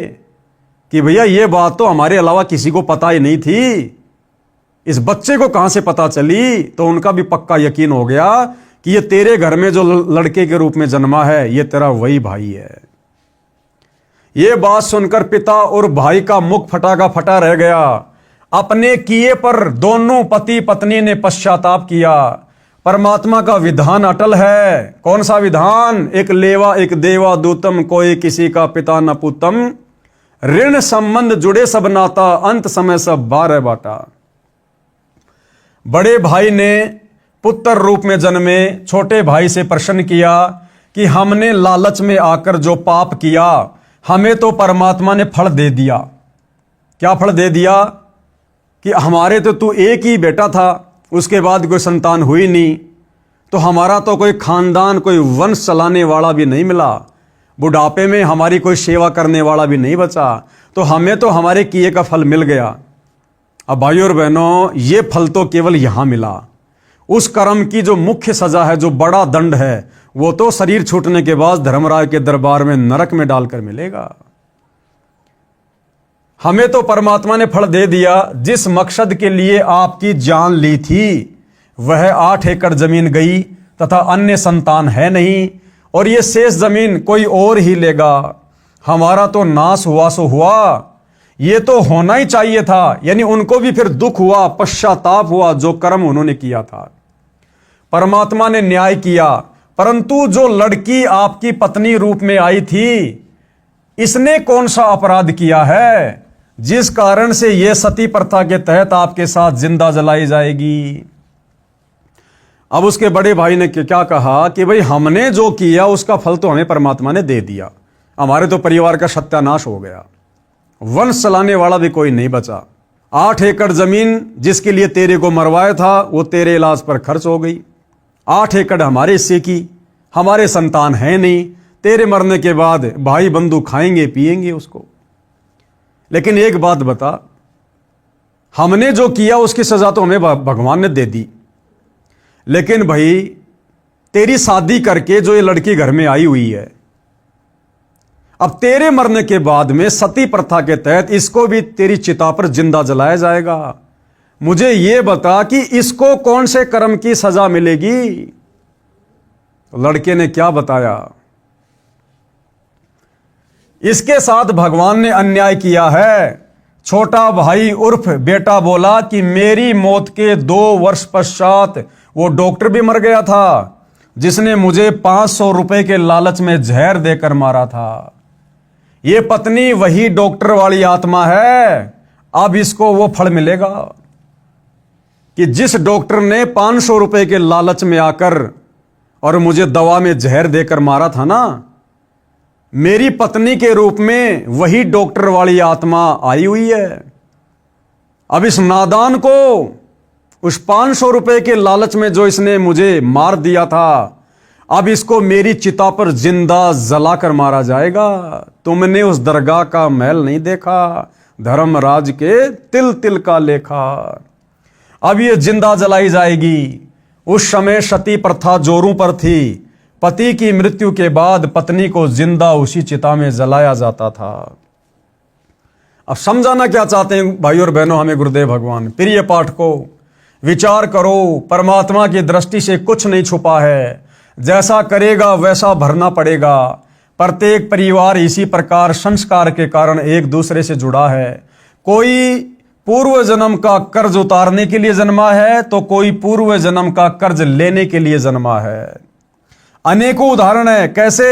कि भैया ये बात तो हमारे अलावा किसी को पता ही नहीं थी, इस बच्चे को कहां से पता चली। तो उनका भी पक्का यकीन हो गया कि ये तेरे घर में जो लड़के के रूप में जन्मा है ये तेरा वही भाई है। ये बात सुनकर पिता और भाई का मुख फटा का फटा रह गया। अपने किए पर दोनों पति पत्नी ने पश्चाताप किया। परमात्मा का विधान अटल है। कौन सा विधान? एक लेवा एक देवा दूतम, कोई किसी का पिता न पुतम, ऋण संबंध जुड़े सब नाता, अंत समय सब बारह बाटा। बड़े भाई ने पुत्र रूप में जन्मे छोटे भाई से प्रश्न किया कि हमने लालच में आकर जो पाप किया हमें तो परमात्मा ने फल दे दिया। क्या फल दे दिया? कि हमारे तो तू एक ही बेटा था, उसके बाद कोई संतान हुई नहीं, तो हमारा तो कोई खानदान कोई वंश चलाने वाला भी नहीं मिला, बुढ़ापे में हमारी कोई सेवा करने वाला भी नहीं बचा, तो हमें तो हमारे किए का फल मिल गया। अब भाइयों और बहनों, ये फल तो केवल यहां मिला। उस कर्म की जो मुख्य सजा है, जो बड़ा दंड है, वो तो शरीर छूटने के बाद धर्मराज के दरबार में नरक में डालकर मिलेगा। हमें तो परमात्मा ने फल दे दिया। जिस मकसद के लिए आपकी जान ली थी वह 8 एकड़ जमीन गई तथा अन्य संतान है नहीं, और ये शेष जमीन कोई और ही लेगा। हमारा तो नाश हुआ सो हुआ, ये तो होना ही चाहिए था। यानी उनको भी फिर दुख हुआ, पश्चाताप हुआ जो कर्म उन्होंने किया था। परमात्मा ने न्याय किया, परंतु जो लड़की आपकी पत्नी रूप में आई थी, इसने कौन सा अपराध किया है जिस कारण से यह सती प्रथा के तहत आपके साथ जिंदा जलाई जाएगी? अब उसके बड़े भाई ने क्या कहा कि भाई हमने जो किया उसका फल तो हमें परमात्मा ने दे दिया, हमारे तो परिवार का सत्यानाश हो गया, वंश चलाने वाला भी कोई नहीं बचा। 8 एकड़ जमीन जिसके लिए तेरे को मरवाया था वो तेरे इलाज पर खर्च हो गई। 8 एकड़ हमारे हिस्से की, हमारे संतान है नहीं, तेरे मरने के बाद भाई बंधु खाएंगे पिएंगे उसको। लेकिन एक बात बता, हमने जो किया उसकी सजा तो हमें भगवान ने दे दी, लेकिन भाई तेरी शादी करके जो ये लड़की घर में आई हुई है, अब तेरे मरने के बाद में सती प्रथा के तहत इसको भी तेरी चिता पर जिंदा जलाया जाएगा। मुझे यह बता कि इसको कौन से कर्म की सजा मिलेगी? तो लड़के ने क्या बताया? इसके साथ भगवान ने अन्याय किया है। छोटा भाई उर्फ बेटा बोला कि मेरी मौत के 2 वर्ष पश्चात वो डॉक्टर भी मर गया था जिसने मुझे 500 रुपए के लालच में जहर देकर मारा था। ये पत्नी वही डॉक्टर वाली आत्मा है। अब इसको वो फल मिलेगा कि जिस डॉक्टर ने 500 रुपए के लालच में आकर और मुझे दवा में जहर देकर मारा था ना, मेरी पत्नी के रूप में वही डॉक्टर वाली आत्मा आई हुई है। अब इस नादान को उस 500 रुपए के लालच में जो इसने मुझे मार दिया था, अब इसको मेरी चिता पर जिंदा जलाकर मारा जाएगा। तुमने उस दरगाह का महल नहीं देखा, धर्मराज के तिल तिल का लेखा। अब ये जिंदा जलाई जाएगी। उस समय सती प्रथा जोरों पर थी। पति की मृत्यु के बाद पत्नी को जिंदा उसी चिता में जलाया जाता था। अब समझाना क्या चाहते हैं भाइयों और बहनों हमें गुरुदेव भगवान? प्रिय पाठ को विचार करो, परमात्मा की दृष्टि से कुछ नहीं छुपा है। जैसा करेगा वैसा भरना पड़ेगा। प्रत्येक परिवार इसी प्रकार संस्कार के कारण एक दूसरे से जुड़ा है। कोई पूर्व जन्म का कर्ज उतारने के लिए जन्मा है तो कोई पूर्व जन्म का कर्ज लेने के लिए जन्मा है। अनेकों उदाहरण है। कैसे?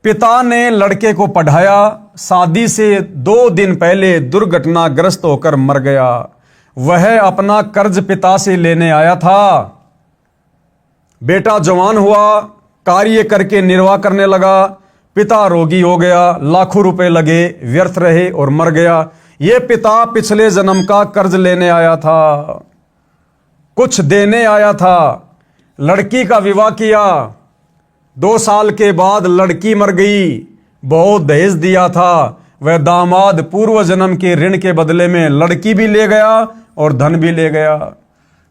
पिता ने लड़के को पढ़ाया, शादी से 2 दिन पहले दुर्घटनाग्रस्त होकर मर गया। वह अपना कर्ज पिता से लेने आया था। बेटा जवान हुआ, कार्य करके निर्वाह करने लगा। पिता रोगी हो गया, लाखों रुपए लगे, व्यर्थ रहे और मर गया। ये पिता पिछले जन्म का कर्ज लेने आया था, कुछ देने आया था। लड़की का विवाह किया, 2 साल के बाद लड़की मर गई, बहुत दहेज दिया था। वह दामाद पूर्व जन्म के ऋण के बदले में लड़की भी ले गया और धन भी ले गया।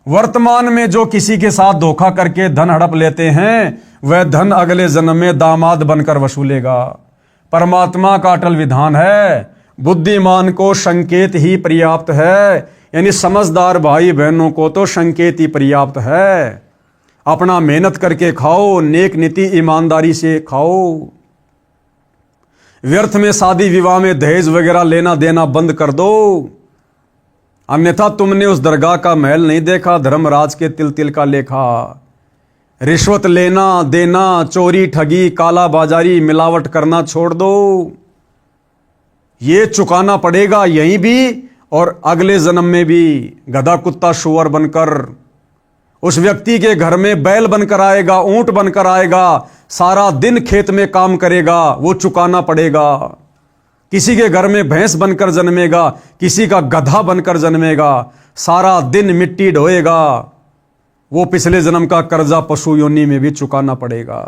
वर्तमान में जो किसी के साथ धोखा करके धन हड़प लेते हैं, वह धन अगले जन्म में दामाद बनकर वसूलेगा। परमात्मा का अटल विधान है, बुद्धिमान को संकेत ही पर्याप्त है। यानी समझदार भाई बहनों को तो संकेत ही पर्याप्त है। अपना मेहनत करके खाओ, नेक नीति ईमानदारी से खाओ। व्यर्थ में शादी विवाह में दहेज वगैरह लेना देना बंद कर दो, अन्यथा तुमने उस दरगाह का महल नहीं देखा, धर्मराज के तिल तिल का लेखा। रिश्वत लेना देना, चोरी ठगी काला बाजारी मिलावट करना छोड़ दो। ये चुकाना पड़ेगा यहीं भी और अगले जन्म में भी। गधा कुत्ता शुअर बनकर उस व्यक्ति के घर में बैल बनकर आएगा, ऊंट बनकर आएगा, सारा दिन खेत में काम करेगा, वो चुकाना पड़ेगा। किसी के घर में भैंस बनकर जन्मेगा, किसी का गधा बनकर जन्मेगा, सारा दिन मिट्टी ढोएगा, वो पिछले जन्म का कर्जा पशु योनि में भी चुकाना पड़ेगा।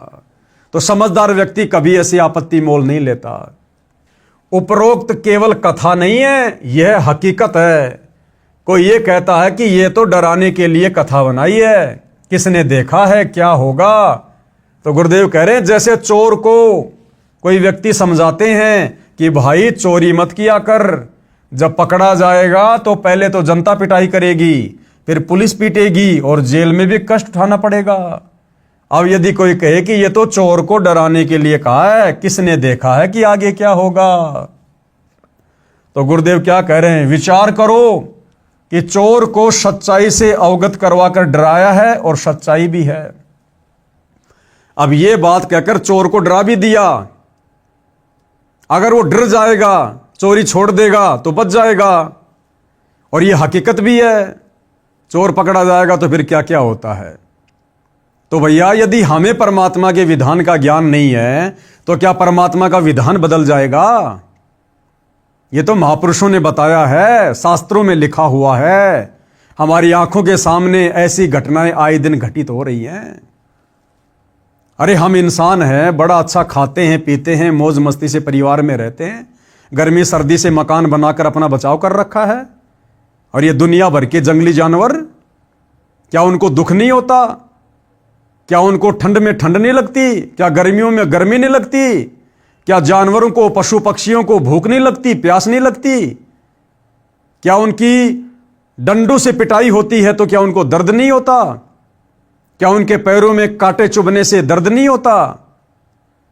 तो समझदार व्यक्ति कभी ऐसी आपत्ति मोल नहीं लेता। उपरोक्त केवल कथा नहीं है, यह हकीकत है। कोई ये कहता है कि ये तो डराने के लिए कथा बनाई है, किसने देखा है क्या होगा। तो गुरुदेव कह रहे हैं जैसे चोर को कोई व्यक्ति समझाते हैं कि भाई चोरी मत किया कर, जब पकड़ा जाएगा तो पहले तो जनता पिटाई करेगी, फिर पुलिस पीटेगी और जेल में भी कष्ट उठाना पड़ेगा। अब यदि कोई कहे कि ये तो चोर को डराने के लिए कहा है, किसने देखा है कि आगे क्या होगा। तो गुरुदेव क्या कह रहे हैं, विचार करो कि चोर को सच्चाई से अवगत करवाकर डराया है और सच्चाई भी है। अब ये बात कहकर चोर को डरा भी दिया, अगर वो डर जाएगा, चोरी छोड़ देगा तो बच जाएगा। और ये हकीकत भी है, चोर पकड़ा जाएगा तो फिर क्या क्या होता है। तो भैया यदि हमें परमात्मा के विधान का ज्ञान नहीं है तो क्या परमात्मा का विधान बदल जाएगा? ये तो महापुरुषों ने बताया है, शास्त्रों में लिखा हुआ है। हमारी आंखों के सामने ऐसी घटनाएं आए दिन घटित हो रही हैं। अरे हम इंसान हैं, बड़ा अच्छा खाते हैं पीते हैं, मौज मस्ती से परिवार में रहते हैं, गर्मी सर्दी से मकान बनाकर अपना बचाव कर रखा है। और ये दुनिया भर के जंगली जानवर, क्या उनको दुख नहीं होता? क्या उनको ठंड में ठंड नहीं लगती? क्या गर्मियों में गर्मी नहीं लगती? क्या जानवरों को, पशु पक्षियों को भूख नहीं लगती, प्यास नहीं लगती? क्या उनकी डंडों से पिटाई होती है तो क्या उनको दर्द नहीं होता? क्या उनके पैरों में कांटे चुभने से दर्द नहीं होता?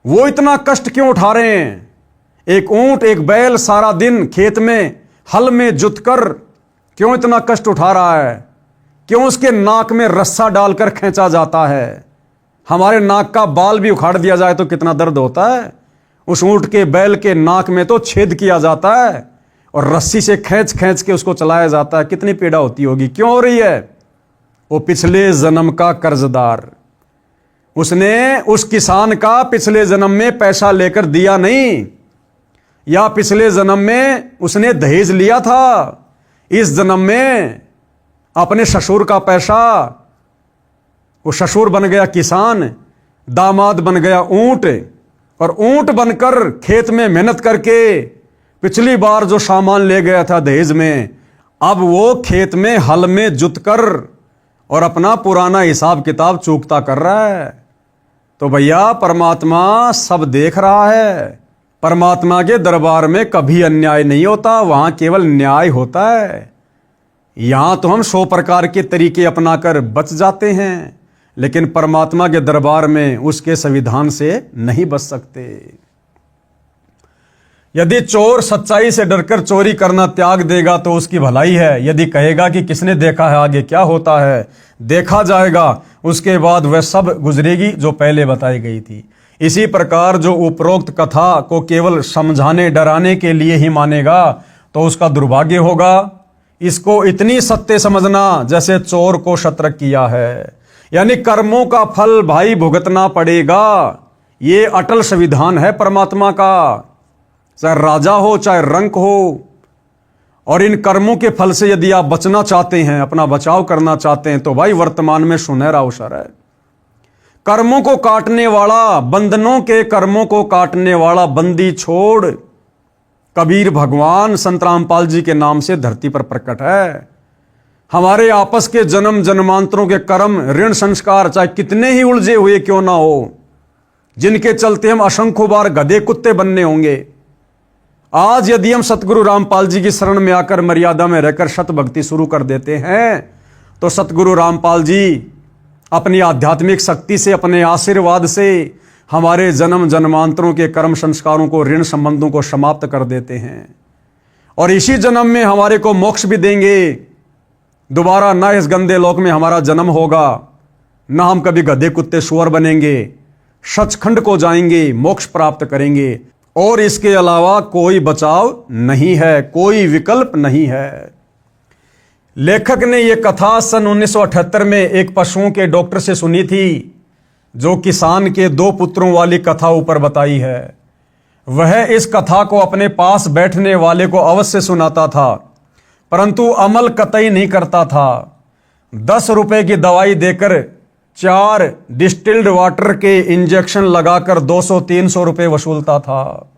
वो इतना कष्ट क्यों उठा रहे हैं? एक ऊंट, एक बैल सारा दिन खेत में हल में जुतकर क्यों इतना कष्ट उठा रहा है? क्यों उसके नाक में रस्सा डालकर खींचा जाता है? हमारे नाक का बाल भी उखाड़ दिया जाए तो कितना दर्द होता है। उस ऊंट के, बैल के नाक में तो छेद किया जाता है और रस्सी से खींच खींच के उसको चलाया जाता है। कितनी पीड़ा होती होगी, क्यों हो रही है? वो पिछले जन्म का कर्जदार, उसने उस किसान का पिछले जन्म में पैसा लेकर दिया नहीं, या पिछले जन्म में उसने दहेज लिया था, इस जन्म में अपने ससुर का पैसा, वो ससुर बन गया किसान, दामाद बन गया ऊंट, और ऊंट बनकर खेत में मेहनत करके पिछली बार जो सामान ले गया था दहेज में, अब वो खेत में हल में जुतकर और अपना पुराना हिसाब किताब चूकता कर रहा है। तो भैया परमात्मा सब देख रहा है। परमात्मा के दरबार में कभी अन्याय नहीं होता, वहां केवल न्याय होता है। यहां तो हम 100 प्रकार के तरीके अपनाकर बच जाते हैं, लेकिन परमात्मा के दरबार में उसके संविधान से नहीं बच सकते। यदि चोर सच्चाई से डरकर चोरी करना त्याग देगा तो उसकी भलाई है। यदि कहेगा कि किसने देखा है, आगे क्या होता है, देखा जाएगा, उसके बाद वह सब गुजरेगी जो पहले बताई गई थी। इसी प्रकार जो उपरोक्त कथा को केवल समझाने डराने के लिए ही मानेगा तो उसका दुर्भाग्य होगा। इसको इतनी सत्य समझना जैसे चोर को शतरक किया है, यानी कर्मों का फल भाई भुगतना पड़ेगा। ये अटल संविधान है परमात्मा का, चाहे राजा हो चाहे रंक हो। और इन कर्मों के फल से यदि आप बचना चाहते हैं, अपना बचाव करना चाहते हैं, तो भाई वर्तमान में सुनहरा अवसर है। कर्मों को काटने वाला, बंधनों के कर्मों को काटने वाला बंदी छोड़ कबीर भगवान संत रामपाल जी के नाम से धरती पर प्रकट है। हमारे आपस के जन्म जन्मांतरों के कर्म, ऋण संस्कार चाहे कितने ही उलझे हुए क्यों ना हो, जिनके चलते हम असंख्य बार गधे कुत्ते बनने होंगे, आज यदि हम सतगुरु रामपाल जी की शरण में आकर मर्यादा में रहकर सत भक्ति शुरू कर देते हैं, तो सतगुरु रामपाल जी अपनी आध्यात्मिक शक्ति से, अपने आशीर्वाद से हमारे जन्म जन्मांतरों के कर्म संस्कारों को, ऋण संबंधों को समाप्त कर देते हैं। और इसी जन्म में हमारे को मोक्ष भी देंगे। दोबारा ना इस गंदे लोक में हमारा जन्म होगा, ना हम कभी गधे कुत्ते सुअर बनेंगे, सचखंड को जाएंगे, मोक्ष प्राप्त करेंगे। और इसके अलावा कोई बचाव नहीं है, कोई विकल्प नहीं है। लेखक ने यह कथा सन 1978 में एक पशुओं के डॉक्टर से सुनी थी, जो किसान के 2 पुत्रों वाली कथा ऊपर बताई है। वह इस कथा को अपने पास बैठने वाले को अवश्य सुनाता था, परंतु अमल कतई नहीं करता था। 10 रुपए की दवाई देकर 4 डिस्टिल्ड वाटर के इंजेक्शन लगाकर 200-300 रुपए वसूलता था।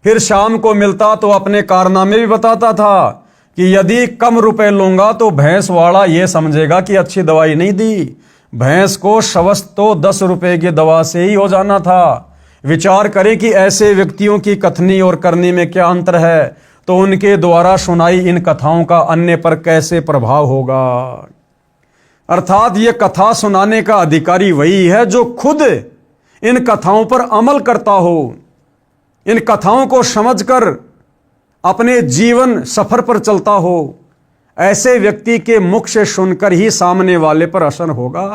फिर शाम को मिलता तो अपने कारनामे भी बताता था कि यदि कम रुपए लूंगा तो भैंस वाला यह समझेगा कि अच्छी दवाई नहीं दी। भैंस को स्वस्थ तो 10 रुपए की दवा से ही हो जाना था। विचार करें कि ऐसे व्यक्तियों की कथनी और करनी में क्या अंतर है, तो उनके द्वारा सुनाई इन कथाओं का अन्य पर कैसे प्रभाव होगा। अर्थात ये कथा सुनाने का अधिकारी वही है जो खुद इन कथाओं पर अमल करता हो, इन कथाओं को समझकर अपने जीवन सफर पर चलता हो। ऐसे व्यक्ति के मुख से सुनकर ही सामने वाले पर असर होगा।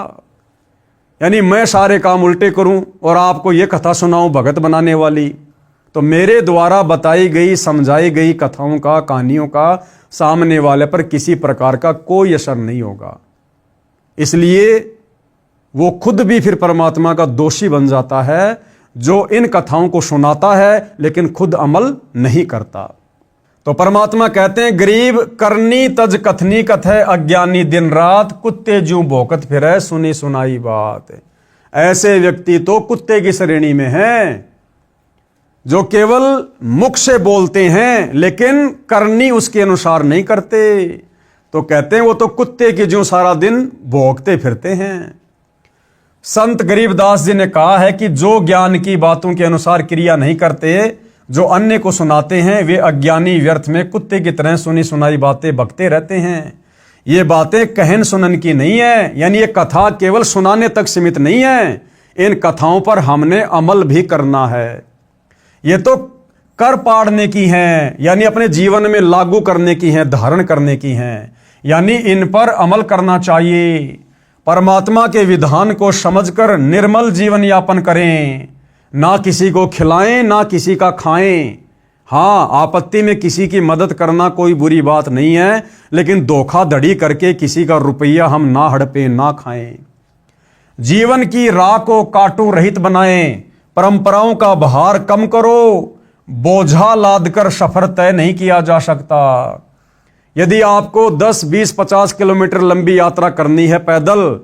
यानी मैं सारे काम उल्टे करूं और आपको यह कथा सुनाऊं भगत बनाने वाली, तो मेरे द्वारा बताई गई, समझाई गई कथाओं का, कहानियों का सामने वाले पर किसी प्रकार का कोई असर नहीं होगा। इसलिए वो खुद भी फिर परमात्मा का दोषी बन जाता है, जो इन कथाओं को सुनाता है लेकिन खुद अमल नहीं करता। तो परमात्मा कहते हैं, गरीब करनी तज कथनी कथय, अज्ञानी दिन रात कुत्ते जू भौंकत फिरै, सुनी सुनाई बात। ऐसे व्यक्ति तो कुत्ते की श्रेणी में हैं, जो केवल मुख से बोलते हैं लेकिन करनी उसके अनुसार नहीं करते। तो कहते हैं वो तो कुत्ते की जू सारा दिन भौंकते फिरते हैं। संत गरीबदास जी ने कहा है कि जो ज्ञान की बातों के अनुसार क्रिया नहीं करते, जो अन्य को सुनाते हैं, वे अज्ञानी व्यर्थ में कुत्ते की तरह सुनी सुनाई बातें बकते रहते हैं। ये बातें कहन सुनन की नहीं है, यानी ये कथा केवल सुनाने तक सीमित नहीं है, इन कथाओं पर हमने अमल भी करना है। ये तो कर पाड़ने की हैं, यानी अपने जीवन में लागू करने की हैं, धारण करने की हैं, यानी इन पर अमल करना चाहिए। परमात्मा के विधान को समझकर निर्मल जीवन यापन करें, ना किसी को खिलाएं ना किसी का खाएं। हाँ, आपत्ति में किसी की मदद करना कोई बुरी बात नहीं है, लेकिन धोखाधड़ी करके किसी का रुपया हम ना हड़पें ना खाएं। जीवन की राह को काटू रहित बनाएं, परंपराओं का भार कम करो, बोझा लादकर सफर तय नहीं किया जा सकता। यदि आपको 10, 20, 50 किलोमीटर लंबी यात्रा करनी है पैदल,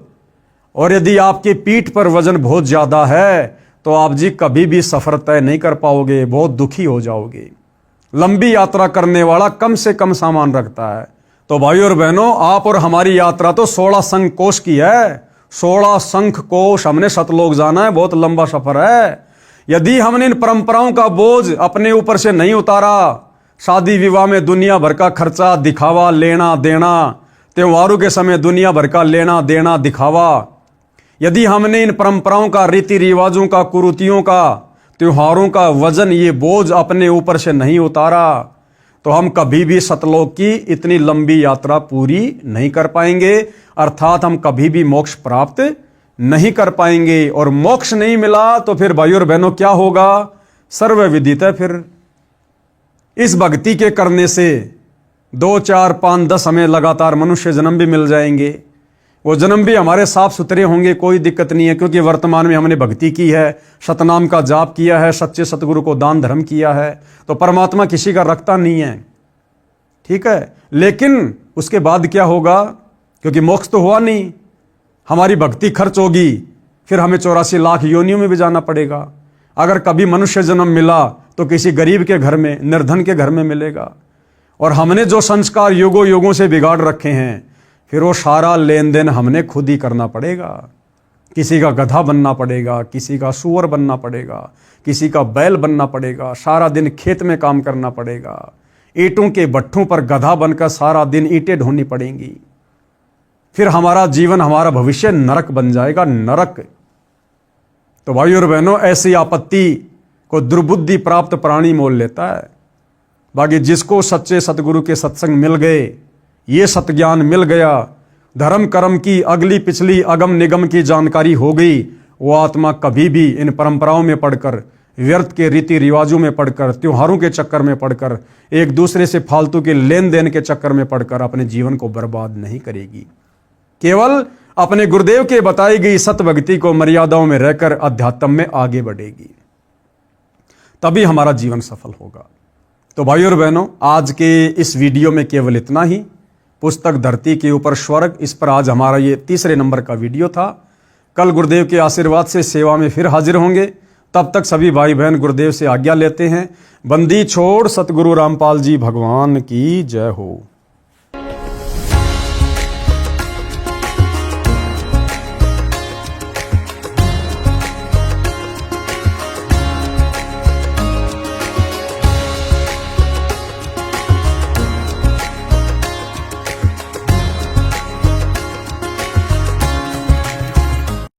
और यदि आपकी पीठ पर वजन बहुत ज्यादा है, तो आप जी कभी भी सफर तय नहीं कर पाओगे, बहुत दुखी हो जाओगे। लंबी यात्रा करने वाला कम से कम सामान रखता है। तो भाई और बहनों, आप और हमारी यात्रा तो 16 शंख कोश की है। 16 शंख कोश हमने सतलोक जाना है, बहुत लंबा सफर है। यदि हमने इन परंपराओं का बोझ अपने ऊपर से नहीं उतारा, शादी विवाह में दुनिया भर का खर्चा, दिखावा, लेना देना, त्योहारों के समय दुनिया भर का लेना देना, दिखावा, यदि हमने इन परंपराओं का, रीति रिवाजों का, कुरीतियों का, त्योहारों का वजन, ये बोझ अपने ऊपर से नहीं उतारा, तो हम कभी भी सतलोक की इतनी लंबी यात्रा पूरी नहीं कर पाएंगे। अर्थात हम कभी भी मोक्ष प्राप्त नहीं कर पाएंगे। और मोक्ष नहीं मिला तो फिर भाई और बहनों क्या होगा? सर्व विदित है। फिर इस भक्ति के करने से 2, 4, 5, 10 हमें लगातार मनुष्य जन्म भी मिल जाएंगे। वो जन्म भी हमारे साफ सुथरे होंगे, कोई दिक्कत नहीं है, क्योंकि वर्तमान में हमने भक्ति की है, सतनाम का जाप किया है, सच्चे सतगुरु को दान धर्म किया है, तो परमात्मा किसी का रखता नहीं है, ठीक है। लेकिन उसके बाद क्या होगा, क्योंकि मोक्ष तो हुआ नहीं, हमारी भक्ति खर्च होगी, फिर हमें 84 लाख योनियों में भी जाना पड़ेगा। अगर कभी मनुष्य जन्म मिला तो किसी गरीब के घर में, निर्धन के घर में मिलेगा। और हमने जो संस्कार युगों युगों से बिगाड़ रखे हैं, फिर वो सारा लेन देन हमने खुद ही करना पड़ेगा। किसी का गधा बनना पड़ेगा, किसी का सूअर बनना पड़ेगा, किसी का बैल बनना पड़ेगा, सारा दिन खेत में काम करना पड़ेगा, ईंटों के भट्ठों पर गधा बनकर सारा दिन ईंटें ढोनी पड़ेंगी। फिर हमारा जीवन, हमारा भविष्य नरक बन जाएगा, नरक। तो भाई और बहनों, ऐसी आपत्ति को दुर्बुद्धि प्राप्त प्राणी मोल लेता है। बाकी जिसको सच्चे सतगुरु के सत्संग मिल गए, ये सतज्ञान मिल गया, धर्म कर्म की अगली पिछली अगम निगम की जानकारी हो गई, वो आत्मा कभी भी इन परंपराओं में पढ़कर, व्यर्थ के रीति रिवाजों में पढ़कर, त्योहारों के चक्कर में पढ़कर, एक दूसरे से फालतू के लेन देन के चक्कर में पढ़कर अपने जीवन को बर्बाद नहीं करेगी। केवल अपने गुरुदेव के बताई गई सत भक्ति को मर्यादाओं में रहकर अध्यात्म में आगे बढ़ेगी, तभी हमारा जीवन सफल होगा। तो भाई और बहनों, आज के इस वीडियो में केवल इतना ही। पुस्तक धरती के ऊपर स्वर्ग, इस पर आज हमारा ये 3रे नंबर का वीडियो था। कल गुरुदेव के आशीर्वाद से सेवा में फिर हाजिर होंगे। तब तक सभी भाई बहन गुरुदेव से आज्ञा लेते हैं। बंदी छोड़ सतगुरु रामपाल जी भगवान की जय हो।